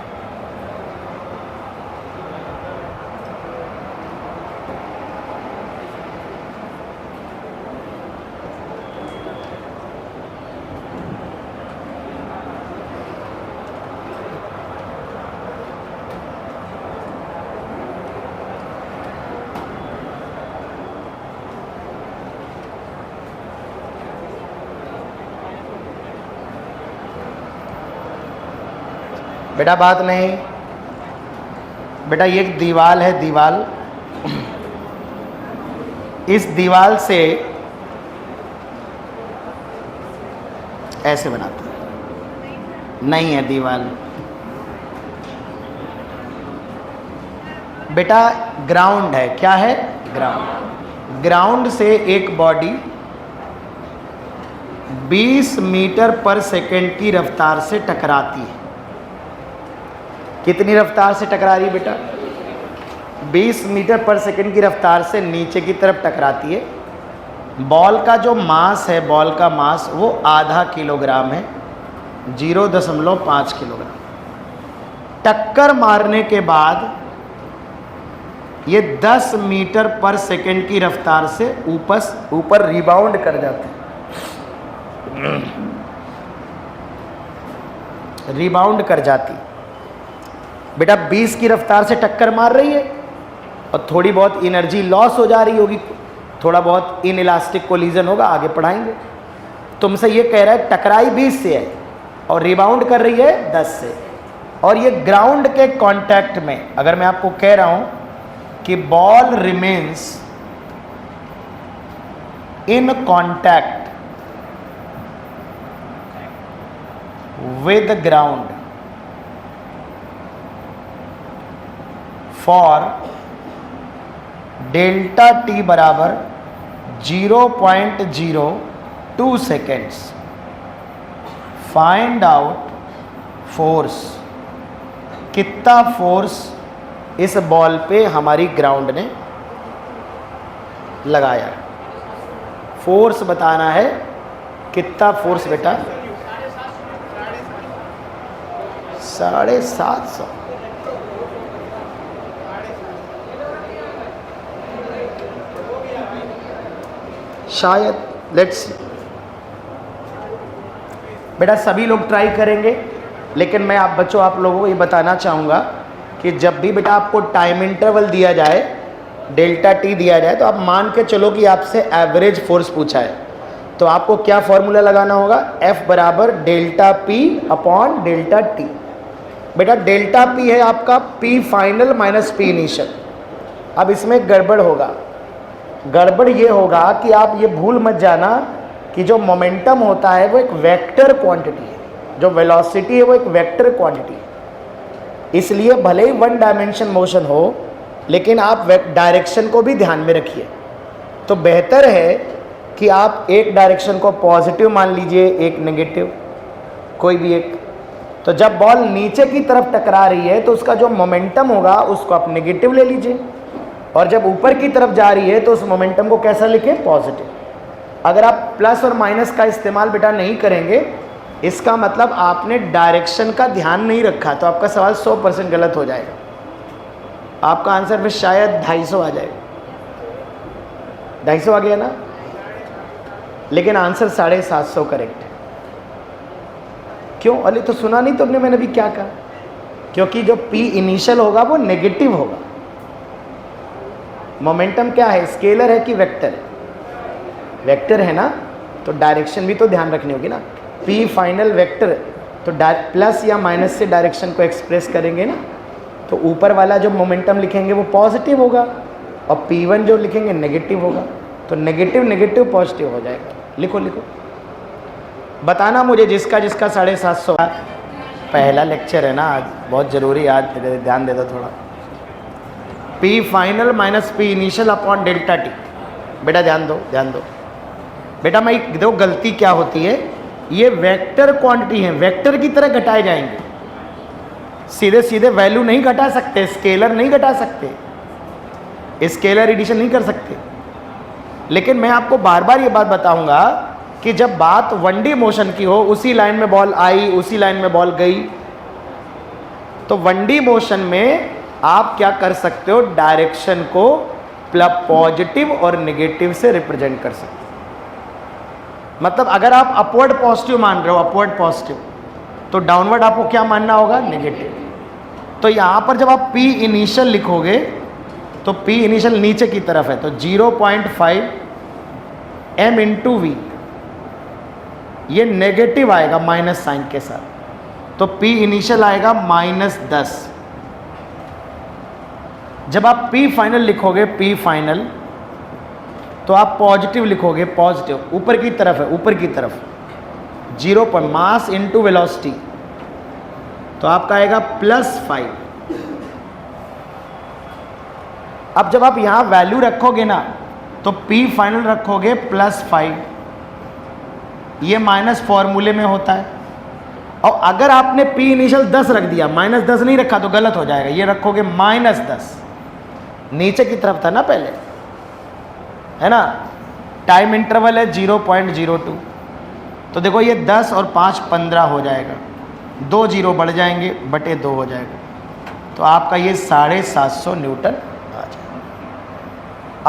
[SPEAKER 1] बेटा बात नहीं, बेटा ये एक दीवाल है, दीवाल, इस दीवाल से ऐसे बनाते हैं, नहीं है दीवाल। बेटा ग्राउंड है, क्या है? ग्राउंड। ग्राउंड से एक बॉडी 20 मीटर पर सेकेंड की रफ्तार से टकराती है। कितनी रफ्तार से टकरा रही है बेटा? 20 मीटर पर सेकेंड की रफ्तार से नीचे की तरफ टकराती है। बॉल का जो मास है, बॉल का मास वो आधा किलोग्राम है, 0.5 किलोग्राम। टक्कर मारने के बाद ये 10 मीटर पर सेकेंड की रफ्तार से ऊपर रिबाउंड कर जाते हैं, रिबाउंड कर जाती। बेटा 20 की रफ्तार से टक्कर मार रही है और थोड़ी बहुत एनर्जी लॉस हो जा रही होगी, थोड़ा बहुत इनइलास्टिक कोलिजन होगा, आगे पढ़ाएंगे। तुमसे ये कह रहा है टकराई 20 से है और रिबाउंड कर रही है 10 से, और ये ग्राउंड के कांटेक्ट में, अगर मैं आपको कह रहा हूं कि ball remains in contact with ground for delta T बराबर 0.02 सेकेंड्स फाइंड आउट फोर्स। कितना फोर्स इस बॉल पे हमारी ग्राउंड ने लगाया। फोर्स बताना है, कितना फोर्स बेटा? 750। शायद, लेट्स बेटा सभी लोग ट्राई करेंगे, लेकिन मैं आप बच्चों आप लोगों को ये बताना चाहूँगा कि जब भी बेटा आपको टाइम इंटरवल दिया जाए, डेल्टा टी दिया जाए, तो आप मान के चलो कि आपसे एवरेज फोर्स पूछा है, तो आपको क्या फॉर्मूला लगाना होगा? F बराबर delta P upon delta T. बेटा डेल्टा पी है आपका P final minus P initial. अब इसमें गड़बड़ होगा। गड़बड़ ये होगा कि आप ये भूल मत जाना कि जो मोमेंटम होता है वो एक वेक्टर क्वांटिटी है, जो वेलोसिटी है वो एक वेक्टर क्वांटिटी है। इसलिए भले ही वन डायमेंशन मोशन हो, लेकिन आप डायरेक्शन को भी ध्यान में रखिए। तो बेहतर है कि आप एक डायरेक्शन को पॉजिटिव मान लीजिए, एक नेगेटिव, कोई भी एक। तो जब बॉल नीचे की तरफ टकरा रही है तो उसका जो मोमेंटम होगा उसको आप नेगेटिव ले लीजिए, और जब ऊपर की तरफ जा रही है तो उस मोमेंटम को कैसा लिखें? पॉजिटिव। अगर आप प्लस और माइनस का इस्तेमाल बेटा नहीं करेंगे, इसका मतलब आपने डायरेक्शन का ध्यान नहीं रखा, तो आपका सवाल 100% गलत हो जाएगा। आपका आंसर फिर शायद 250 आ जाएगा। 250 आ गया ना? लेकिन आंसर 750 करेक्ट है। क्यों? अली तो सुना नहीं तुमने मैंने भी क्या कहा? क्योंकि जो P इनिशियल होगा वो नेगेटिव होगा। मोमेंटम क्या है? स्केलर है कि वेक्टर है? वेक्टर है ना, तो डायरेक्शन भी तो ध्यान रखनी होगी ना। P फाइनल वेक्टर, तो प्लस या माइनस से डायरेक्शन को एक्सप्रेस करेंगे ना, तो ऊपर वाला जो मोमेंटम लिखेंगे वो पॉजिटिव होगा और P1 जो लिखेंगे नेगेटिव होगा। तो नेगेटिव नेगेटिव पॉजिटिव हो जाएगा। लिखो लिखो, बताना मुझे जिसका जिसका 750। पहला लेक्चर है ना आज, बहुत ज़रूरी, आज ध्यान दे दो थोड़ा। P final minus P initial upon delta T. बेटा ध्यान दो ध्यान दो बेटा। मैं देखो गलती क्या होती है, ये वेक्टर क्वांटिटी है, वेक्टर की तरह घटाए जाएंगे। सीधे सीधे वैल्यू नहीं घटा सकते, स्केलर नहीं घटा सकते, स्केलर एडिशन नहीं कर सकते। लेकिन मैं आपको बार बार ये बात बताऊंगा कि जब बात 1D मोशन की हो, उसी लाइन में बॉल आई, उसी लाइन में बॉल गई, तो 1D मोशन में आप क्या कर सकते हो? डायरेक्शन को पॉजिटिव और नेगेटिव से रिप्रेजेंट कर सकते हो। मतलब अगर आप अपवर्ड पॉजिटिव मान रहे हो, अपवर्ड पॉजिटिव, तो डाउनवर्ड आपको क्या मानना होगा? नेगेटिव। तो यहाँ पर जब आप P इनिशियल लिखोगे तो P इनिशियल नीचे की तरफ है, तो 0.5 m इंटू वी, ये नेगेटिव आएगा माइनस साइन के साथ, तो P इनिशियल आएगा -10। जब आप P फाइनल लिखोगे, P फाइनल, तो आप पॉजिटिव लिखोगे, पॉजिटिव ऊपर की तरफ है, ऊपर की तरफ 0 पर मास इंटू वेलोसिटी, तो आपका आएगा +5। अब जब आप यहाँ वैल्यू रखोगे ना, तो P फाइनल रखोगे +5, ये माइनस फॉर्मूले में होता है। और अगर आपने P इनिशियल 10 रख दिया, -10 नहीं रखा तो गलत हो जाएगा, ये रखोगे -10, नीचे की तरफ था ना पहले, है ना। टाइम इंटरवल है 0.02, तो देखो ये 10 और 5 15 हो जाएगा, 2 0 बढ़ जाएंगे, बटे 2 हो जाएगा, तो आपका ये 750 न्यूटन आ जाएगा।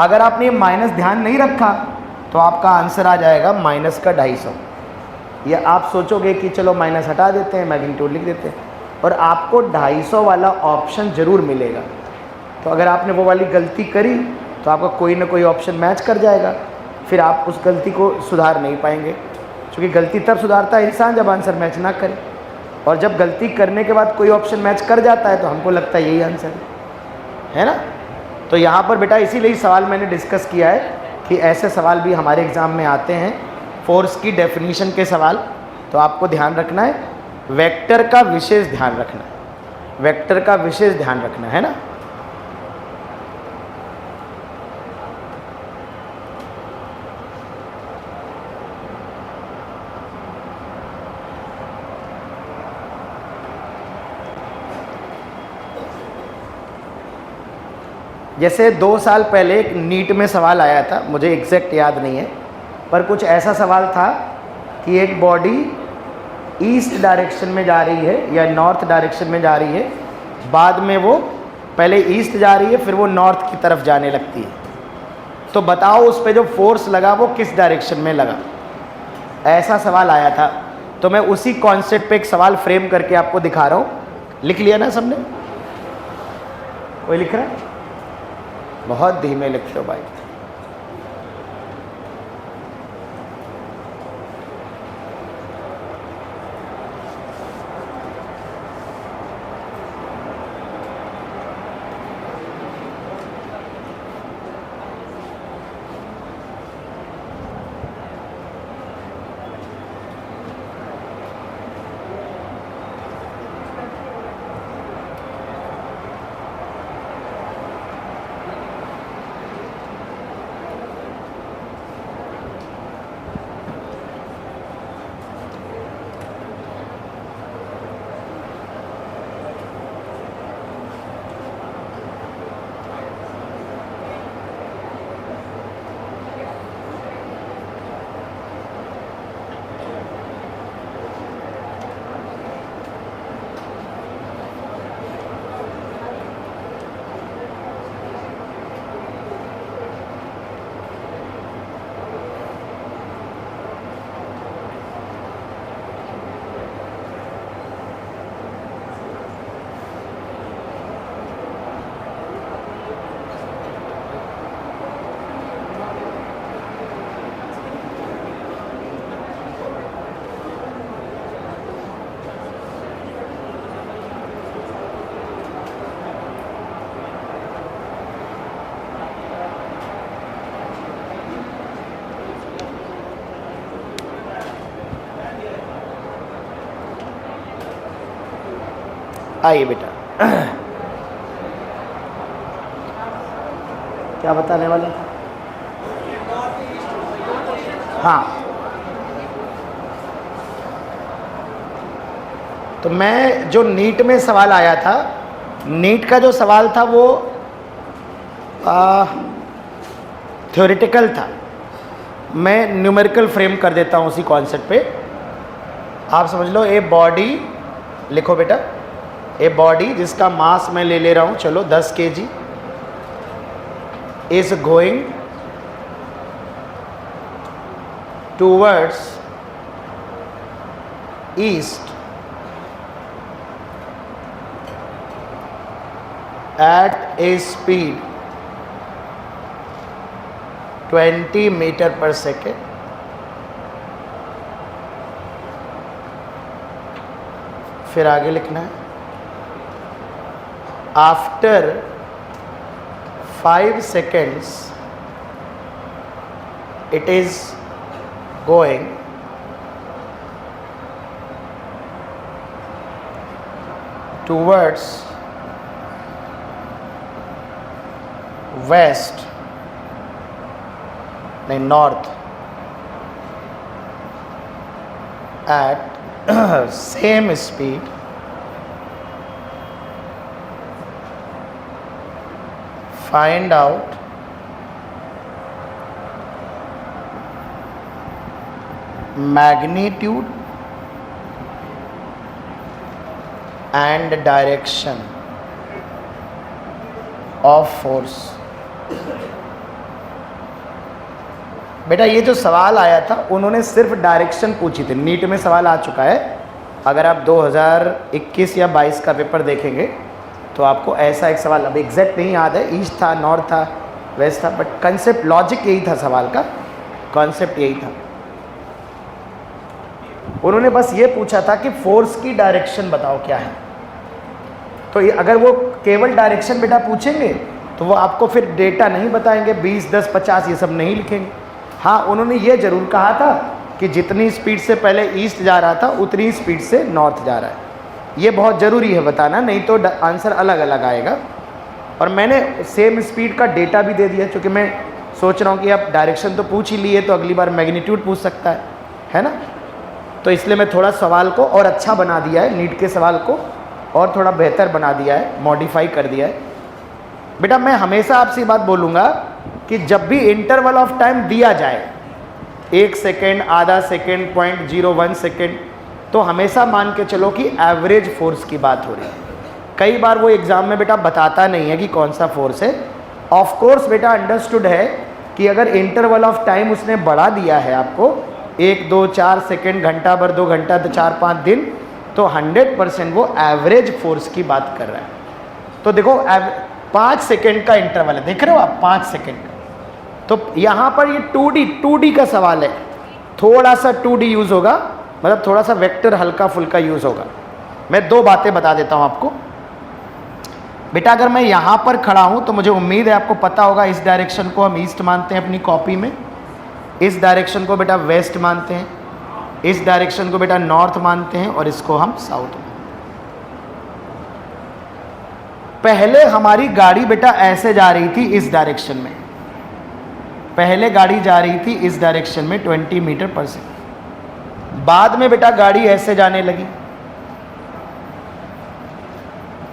[SPEAKER 1] अगर आपने माइनस ध्यान नहीं रखा तो आपका आंसर आ जाएगा माइनस का 250। या आप सोचोगे कि चलो माइनस हटा देते हैं, मैग्नीट्यूड लिख देते हैं, और आपको 250 वाला ऑप्शन ज़रूर मिलेगा। तो अगर आपने वो वाली गलती करी तो आपका कोई ना कोई ऑप्शन मैच कर जाएगा, फिर आप उस गलती को सुधार नहीं पाएंगे, क्योंकि गलती तब सुधारता है इंसान जब आंसर मैच ना करे, और जब गलती करने के बाद कोई ऑप्शन मैच कर जाता है तो हमको लगता है यही आंसर है ना। तो यहाँ पर बेटा इसीलिए सवाल मैंने डिस्कस किया है कि ऐसे सवाल भी हमारे एग्ज़ाम में आते हैं, फोर्स की डेफिनीशन के सवाल। तो आपको ध्यान रखना है, वेक्टर का विशेष ध्यान रखना है, वेक्टर का विशेष ध्यान रखना है ना। जैसे 2 साल पहले एक नीट में सवाल आया था, मुझे एग्जैक्ट याद नहीं है, पर कुछ ऐसा सवाल था कि एक बॉडी ईस्ट डायरेक्शन में जा रही है या नॉर्थ डायरेक्शन में जा रही है, बाद में वो पहले ईस्ट जा रही है फिर वो नॉर्थ की तरफ जाने लगती है, तो बताओ उस पर जो फोर्स लगा वो किस डायरेक्शन में लगा। ऐसा सवाल आया था, तो मैं उसी कॉन्सेप्ट पे एक सवाल फ्रेम करके आपको दिखा रहा हूँ। लिख लिया ना सबने? कोई लिख रहा है? बहुत धीमे लिखते हो भाई। आइए बेटा, क्या बताने वाले थे? हाँ, तो मैं जो नीट में सवाल आया था, नीट का जो सवाल था वो थ्योरेटिकल था। मैं न्यूमेरिकल फ्रेम कर देता हूँ उसी कॉन्सेप्ट पे। आप समझ लो, ए बॉडी, लिखो बेटा, ए बॉडी जिसका मास मैं ले रहा हूँ, चलो 10 kg, is going towards east at a speed 20 meter per second, फिर आगे लिखना है, after 5 seconds it is going towards west, नहीं north, at same speed, find out magnitude and direction of force। बेटा ये जो सवाल आया था उन्होंने सिर्फ डायरेक्शन पूछी थी, नीट में सवाल आ चुका है। अगर आप 2021 या 22 का पेपर देखेंगे तो आपको ऐसा एक सवाल, अब एग्जैक्ट नहीं याद है, ईस्ट था, नॉर्थ था, वेस्ट था, बट कंसेप्ट, लॉजिक यही था, सवाल का कॉन्सेप्ट यही था। उन्होंने बस ये पूछा था कि फोर्स की डायरेक्शन बताओ क्या है। तो ये अगर वो केवल डायरेक्शन बेटा पूछेंगे तो वो आपको फिर डेटा नहीं बताएंगे, 20, 10, 50 ये सब नहीं लिखेंगे। हाँ, उन्होंने ये ज़रूर कहा था कि जितनी स्पीड से पहले ईस्ट जा रहा था उतनी स्पीड से नॉर्थ जा रहा है। ये बहुत ज़रूरी है बताना, नहीं तो आंसर अलग अलग आएगा। और मैंने सेम स्पीड का डेटा भी दे दिया, क्योंकि मैं सोच रहा हूँ कि अब डायरेक्शन तो पूछ ही लिए तो अगली बार मैग्नीट्यूड पूछ सकता है ना। तो इसलिए मैं थोड़ा सवाल को और अच्छा बना दिया है, नीट के सवाल को और थोड़ा बेहतर बना दिया है, मॉडिफाई कर दिया है। बेटा मैं हमेशा आपसे ये बात बोलूँगा कि जब भी इंटरवल ऑफ टाइम दिया जाए 1 सेकेंड, आधा सेकेंड, 0.01 सेकेंड, तो हमेशा मान के चलो कि एवरेज फोर्स की बात हो रही है। कई बार वो एग्ज़ाम में बेटा बताता नहीं है कि कौन सा फोर्स है। ऑफ कोर्स बेटा अंडरस्टूड है कि अगर इंटरवल ऑफ टाइम उसने बढ़ा दिया है आपको 1, 2, 4 सेकेंड, घंटा भर, 2 घंटा, 4, 5 दिन, तो 100% वो एवरेज फोर्स की बात कर रहा है। तो देखो 5 सेकेंड का इंटरवल है, देख रहे हो आप, 5 सेकेंड का। तो यहाँ पर ये 2D का सवाल है, थोड़ा सा 2D यूज़ होगा, मतलब थोड़ा सा वेक्टर हल्का फुल्का यूज़ होगा। मैं 2 बातें बता देता हूँ आपको बेटा। अगर मैं यहाँ पर खड़ा हूँ तो मुझे उम्मीद है आपको पता होगा, इस डायरेक्शन को हम ईस्ट मानते हैं अपनी कॉपी में, इस डायरेक्शन को बेटा वेस्ट मानते हैं, इस डायरेक्शन को बेटा नॉर्थ मानते हैं, और इसको हम साउथ मानते हैं। पहले हमारी गाड़ी बेटा ऐसे जा रही थी इस डायरेक्शन में, पहले गाड़ी जा रही थी इस डायरेक्शन में 20 मीटर पर सेकेंड। बाद में बेटा गाड़ी ऐसे जाने लगी,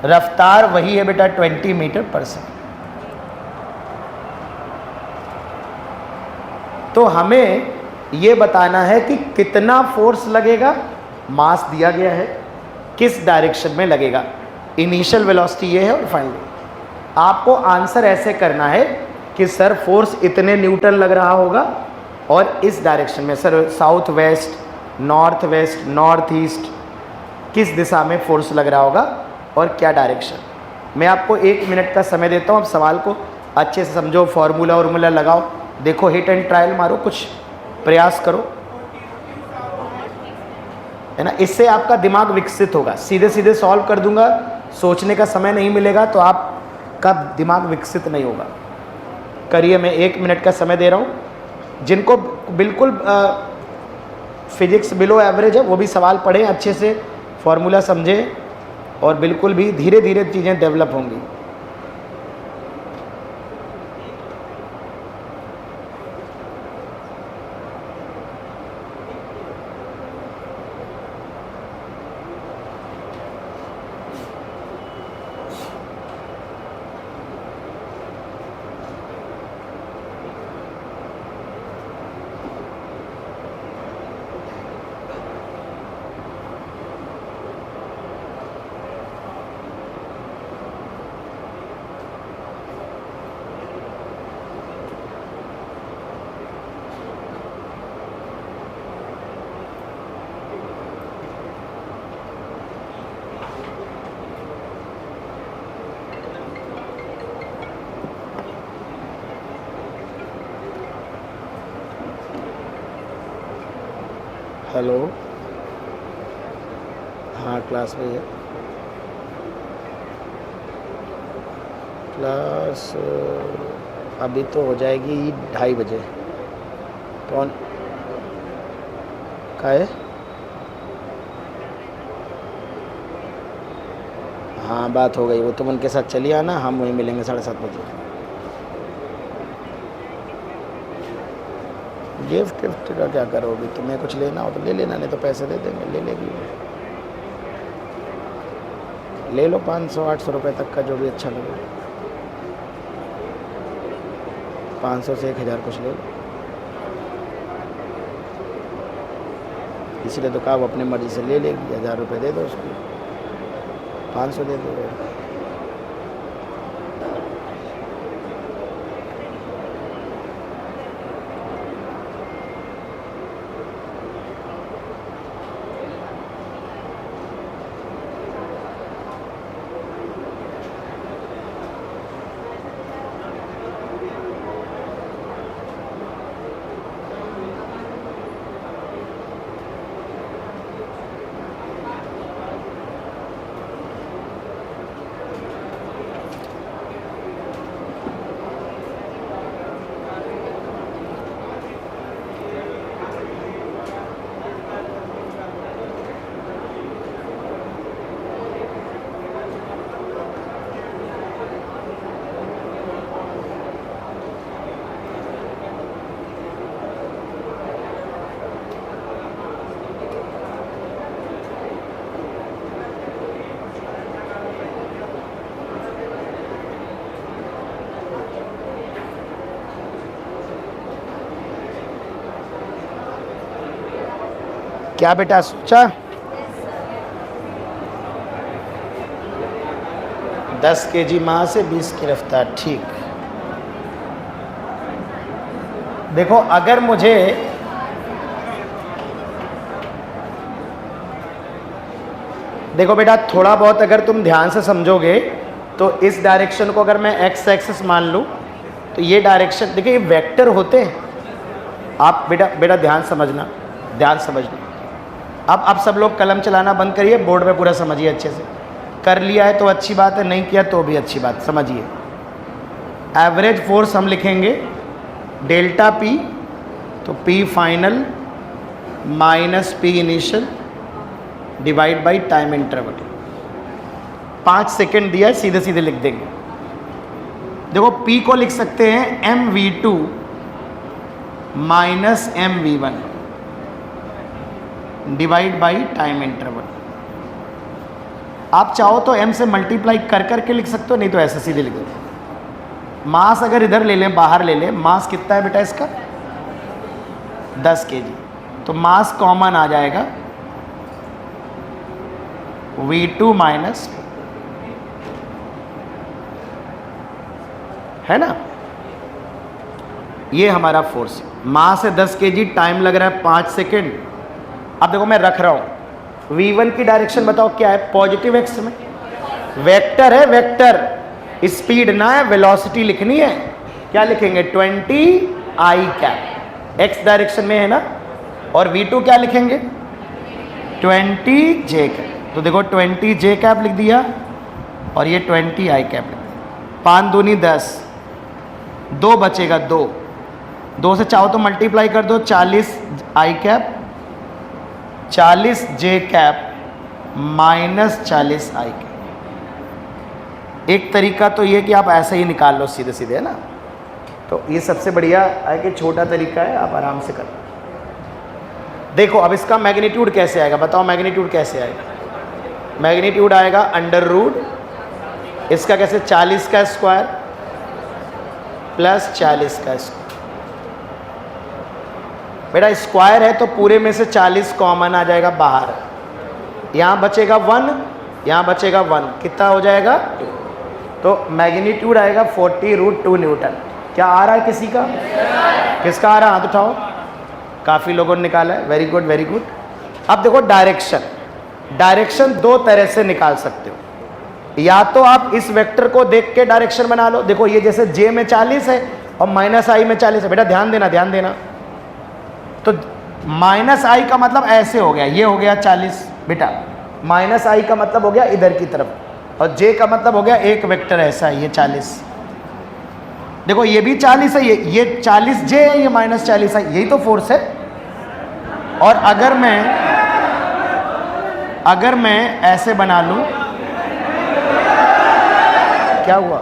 [SPEAKER 1] रफ्तार वही है बेटा 20 मीटर पर सेकेंड। तो हमें ये बताना है कि कितना फोर्स लगेगा, मास दिया गया है, किस डायरेक्शन में लगेगा, इनिशियल वेलोसिटी ये है और फाइनल। आपको आंसर ऐसे करना है कि सर फोर्स इतने न्यूटन लग रहा होगा और इस डायरेक्शन में, sir south west, north west, north east, किस दिशा में फोर्स लग रहा होगा और क्या डायरेक्शन। मैं आपको 1 मिनट का समय देता हूँ, आप सवाल को अच्छे से समझो, फार्मूला वार्मूला लगाओ, देखो, हिट एंड ट्रायल मारो, कुछ प्रयास करो, है ना। इससे आपका दिमाग विकसित होगा। सीधे सीधे सॉल्व कर दूंगा, सोचने का समय नहीं मिलेगा, तो आपका दिमाग विकसित नहीं होगा। करिए, मैं 1 मिनट का समय दे रहा हूँ। जिनको बिल्कुल फिजिक्स बिलो एवरेज है वो भी सवाल पढ़ें अच्छे से, फॉर्मूला समझें, और बिल्कुल भी धीरे धीरे चीज़ें डेवलप होंगी। हेलो, हाँ क्लास में है। क्लास अभी तो हो जाएगी 2:30 बजे। कौन का है? हाँ बात हो गई, वो तुम उनके साथ चली आना, हम वहीं मिलेंगे 7:30 बजे। गिफ्ट का क्या करोगी? तुम्हें कुछ लेना हो तो ले लेना, नहीं तो पैसे दे देंगे, ले लेगी। ले लो 500-800 रुपये तक का, जो भी अच्छा लगे। 500 से 1000 कुछ ले लो। इसलिए तो कहा वो अपनी मर्ज़ी से ले लेगी। 1000 रुपये दे दो उसको, 500 दे दो। क्या बेटा सोचा? 10 kg माँ से 20 की रफ्तार, ठीक। देखो अगर मुझे देखो बेटा थोड़ा बहुत अगर तुम ध्यान से समझोगे तो इस डायरेक्शन को अगर मैं एक्स एक्सिस मान लूँ तो ये डायरेक्शन, देखिए ये वेक्टर होते हैं। आप बेटा ध्यान समझना, ध्यान समझना। अब सब लोग कलम चलाना बंद करिए, बोर्ड पे पूरा समझिए अच्छे से। कर लिया है तो अच्छी बात है, नहीं किया तो भी अच्छी बात। समझिए, एवरेज फोर्स हम लिखेंगे डेल्टा पी, तो P final minus P initial divide by time interval. 5 second दिया है, सीधे सीधे लिख देंगे। देखो P को लिख सकते हैं mv2 minus mv1 divide by time interval. आप चाहो तो m से मल्टीप्लाई कर करके लिख सकते हो, नहीं तो ऐसे सीधे लिख दो। मास अगर इधर ले लें, बाहर ले लें, मास कितना है बेटा इसका? 10 kg, तो मास कॉमन आ जाएगा v2 माइनस, है ना? ये हमारा फोर्स। मास है 10 kg, टाइम लग रहा है 5 सेकेंड। अब देखो मैं रख रहा हूं, v1 की डायरेक्शन बताओ क्या है? पॉजिटिव एक्स में, वेक्टर है, वेक्टर, स्पीड ना है, वेलोसिटी लिखनी है। क्या लिखेंगे? 20 i कैप, एक्स डायरेक्शन में है ना। और v2 क्या लिखेंगे? 20 j कैप। तो देखो 20 j कैप लिख दिया और ये 20 i कैप लिख दिया। 5 दूनी 10, 2 बचेगा, 2 से चाहो तो मल्टीप्लाई कर दो, 40 i cap 40 j cap minus 40 i cap. एक तरीका तो ये कि आप ऐसे ही निकाल लो सीधे सीधे, है ना। तो ये सबसे बढ़िया है कि छोटा तरीका है, आप आराम से करो। देखो अब इसका मैग्नीट्यूड कैसे आएगा, बताओ मैग्नीट्यूड कैसे आएगा? मैग्नीट्यूड आएगा अंडर रूट, इसका कैसे? 40 का स्क्वायर प्लस 40 का स्क्वायर। बेटा स्क्वायर है तो पूरे में से 40 कॉमन आ जाएगा बाहर, यहाँ बचेगा 1, यहाँ बचेगा 1, कितना हो जाएगा? 2। तो मैग्नीट्यूड आएगा 40√2 न्यूटन। क्या आ रहा है किसी का? किसका आ रहा है? हाथ उठाओ। काफ़ी लोगों ने निकाला है, वेरी गुड वेरी गुड। अब देखो डायरेक्शन, डायरेक्शन 2 तरह से निकाल सकते हो। या तो आप इस वेक्टर को देख के डायरेक्शन बना लो। देखो ये जैसे j में 40 है और माइनस i में 40 है। बेटा ध्यान देना, ध्यान देना। तो माइनस i का मतलब ऐसे हो गया, ये हो गया 40 बेटा, माइनस i का मतलब हो गया इधर की तरफ, और j का मतलब हो गया एक वेक्टर ऐसा है, ये 40। देखो ये भी 40 है, ये 40 j है, ये माइनस 40 है, यही तो फोर्स है। और अगर मैं ऐसे बना लूं, क्या हुआ?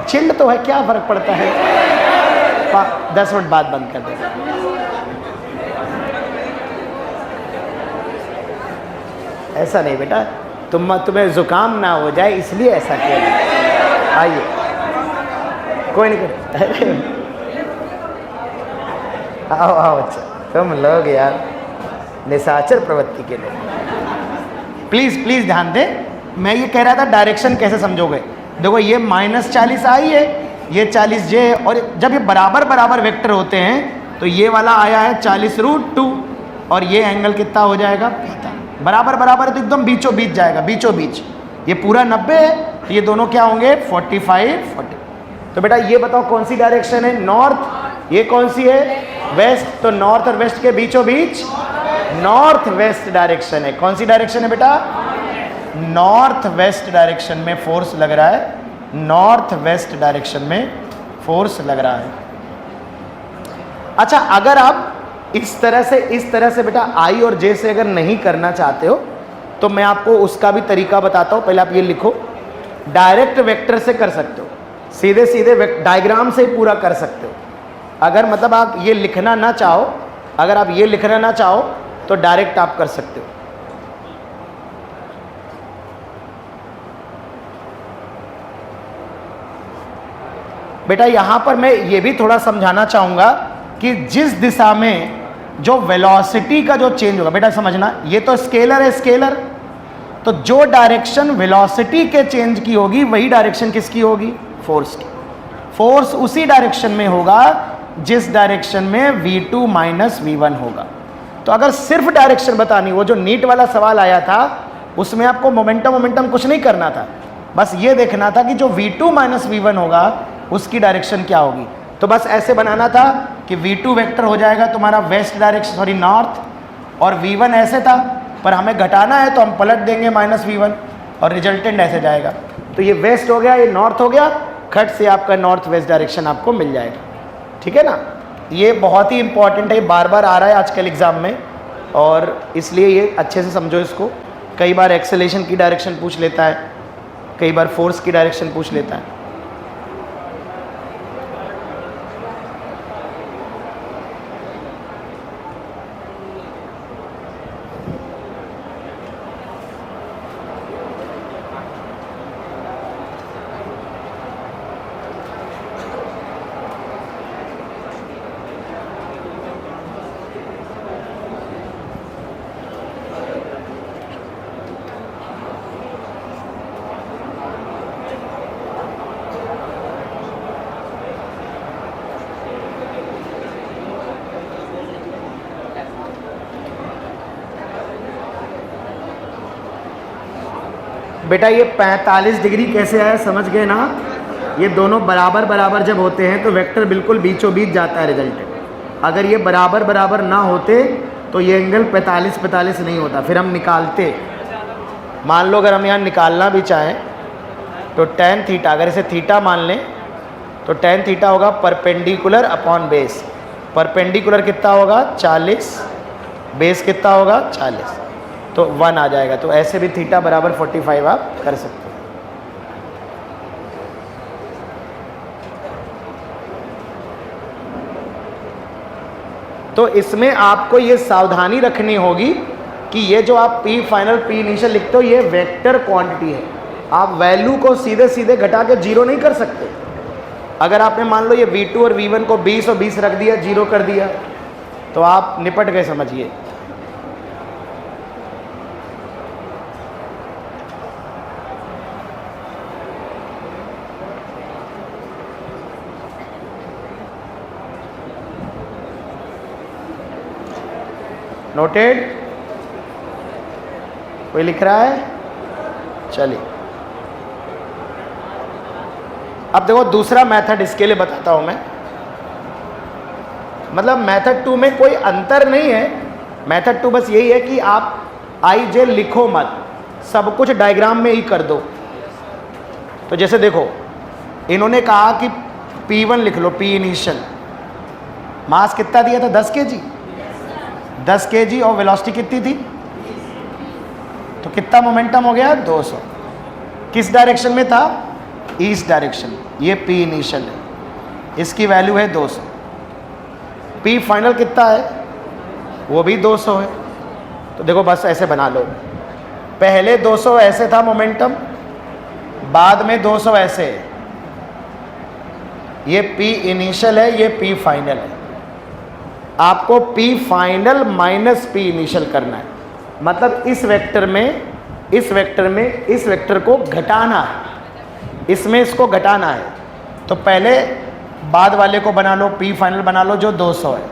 [SPEAKER 1] चिल्ड तो है, क्या फर्क पड़ता है? 10 मिनट बाद बंद कर देगा। ऐसा नहीं बेटा, तुम्हें जुकाम ना हो जाए इसलिए ऐसा किया जाए। आइए, कोई नहीं कर। आओ आओ अच्छा, तुम लोग यार निशाचर प्रवृत्ति के लोग। प्लीज़ प्लीज़ ध्यान दें, मैं ये कह रहा था डायरेक्शन कैसे समझोगे। देखो ये माइनस 40 आई है, ये 40 j है, और जब ये बराबर बराबर वेक्टर होते हैं तो ये वाला आया है 40√2 और ये एंगल कितना हो जाएगा? बराबर बराबर है तो एकदम बीचों बीच जाएगा, बीचों बीच। ये पूरा 90 है तो ये दोनों क्या होंगे? 45 40। तो बेटा ये बताओ कौन सी डायरेक्शन है? नॉर्थ। ये कौन सी है? वेस्ट। तो नॉर्थ और वेस्ट के बीचों बीच नॉर्थ वेस्ट डायरेक्शन है। कौन सी डायरेक्शन है बेटा? नॉर्थ वेस्ट डायरेक्शन में फोर्स लग रहा है, नॉर्थ वेस्ट डायरेक्शन में फोर्स लग रहा है। अच्छा अगर आप इस तरह से बेटा आई और जे से अगर नहीं करना चाहते हो तो मैं आपको उसका भी तरीका बताता हूँ। पहले आप ये लिखो, डायरेक्ट वेक्टर से कर सकते हो, सीधे सीधे डायग्राम से ही पूरा कर सकते हो। अगर मतलब आप ये लिखना ना चाहो, अगर आप ये लिखना ना चाहो तो डायरेक्ट आप कर सकते हो। बेटा यहाँ पर मैं ये भी थोड़ा समझाना चाहूँगा कि जिस दिशा में जो वेलोसिटी का जो चेंज होगा, बेटा समझना, ये तो स्केलर है, स्केलर, तो जो डायरेक्शन वेलोसिटी के चेंज की होगी वही डायरेक्शन किसकी होगी? फोर्स की। फोर्स उसी डायरेक्शन में होगा जिस डायरेक्शन में v2 माइनस v1 होगा। तो अगर सिर्फ डायरेक्शन बतानी, वो जो नीट वाला सवाल आया था उसमें आपको मोमेंटम कुछ नहीं करना था, बस ये देखना था कि जो v2 माइनस v1 होगा उसकी डायरेक्शन क्या होगी। तो बस ऐसे बनाना था कि v2 वेक्टर हो जाएगा तुम्हारा वेस्ट डायरेक्शन, सॉरी नॉर्थ, और v1 ऐसे था, पर हमें घटाना है तो हम पलट देंगे माइनस v1 और रिजल्टेंट ऐसे जाएगा। तो ये वेस्ट हो गया, ये नॉर्थ हो गया, खट से आपका नॉर्थ वेस्ट डायरेक्शन आपको मिल जाएगा। ठीक है ना, ये बहुत ही इंपॉर्टेंट है, बार बार आ रहा है आजकल एग्जाम में, और इसलिए ये अच्छे से समझो इसको। कई बार एक्सेलेरेशन की डायरेक्शन पूछ लेता है, कई बार फोर्स की डायरेक्शन पूछ लेता है। बेटा ये 45 डिग्री कैसे आया, समझ गए ना? ये दोनों बराबर बराबर जब होते हैं तो वेक्टर बिल्कुल बीचों बीच जाता है रिजल्टेंट। अगर ये बराबर बराबर ना होते तो ये एंगल 45 नहीं होता, फिर हम निकालते। मान लो अगर हम यहाँ निकालना भी चाहें तो tan थीटा, अगर इसे थीटा मान लें तो tan थीटा होगा परपेंडिकुलर अपॉन बेस। परपेंडिकुलर कितना होगा? 40, बेस कितना होगा? 40, तो 1 आ जाएगा। तो ऐसे भी थीटा बराबर 45 आप कर सकते हो। तो इसमें आपको ये सावधानी रखनी होगी कि ये जो आप P फाइनल P इनिशियल लिखते हो ये वेक्टर क्वांटिटी है, आप वैल्यू को सीधे सीधे घटा के जीरो नहीं कर सकते। अगर आपने मान लो ये V2 और V1 को 20 और 20 रख दिया, जीरो कर दिया, तो आप निपट गए, समझिए। नोटेड? कोई लिख रहा है? चलिए अब देखो दूसरा मेथड इसके लिए बताता हूं मैं। मतलब मेथड 2 में कोई अंतर नहीं है, मेथड 2 बस यही है कि आप आई जे लिखो मत, सब कुछ डायग्राम में ही कर दो। तो जैसे देखो इन्होंने कहा कि P1 लिख लो, P इनिशियल, मास कितना दिया था? 10 kg, 10 kg, और वेलोसिटी कितनी थी? तो कितना मोमेंटम हो गया? 200। किस डायरेक्शन में था? East direction. ये P इनिशियल है, इसकी वैल्यू है 200। P फाइनल कितना है? वो भी 200 है। तो देखो बस ऐसे बना लो, पहले 200 ऐसे था मोमेंटम, बाद में 200 ऐसे है। ये P इनिशियल है, ये P फाइनल है। आपको P final minus P initial करना है, मतलब इस वेक्टर में इस वेक्टर को घटाना है, इसमें इसको घटाना है। तो पहले बाद वाले को बना लो, P फाइनल बना लो जो 200 है,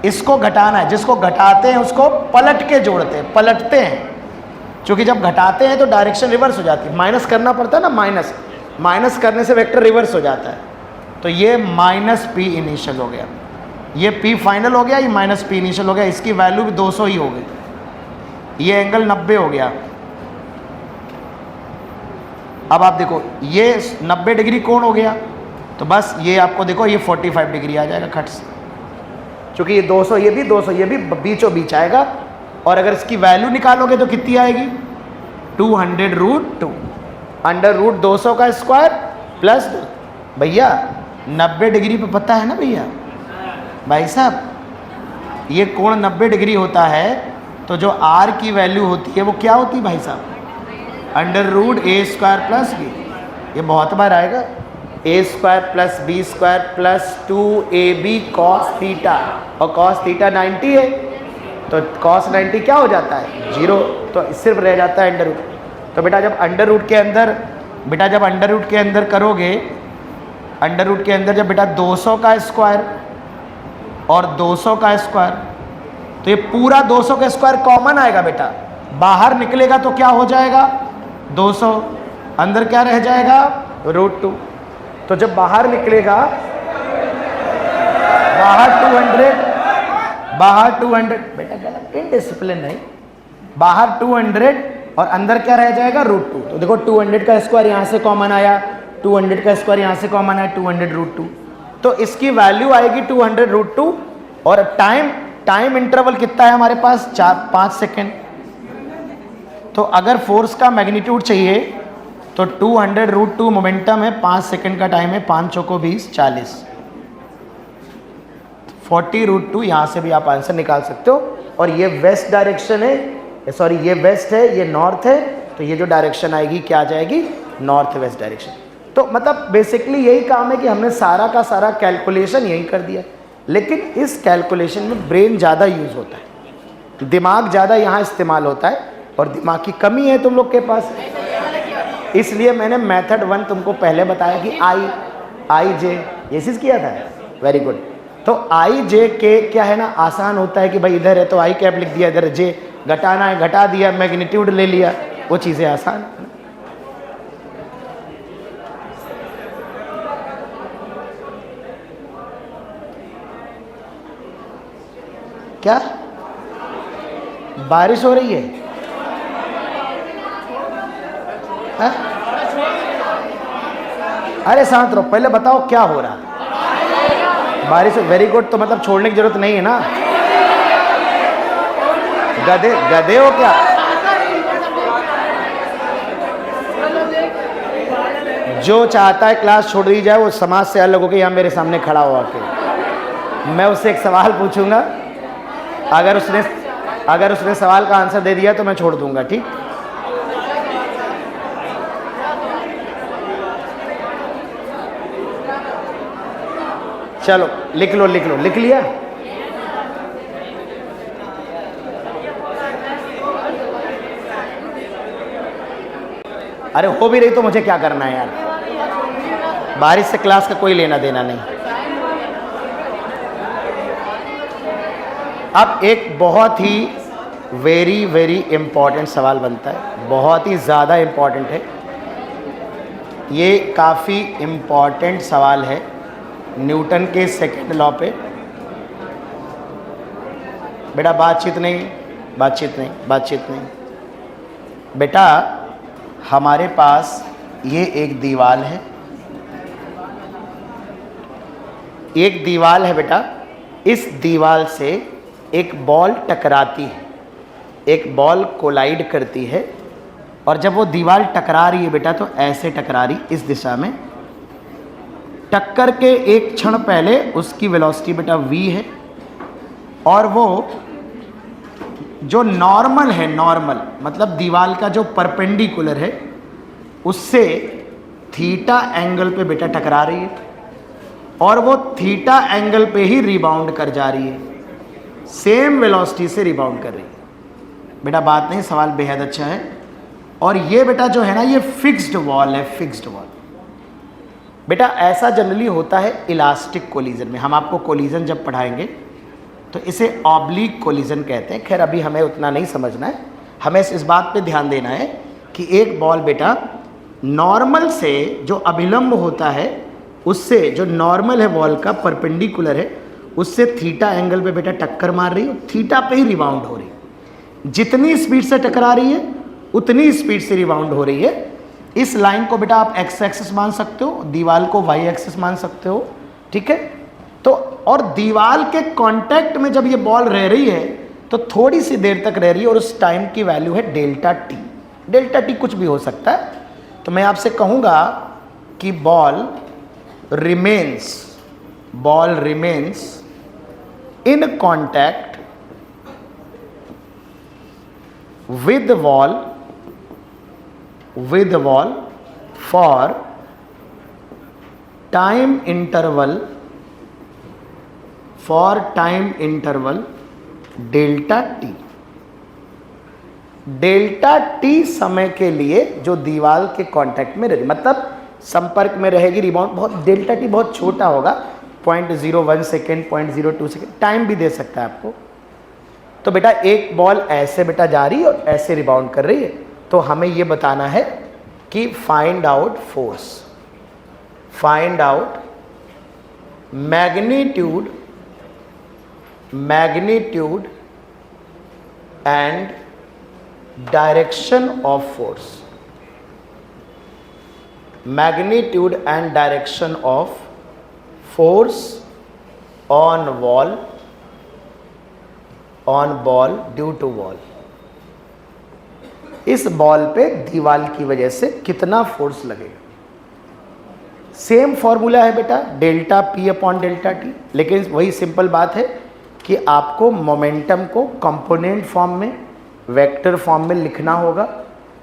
[SPEAKER 1] इसको घटाना है। जिसको घटाते हैं उसको पलट के जोड़ते हैं, पलटते हैं, क्योंकि जब घटाते हैं तो डायरेक्शन रिवर्स हो जाती है, माइनस करना पड़ता है ना, माइनस करने से वेक्टर रिवर्स हो जाता है। तो ये माइनस P इनिशियल हो गया, ये P फाइनल हो गया, ये माइनस P इनिशियल हो गया, इसकी वैल्यू भी 200 ही हो गई। ये एंगल 90 हो गया। अब आप देखो ये 90 डिग्री कोण हो गया, तो बस ये आपको देखो ये 45 डिग्री आ जाएगा खट से, क्योंकि ये 200, ये भी 200, ये भी बीचों बीच आएगा। और अगर इसकी वैल्यू निकालोगे तो कितनी आएगी? 200√2, अंडर रूट 200 का स्क्वायर प्लस, भैया 90 डिग्री पे पता है ना भैया, भाई साहब ये कोण 90 डिग्री होता है, तो जो R की वैल्यू होती है वो क्या होती है भाई साहब? Under root A² plus B। ये बहुत बार आएगा, A square plus B square plus 2ab cos theta, और कॉस थीटा 90 है, तो कॉस 90 क्या हो जाता है 0, तो सिर्फ रह जाता है अंडर रूट। तो बेटा जब अंडर रूट के अंदर करोगे, अंडर रूट के अंदर जब बेटा 200 का स्क्वायर और 200 का स्क्वायर, तो ये पूरा 200 का स्क्वायर कॉमन आएगा बेटा, बाहर निकलेगा तो क्या हो जाएगा 200, अंदर क्या रह जाएगा √2। तो जब बाहर निकलेगा, बाहर 200 बेटा गलत इनडिसिप्लिन नहीं, बाहर 200 और अंदर क्या रह जाएगा √2। तो देखो 200 का स्क्वायर यहाँ से कॉमन आया, 200 का स्क्वायर यहाँ से कॉमन आया, 200 √2, तो इसकी वैल्यू आएगी 200 √2। और टाइम इंटरवल कितना है हमारे पास 5 सेकेंड। तो अगर फोर्स का मैग्नीट्यूड चाहिए तो 200 √2 मोमेंटम है, 5 सेकेंड का टाइम है, 5 चौको 20 40, 40 √2, यहाँ से भी आप आंसर निकाल सकते हो। और ये वेस्ट डायरेक्शन है, सॉरी ये वेस्ट है, ये नॉर्थ है, तो ये जो डायरेक्शन आएगी क्या आ जाएगी नॉर्थ वेस्ट डायरेक्शन। तो मतलब बेसिकली यही काम है कि हमने सारा का सारा कैलकुलेशन यही कर दिया, लेकिन इस कैलकुलेशन में ब्रेन ज़्यादा यूज़ होता है, दिमाग ज़्यादा यहाँ इस्तेमाल होता है, और दिमाग की कमी है तुम लोग के पास, इसलिए मैंने मेथड 1 तुमको पहले बताया कि आई जे ये चीज़ किया था। Very good. तो आई जे के क्या है ना, आसान होता है कि भाई इधर है तो आई कैप लिख दिया, इधर जे घटाना है घटा दिया, मैग्नीट्यूड ले लिया, वो चीज़ें आसान। क्या बारिश हो रही है? हा? अरे शांत रहो, पहले बताओ क्या हो रहा। बारिश। Very good. तो मतलब छोड़ने की जरूरत नहीं है ना, गधे हो क्या? जो चाहता है क्लास छोड़ दी जाए वो समाज से अलग होकर यहाँ मेरे सामने खड़ा हुआ के मैं उससे एक सवाल पूछूंगा, अगर उसने सवाल का आंसर दे दिया तो मैं छोड़ दूंगा, ठीक? चलो लिख लो, लिख लिया? अरे हो भी रही तो मुझे क्या करना है यार, बारिश से क्लास का कोई लेना देना नहीं। अब एक बहुत ही वेरी इम्पॉर्टेंट सवाल बनता है, बहुत ही ज़्यादा इम्पॉर्टेंट है ये, काफ़ी इम्पॉर्टेंट सवाल है न्यूटन के सेकंड लॉ पे। बेटा बातचीत नहीं। बेटा हमारे पास ये एक दीवार है, बेटा, इस दीवार से एक बॉल टकराती है, एक बॉल कोलाइड करती है, और जब वो दीवार टकरा रही है बेटा तो ऐसे टकरा रही इस दिशा में, टक्कर के एक क्षण पहले उसकी वेलोसिटी बेटा v है, और वो जो नॉर्मल है, नॉर्मल मतलब दीवार का जो परपेंडिकुलर है उससे थीटा एंगल पे बेटा टकरा रही है, और वो थीटा एंगल पे ही रिबाउंड कर जा रही है, सेम वेलोसिटी से रिबाउंड कर रही है। बेटा बात नहीं, सवाल बेहद अच्छा है। और ये बेटा जो है ना, ये फिक्स्ड वॉल है, फिक्स्ड वॉल। बेटा ऐसा जनरली होता है इलास्टिक कोलिजन में, हम आपको कोलिजन जब पढ़ाएंगे तो इसे ऑब्लिक कोलिजन कहते हैं। खैर अभी हमें उतना नहीं समझना है, हमें इस बात पे ध्यान देना है कि एक बॉल बेटा नॉर्मल से जो अभिलंब होता है उससे, जो नॉर्मल है बॉल का परपेंडिकुलर है, उससे थीटा एंगल पे बेटा टक्कर मार रही है, थीटा पे ही रिबाउंड हो रही है। जितनी स्पीड से टकरा रही है उतनी स्पीड से रिबाउंड हो रही है। इस लाइन को बेटा आप एक्स एक्सिस मान सकते हो, दीवार को वाई एक्सिस मान सकते हो, ठीक है? तो और दीवार के कांटेक्ट में जब ये बॉल रह रही है तो थोड़ी सी देर तक रह रही है, और उस टाइम की वैल्यू है डेल्टा टी। डेल्टा टी कुछ भी हो सकता है। तो मैं आपसे कहूँगा कि ball remains in contact with the wall for time interval for time interval delta T. Delta T समय के लिए जो दीवार के कांटेक्ट में रहेगी, मतलब संपर्क में रहेगी, रिबाउंड बहुत, डेल्टा टी बहुत छोटा होगा, 0.01 सेकेंड, 0.02 सेकेंड, टाइम भी दे सकता है आपको। तो बेटा एक बॉल ऐसे बेटा जा रही है और ऐसे रिबाउंड कर रही है, तो हमें ये बताना है कि find out force, find out magnitude and direction of force, magnitude and direction of force on ball due to wall. इस बॉल पे दीवार की वजह से कितना फोर्स लगेगा। सेम फॉर्मूला है बेटा, delta P upon delta T, लेकिन वही सिंपल बात है कि आपको मोमेंटम को कंपोनेंट फॉर्म में, वेक्टर फॉर्म में लिखना होगा।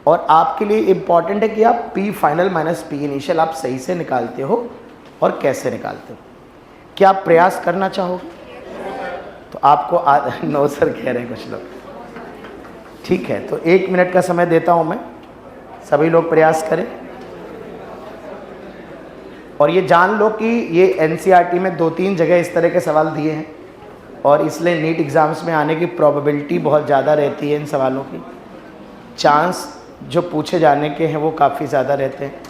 [SPEAKER 1] और आपके लिए इम्पॉर्टेंट है कि आप P final minus P initial आप सही से निकालते हो और कैसे निकालते हो। क्या आप प्रयास करना चाहोगे? तो आपको नो सर कह रहे हैं कुछ लोग। ठीक है, तो 1 मिनट का समय देता हूं मैं, सभी लोग प्रयास करें। और ये जान लो कि ये एनसीईआरटी में 2-3 जगह इस तरह के सवाल दिए हैं और इसलिए नीट एग्ज़ाम्स में आने की प्रोबेबिलिटी बहुत ज़्यादा रहती है। इन सवालों की चांस जो पूछे जाने के हैं वो काफ़ी ज़्यादा रहते हैं।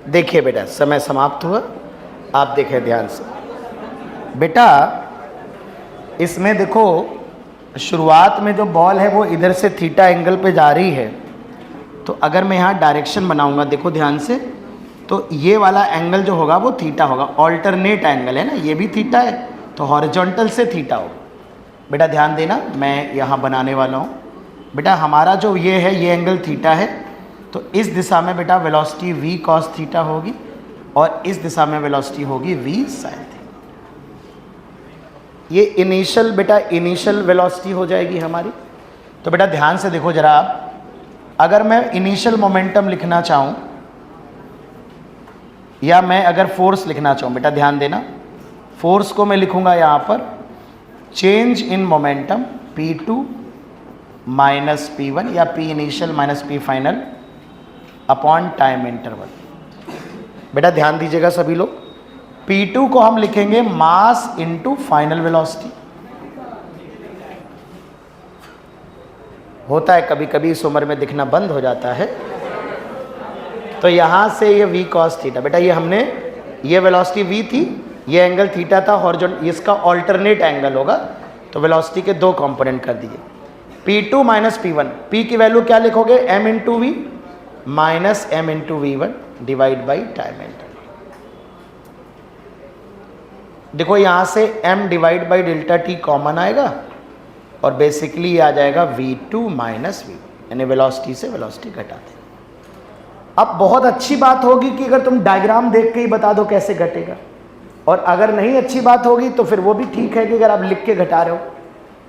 [SPEAKER 1] देखिए बेटा, समय समाप्त हुआ, आप देखें ध्यान से। बेटा इसमें देखो, शुरुआत में जो बॉल है वो इधर से थीटा एंगल पे जा रही है, तो अगर मैं यहाँ डायरेक्शन बनाऊंगा, देखो ध्यान से, तो ये वाला एंगल जो होगा वो थीटा होगा। ऑल्टरनेट एंगल है ना, ये भी थीटा है, तो हॉरिजॉन्टल से थीटा होगा। बेटा ध्यान देना, मैं यहाँ बनाने वाला हूँ। बेटा हमारा जो ये है, ये एंगल थीटा है, तो इस दिशा में बेटा वेलोसिटी v cos थीटा होगी और इस दिशा में वेलोसिटी होगी v sin थीटा। ये इनिशियल बेटा इनिशियल वेलोसिटी हो जाएगी हमारी। तो बेटा ध्यान से देखो जरा आप, अगर मैं इनिशियल मोमेंटम लिखना चाहूँ या मैं अगर फोर्स लिखना चाहूँ, बेटा ध्यान देना, फोर्स को मैं लिखूँगा यहाँ पर change in momentum P2 minus P1 या P initial minus P final upon time interval. बेटा ध्यान दीजिएगा सभी लोग, P2 को हम लिखेंगे मास इनटू फाइनल वेलोसिटी। होता है कभी कभी इस उम्र में दिखना बंद हो जाता है, तो यहां से ये v cos थीटा, बेटा ये हमने, ये वेलोसिटी v थी, ये एंगल थीटा था, हॉरिजॉन्टल, इसका ऑल्टरनेट एंगल होगा, तो वेलोसिटी के 2 कंपोनेंट कर दिए। P2 माइनस P1, P की वैल्यू क्या लिखोगे, m into v minus m into V1 divide by time interval. देखो यहां से m divide by delta t common आएगा और बेसिकली आ जाएगा V2 माइनस V, यानी वेलोसिटी से वेलोसिटी घटाते। अब बहुत अच्छी बात होगी कि अगर तुम डायग्राम देख के ही बता दो कैसे घटेगा। और अगर नहीं अच्छी बात होगी तो फिर वो भी ठीक है कि अगर आप लिख के घटा रहे हो।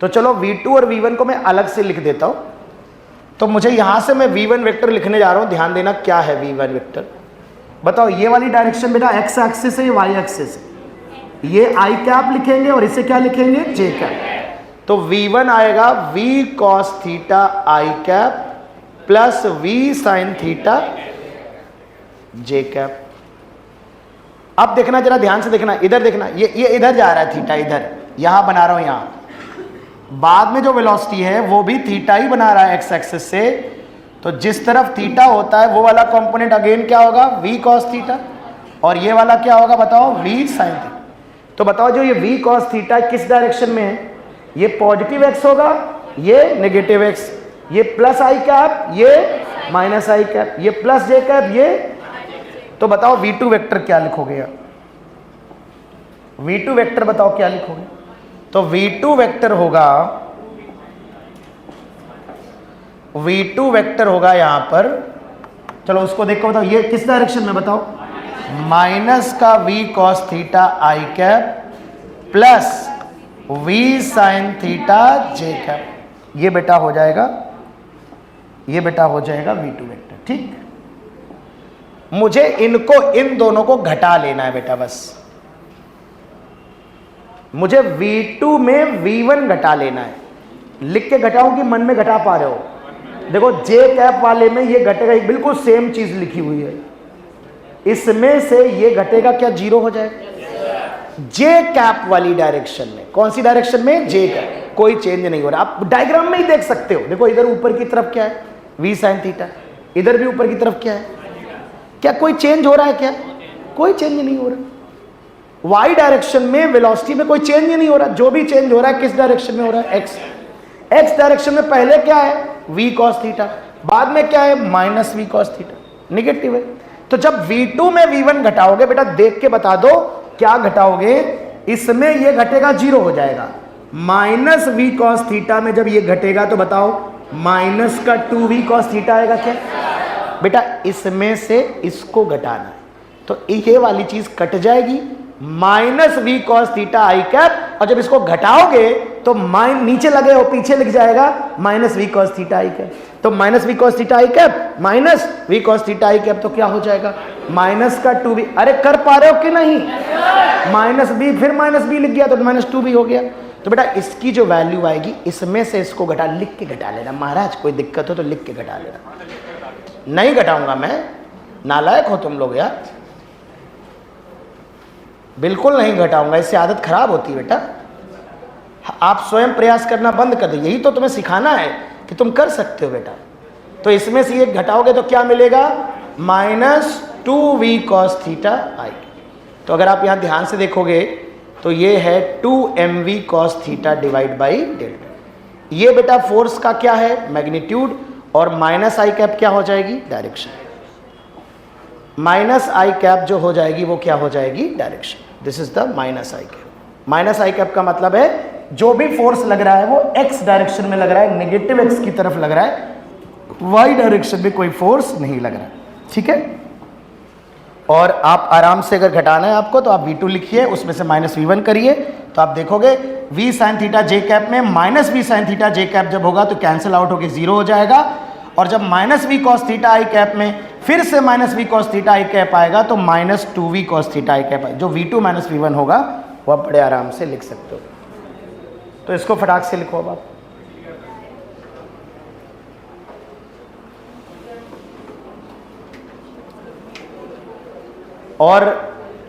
[SPEAKER 1] तो चलो V2 और V1 को मैं अलग से लिख देता हूं। तो मुझे यहां से मैं V1 वेक्टर लिखने जा रहा हूं, ध्यान देना क्या है V1 वेक्टर। बताओ, ये वाली डायरेक्शन बेटा x एक्सिस है, y एक्सिस है, ये i कैप लिखेंगे और इसे क्या लिखेंगे, j कैप। तो V1 आएगा v cos theta i cap plus v sin theta j cap. अब देखना, जरा ध्यान से देखना, इधर देखना, ये इधर जा रहा है थीटा, इधर यहां बना रहा हूं, यहां बाद में जो वेलोसिटी है वो भी थीटा ही बना रहा है x एक्सिस से। तो जिस तरफ थीटा होता है वो वाला कंपोनेंट अगेन क्या होगा, v cos थीटा, और ये वाला क्या होगा बताओ, v sin थीटा। तो बताओ जो ये v cos थीटा किस डायरेक्शन में है, ये पॉजिटिव x होगा, ये नेगेटिव x, ये प्लस i कैप, ये माइनस i कैप, ये प्लस j कैप, ये। तो बताओ v2 वेक्टर क्या लिखोगे यार, v2 वेक्टर बताओ क्या लिखोगे। तो v2 वेक्टर होगा, v2 वेक्टर होगा यहां पर, चलो उसको देखो, बताओ ये किस डायरेक्शन में बताओ, माइनस का v cos theta i cap plus v sin theta j cap. ये बेटा हो जाएगा, ये बेटा हो जाएगा v2 वेक्टर। ठीक, मुझे इनको, इन दोनों को घटा लेना है बेटा, बस मुझे v2 में v1 घटा लेना है। लिख के घटाऊं कि मन में घटा पा रहे हो? देखो j कैप वाले में ये घटेगा, बिल्कुल सेम चीज लिखी हुई है, इसमें से ये घटेगा, क्या जीरो हो जाएगा। j कैप वाली डायरेक्शन में, कौन सी डायरेक्शन में, j कैप, कोई चेंज नहीं हो रहा। आप डायग्राम में ही देख सकते हो, देखो इधर ऊपर की तरफ क्या है, v sin थीटा, इधर भी ऊपर की तरफ क्या है, क्या कोई चेंज हो रहा है, क्या कोई चेंज नहीं हो रहा। y डायरेक्शन में वेलोसिटी में कोई चेंज ही नहीं हो रहा, जो भी चेंज हो रहा है किस डायरेक्शन में हो रहा है, x डायरेक्शन में पहले क्या है, v cos थीटा, बाद में क्या है, minus v cos theta, negative है। तो जब v2 में v1 घटाओगे बेटा, देख के बता दो क्या घटाओगे, इसमें ये घटेगा, जीरो हो जाएगा। माइनस v cos थीटा में जब ये घटेगा तो बताओ माइनस का 2v cos थीटा आएगा क्या बेटा, इसमें से इसको घटाना है। तो ये वाली चीज कट जाएगी, minus v cos theta i cap, और जब इसको घटाओगे तो नीचे लगे हो, पीछे लिख जाएगा minus v cos theta i cap. तो minus v cos theta i cap minus v cos theta i cap, तो क्या हो जाएगा, माइनस का 2v। अरे कर पा रहे हो कि नहीं, माइनस b, फिर माइनस b लिख गया तो माइनस 2v हो गया। तो बेटा इसकी जो वैल्यू आएगी, इसमें से इसको घटा, लिख के घटा लेना महाराज, कोई दिक्कत हो तो लिख के घटा लेना। नहीं घटाऊंगा मैं, नालायक हो तुम लोग यार, बिल्कुल नहीं घटाऊंगा, इससे आदत खराब होती है बेटा। आप स्वयं प्रयास करना बंद कर दो, यही तो तुम्हें सिखाना है कि तुम कर सकते हो बेटा। तो इसमें से ये घटाओगे तो क्या मिलेगा, minus 2v cos theta i। तो अगर आप यहां ध्यान से देखोगे तो ये है 2mv cos theta divide by delta. ये बेटा फोर्स का क्या है, मैग्नीट्यूड, और माइनस आई कैप क्या हो जाएगी, डायरेक्शन। माइनस आई कैप जो हो जाएगी वो क्या हो जाएगी, direction. This is the minus I cap. Minus I cap का मतलब है जो भी फोर्स लग रहा है वो x डायरेक्शन में लग रहा है, नेगेटिव x की तरफ लग रहा है, y डायरेक्शन में कोई फोर्स नहीं लग रहा है। ठीक है, और आप आराम से अगर घटाना है आपको तो आप v2 लिखिए, उसमें से माइनस v1 करिए, तो आप देखोगे v sin theta j cap में minus v sin theta j cap जब होगा तो कैंसिल आउट होकर जीरो हो जाएगा, और जब minus v cos theta i cap में फिर से minus v cos theta i cap आएगा तो minus 2v cos theta i cap, जो v2 माइनस v1 होगा वो आप बड़े आराम से लिख सकते हो। तो इसको फटाक से लिखो अब आप। और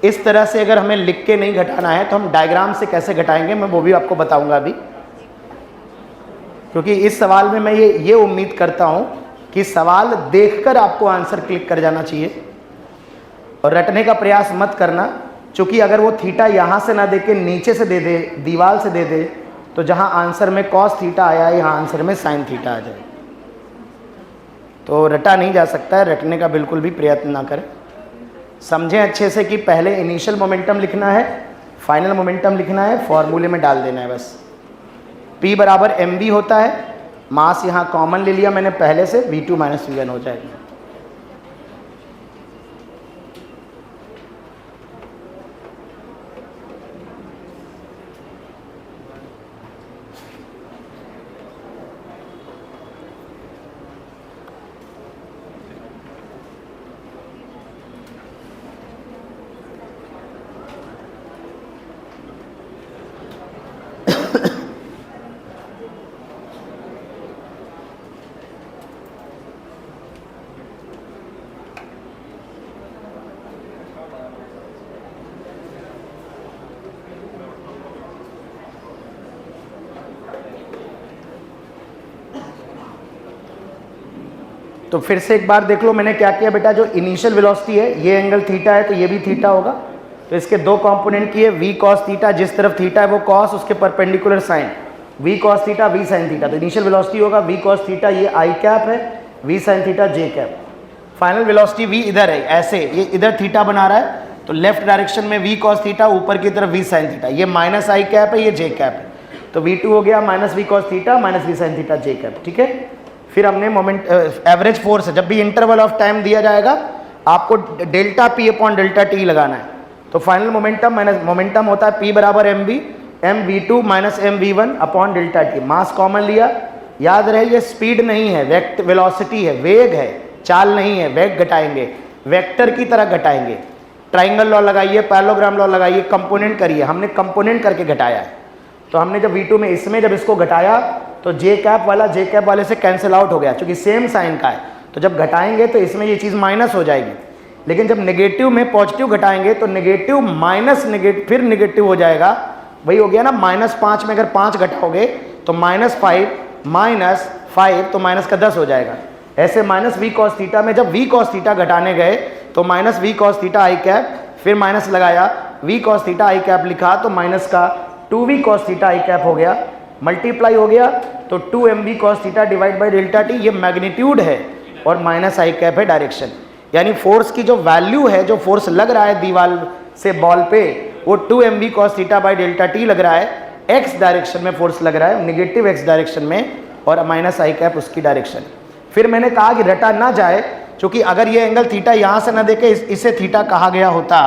[SPEAKER 1] इस तरह से अगर हमें लिख के नहीं घटाना है तो हम डायग्राम से कैसे घटाएंगे मैं वो भी आपको बताऊंगा अभी, क्योंकि इस सवाल में मैं ये उम्मीद करता हूं कि सवाल देखकर आपको आंसर क्लिक कर जाना चाहिए और रटने का प्रयास मत करना, क्योंकि अगर वो थीटा यहाँ से ना दे के नीचे से दे दे, दीवार से दे दे, तो जहाँ आंसर में कॉस थीटा आया है यहाँ आंसर में साइन थीटा आ जाए, तो रटा नहीं जा सकता है। रटने का बिल्कुल भी प्रयत्न ना करें। समझें अच्छे से कि पहले इनिशियल मोमेंटम लिखना है, फाइनल मोमेंटम लिखना है, फॉर्मूले में डाल देना है बस। P बराबर mv होता है, मास यहाँ कॉमन ले लिया मैंने पहले से, v2 माइनस v1 हो जाएगा। तो फिर से एक बार देख लो मैंने क्या किया बेटा, जो इनिशियल वेलोसिटी है ये एंगल थीटा है तो ये भी थीटा होगा, तो इसके दो कंपोनेंट किए v cos थीटा, जिस तरफ थीटा है वो cos, उसके perpendicular sine v cos theta v sin theta, तो इनिशियल वेलोसिटी होगा v cos थीटा, ये i कैप है, v sin theta j cap. Final velocity v इधर है, ऐसे ये इधर थीटा बना रहा है तो लेफ्ट डायरेक्शन में v cos थीटा, ऊपर की तरफ v sin थीटा, ये माइनस i कैप है, ये j कैप है, तो v2 हो गया minus v cos theta minus v sin theta j cap. ठीक है, फिर हमने मोमेंट एवरेज फोर्स है, जब भी इंटरवल ऑफ टाइम दिया जाएगा आपको delta p upon delta t लगाना है, तो फाइनल मोमेंटम माइनस मोमेंटम होता है p बराबर mv mv2 minus mv1 upon delta t। मास कॉमन लिया, याद रहे ये स्पीड नहीं है, वेक्ट वेलोसिटी है, वेग है, चाल नहीं है, वेग घटाएंगे, वेक्टर की तरह घटाएंगे। ट्राइंगल लॉ लगाइए, पैरेललोग्राम लॉ लगाइए, कंपोनेंट करिए, हमने कंपोनेंट करके घटाया है, तो हमने जब v2 में इसमें जब इसको घटाया तो j कैप वाला j कैप वाले से कैंसिल आउट हो गया, क्योंकि सेम साइन का है, तो जब घटाएंगे तो इसमें ये चीज़ माइनस हो जाएगी, लेकिन जब नेगेटिव में पॉजिटिव घटाएंगे तो नेगेटिव माइनस नेगेटिव फिर नेगेटिव हो जाएगा, वही हो गया ना, -5 में अगर 5 घटाओगे तो -5 -5 तो माइनस का 10 हो जाएगा। ऐसे माइनस v cos थीटा में जब v cos थीटा घटाने गए तो minus v cos theta i cap, फिर माइनस लगाया v cos theta i cap लिखा तो माइनस का 2v cos theta i cap हो गया, मल्टीप्लाई हो गया तो 2mv cos theta divide by delta T, ये मैग्नीट्यूड है और माइनस i कैप है डायरेक्शन। यानी फोर्स की जो वैल्यू है, जो फोर्स लग रहा है दीवार से बॉल पे, वो 2mv cos theta by delta T लग रहा है, x डायरेक्शन में फोर्स लग रहा है, निगेटिव x डायरेक्शन में, और माइनस i कैप उसकी डायरेक्शन। फिर मैंने कहा कि रटा ना जाए, क्योंकि अगर ये एंगल थीटा यहाँ से ना देके इसे थीटा कहा गया होता,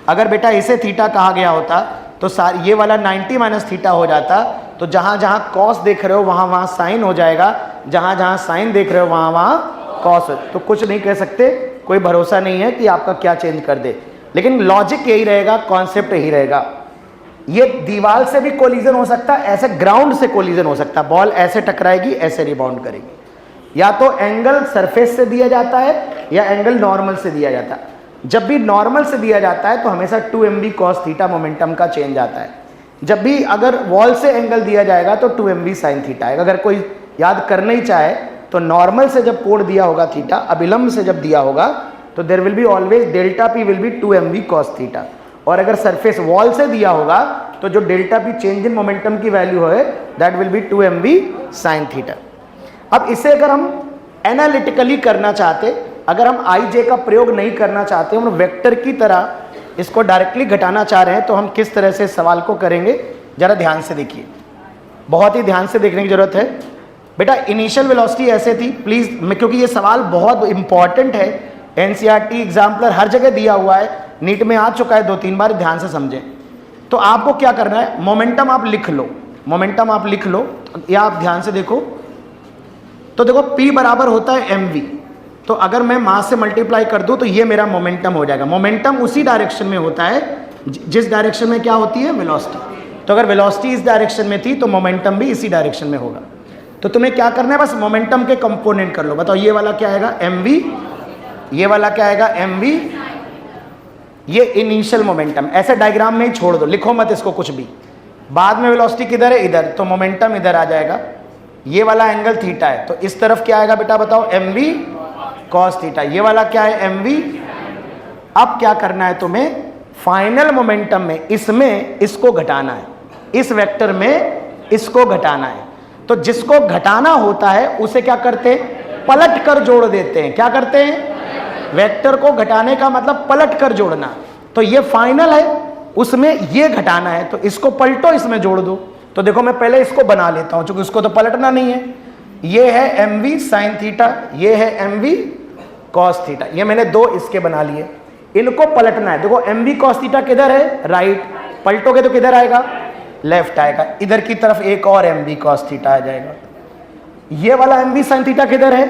[SPEAKER 1] अगर बेटा इसे थीटा कहा गया होता तो ये वाला 90 माइनस थीटा हो जाता, तो जहाँ जहाँ कॉस देख रहे हो वहाँ वहाँ साइन हो जाएगा, जहाँ जहाँ साइन देख रहे हो वहाँ वहाँ कॉस। तो कुछ नहीं कह सकते, कोई भरोसा नहीं है कि आपका क्या चेंज कर दे, लेकिन लॉजिक यही रहेगा, कॉन्सेप्ट यही रहेगा। ये दीवार से भी कोलिजन हो सकता है, ऐसे ग्राउंड से कोलिजन हो सकता है, बॉल ऐसे टकराएगी, ऐसे रिबाउंड करेगी, या तो एंगल सरफेस से दिया जाता है या एंगल नॉर्मल से दिया जाता है। जब भी नॉर्मल से दिया जाता है तो हमेशा 2mv cos थीटा मोमेंटम का चेंज आता है, जब भी अगर वॉल से एंगल दिया जाएगा तो 2mv sin थीटा आएगा। अगर कोई याद करना ही चाहे तो नॉर्मल से जब कोण दिया होगा थीटा, अभिलंब से जब दिया होगा तो there will be always delta p will be 2mv cos theta, और अगर सरफेस वॉल से दिया होगा तो जो delta p change in momentum की वैल्यू है that will be 2mv sin theta. अब इसे अगर हम एनालिटिकली करना चाहते, अगर हम ij का प्रयोग नहीं करना चाहते, हम वेक्टर की तरह इसको डायरेक्टली घटाना चाह रहे हैं, तो हम किस तरह से सवाल को करेंगे, जरा ध्यान से देखिए, बहुत ही ध्यान से देखने की जरूरत है। बेटा इनिशियल वेलोसिटी ऐसे थी, प्लीज, क्योंकि ये सवाल बहुत इंपॉर्टेंट है, एनसीईआरटी एग्जाम्पलर हर जगह दिया हुआ है, नीट में आ चुका है 2-3 बार, ध्यान से समझें। तो आपको क्या करना है, मोमेंटम आप लिख लो, मोमेंटम आप लिख लो, या आप ध्यान से देखो, तो देखो p बराबर होता है mv, तो अगर मैं मास से मल्टीप्लाई कर दूं तो ये मेरा मोमेंटम हो जाएगा। मोमेंटम उसी डायरेक्शन में होता है जिस डायरेक्शन में क्या होती है, वेलोसिटी। तो अगर वेलोसिटी इस डायरेक्शन में थी तो मोमेंटम भी इसी डायरेक्शन में होगा। तो तुम्हें क्या करना है, बस मोमेंटम के कंपोनेंट कर लो। बताओ ये वाला क्या आएगा, mv, ये वाला क्या आएगा, mv, ये इनिशियल मोमेंटम। ऐसे डायग्राम में ही छोड़ दो, लिखो मत इसको कुछ भी। बाद में वेलोसिटी किधर है, इधर, तो मोमेंटम इधर आ जाएगा। ये वाला एंगल थीटा है तो इस तरफ क्या आएगा बेटा, बताओ, mv cos थीटा। ये वाला क्या है, mv। अब क्या करना है तुम्हें, फाइनल मोमेंटम में इसमें इसको घटाना है, इस वेक्टर में इसको घटाना है। तो जिसको घटाना होता है उसे क्या करते हैं, पलट कर जोड़ देते हैं। क्या करते हैं, वेक्टर को घटाने का मतलब पलट कर जोड़ना। तो ये फाइनल है, उसमें ये घटाना है, तो इसको पलटो, इसमें जोड़ दो। तो देखो मैं पहले इसको बना लेता हूं, क्योंकि इसको तो पलटना नहीं है। ये है mv sin थीटा, ये है mv cos थीटा, ये मैंने दो इसके बना लिए, इनको पलटना है। देखो mv cos थीटा किधर है, राइट, पलटोगे तो किधर आएगा, लेफ्ट आएगा। इधर की तरफ एक और mv cos थीटा आ जाएगा। ये वाला mv sin थीटा किधर है,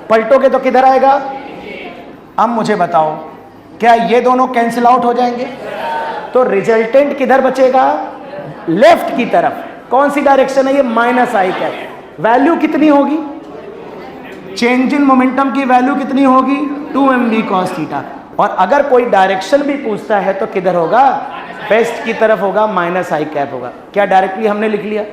[SPEAKER 1] पलटोगे तो किधर आएगा। अब मुझे बताओ, क्या ये दोनों कैंसिल आउट हो जाएंगे, तो रिजल्टेंट किधर बचेगा, लेफ्ट की तरफ। कौन सी डायरेक्शन है ये, माइनस आई कैप। वैल्यू कितनी होगी, चेंज इन मोमेंटम की वैल्यू कितनी होगी, 2mv cos थीटा। और अगर कोई डायरेक्शन भी पूछता है तो किधर होगा, वेस्ट की तरफ होगा, माइनस आई कैप होगा। क्या डायरेक्टली हमने लिख लिया,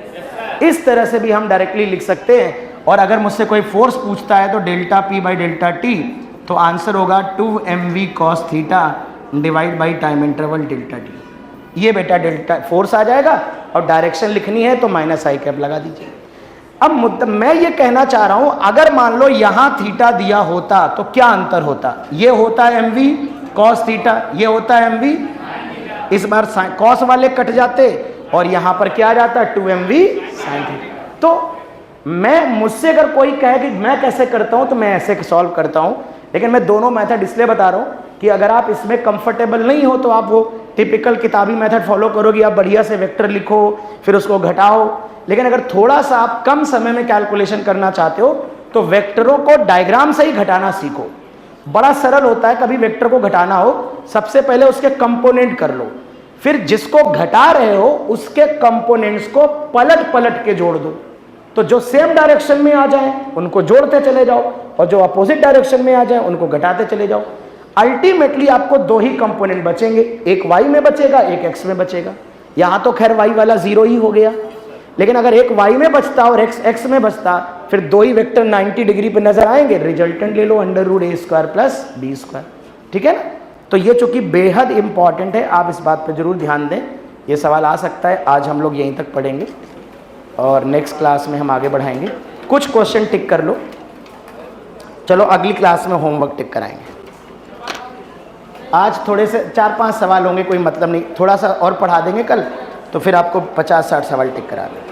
[SPEAKER 1] इस तरह से भी हम डायरेक्टली लिख सकते हैं। और अगर मुझसे कोई फोर्स पूछता है तो delta P by delta T, तो आंसर होगा 2mv cos theta divide by time interval delta T. ये बेटा डेल्टा फोर्स आ जाएगा, और डायरेक्शन लिखनी है तो माइनस आई कैप लगा दीजिए। अब मैं ये कहना चाह रहा हूं, अगर मान लो यहां थीटा दिया होता तो क्या अंतर होता? ये होता है mv cos थीटा, ये होता है mv, इस बार cos वाले कट जाते और यहां पर क्या आ जाता? 2mv sin theta. तो मुझसे अगर कोई कहे कि मैं कैसे करता हूं, तो मैं ऐसे सॉल्व करता हूं, लेकिन मैं दोनों मेथड इसलिए बता रहा हूं कि अगर आप इसमें कंफर्टेबल नहीं हो तो आप वो टिपिकल किताबी मेथड फॉलो करोगे, आप बढ़िया से वेक्टर लिखो फिर उसको घटाओ। लेकिन अगर थोड़ा सा आप कम समय में कैलकुलेशन करना चाहते हो तो वेक्टरों को डायग्राम से ही घटाना सीखो। बड़ा सरल होता है, कभी वेक्टर को घटाना हो सबसे पहले उसके कंपोनेंट कर लो, फिर जिसको घटा रहे हो उसके कंपोनेंट्स को पलट पलट के जोड़ दो, तो जो सेम डायरेक्शन में आ जाए उनको जोड़ते चले जाओ और जो अपोजिट डायरेक्शन में आ जाए उनको घटाते चले जाओ। अल्टीमेटली आपको दो ही कंपोनेंट बचेंगे, एक y में बचेगा एक x में बचेगा। यहां तो खैर y वाला 0 ही हो गया, लेकिन अगर एक y में बचता और x में बचता, फिर दो ही वेक्टर 90 डिग्री पे नजर आएंगे, रिजल्टेंट ले लो √a² प्लस b²। ठीक है ना? तो ये चूंकि बेहद इंपॉर्टेंट है, आप इस बात पे जरूर ध्यान दें, ये सवाल आ सकता है। आज हम लोग यहीं तक पढ़ेंगे और नेक्स्ट क्लास में हम आगे बढ़ाएंगे। कुछ क्वेश्चन टिक कर लो, चलो अगली क्लास में होमवर्क टिक कराएंगे। आज थोड़े से 4-5 सवाल होंगे, कोई मतलब नहीं, थोड़ा सा और पढ़ा देंगे कल, तो फिर आपको 50-60 सवाल टिक करा देंगे।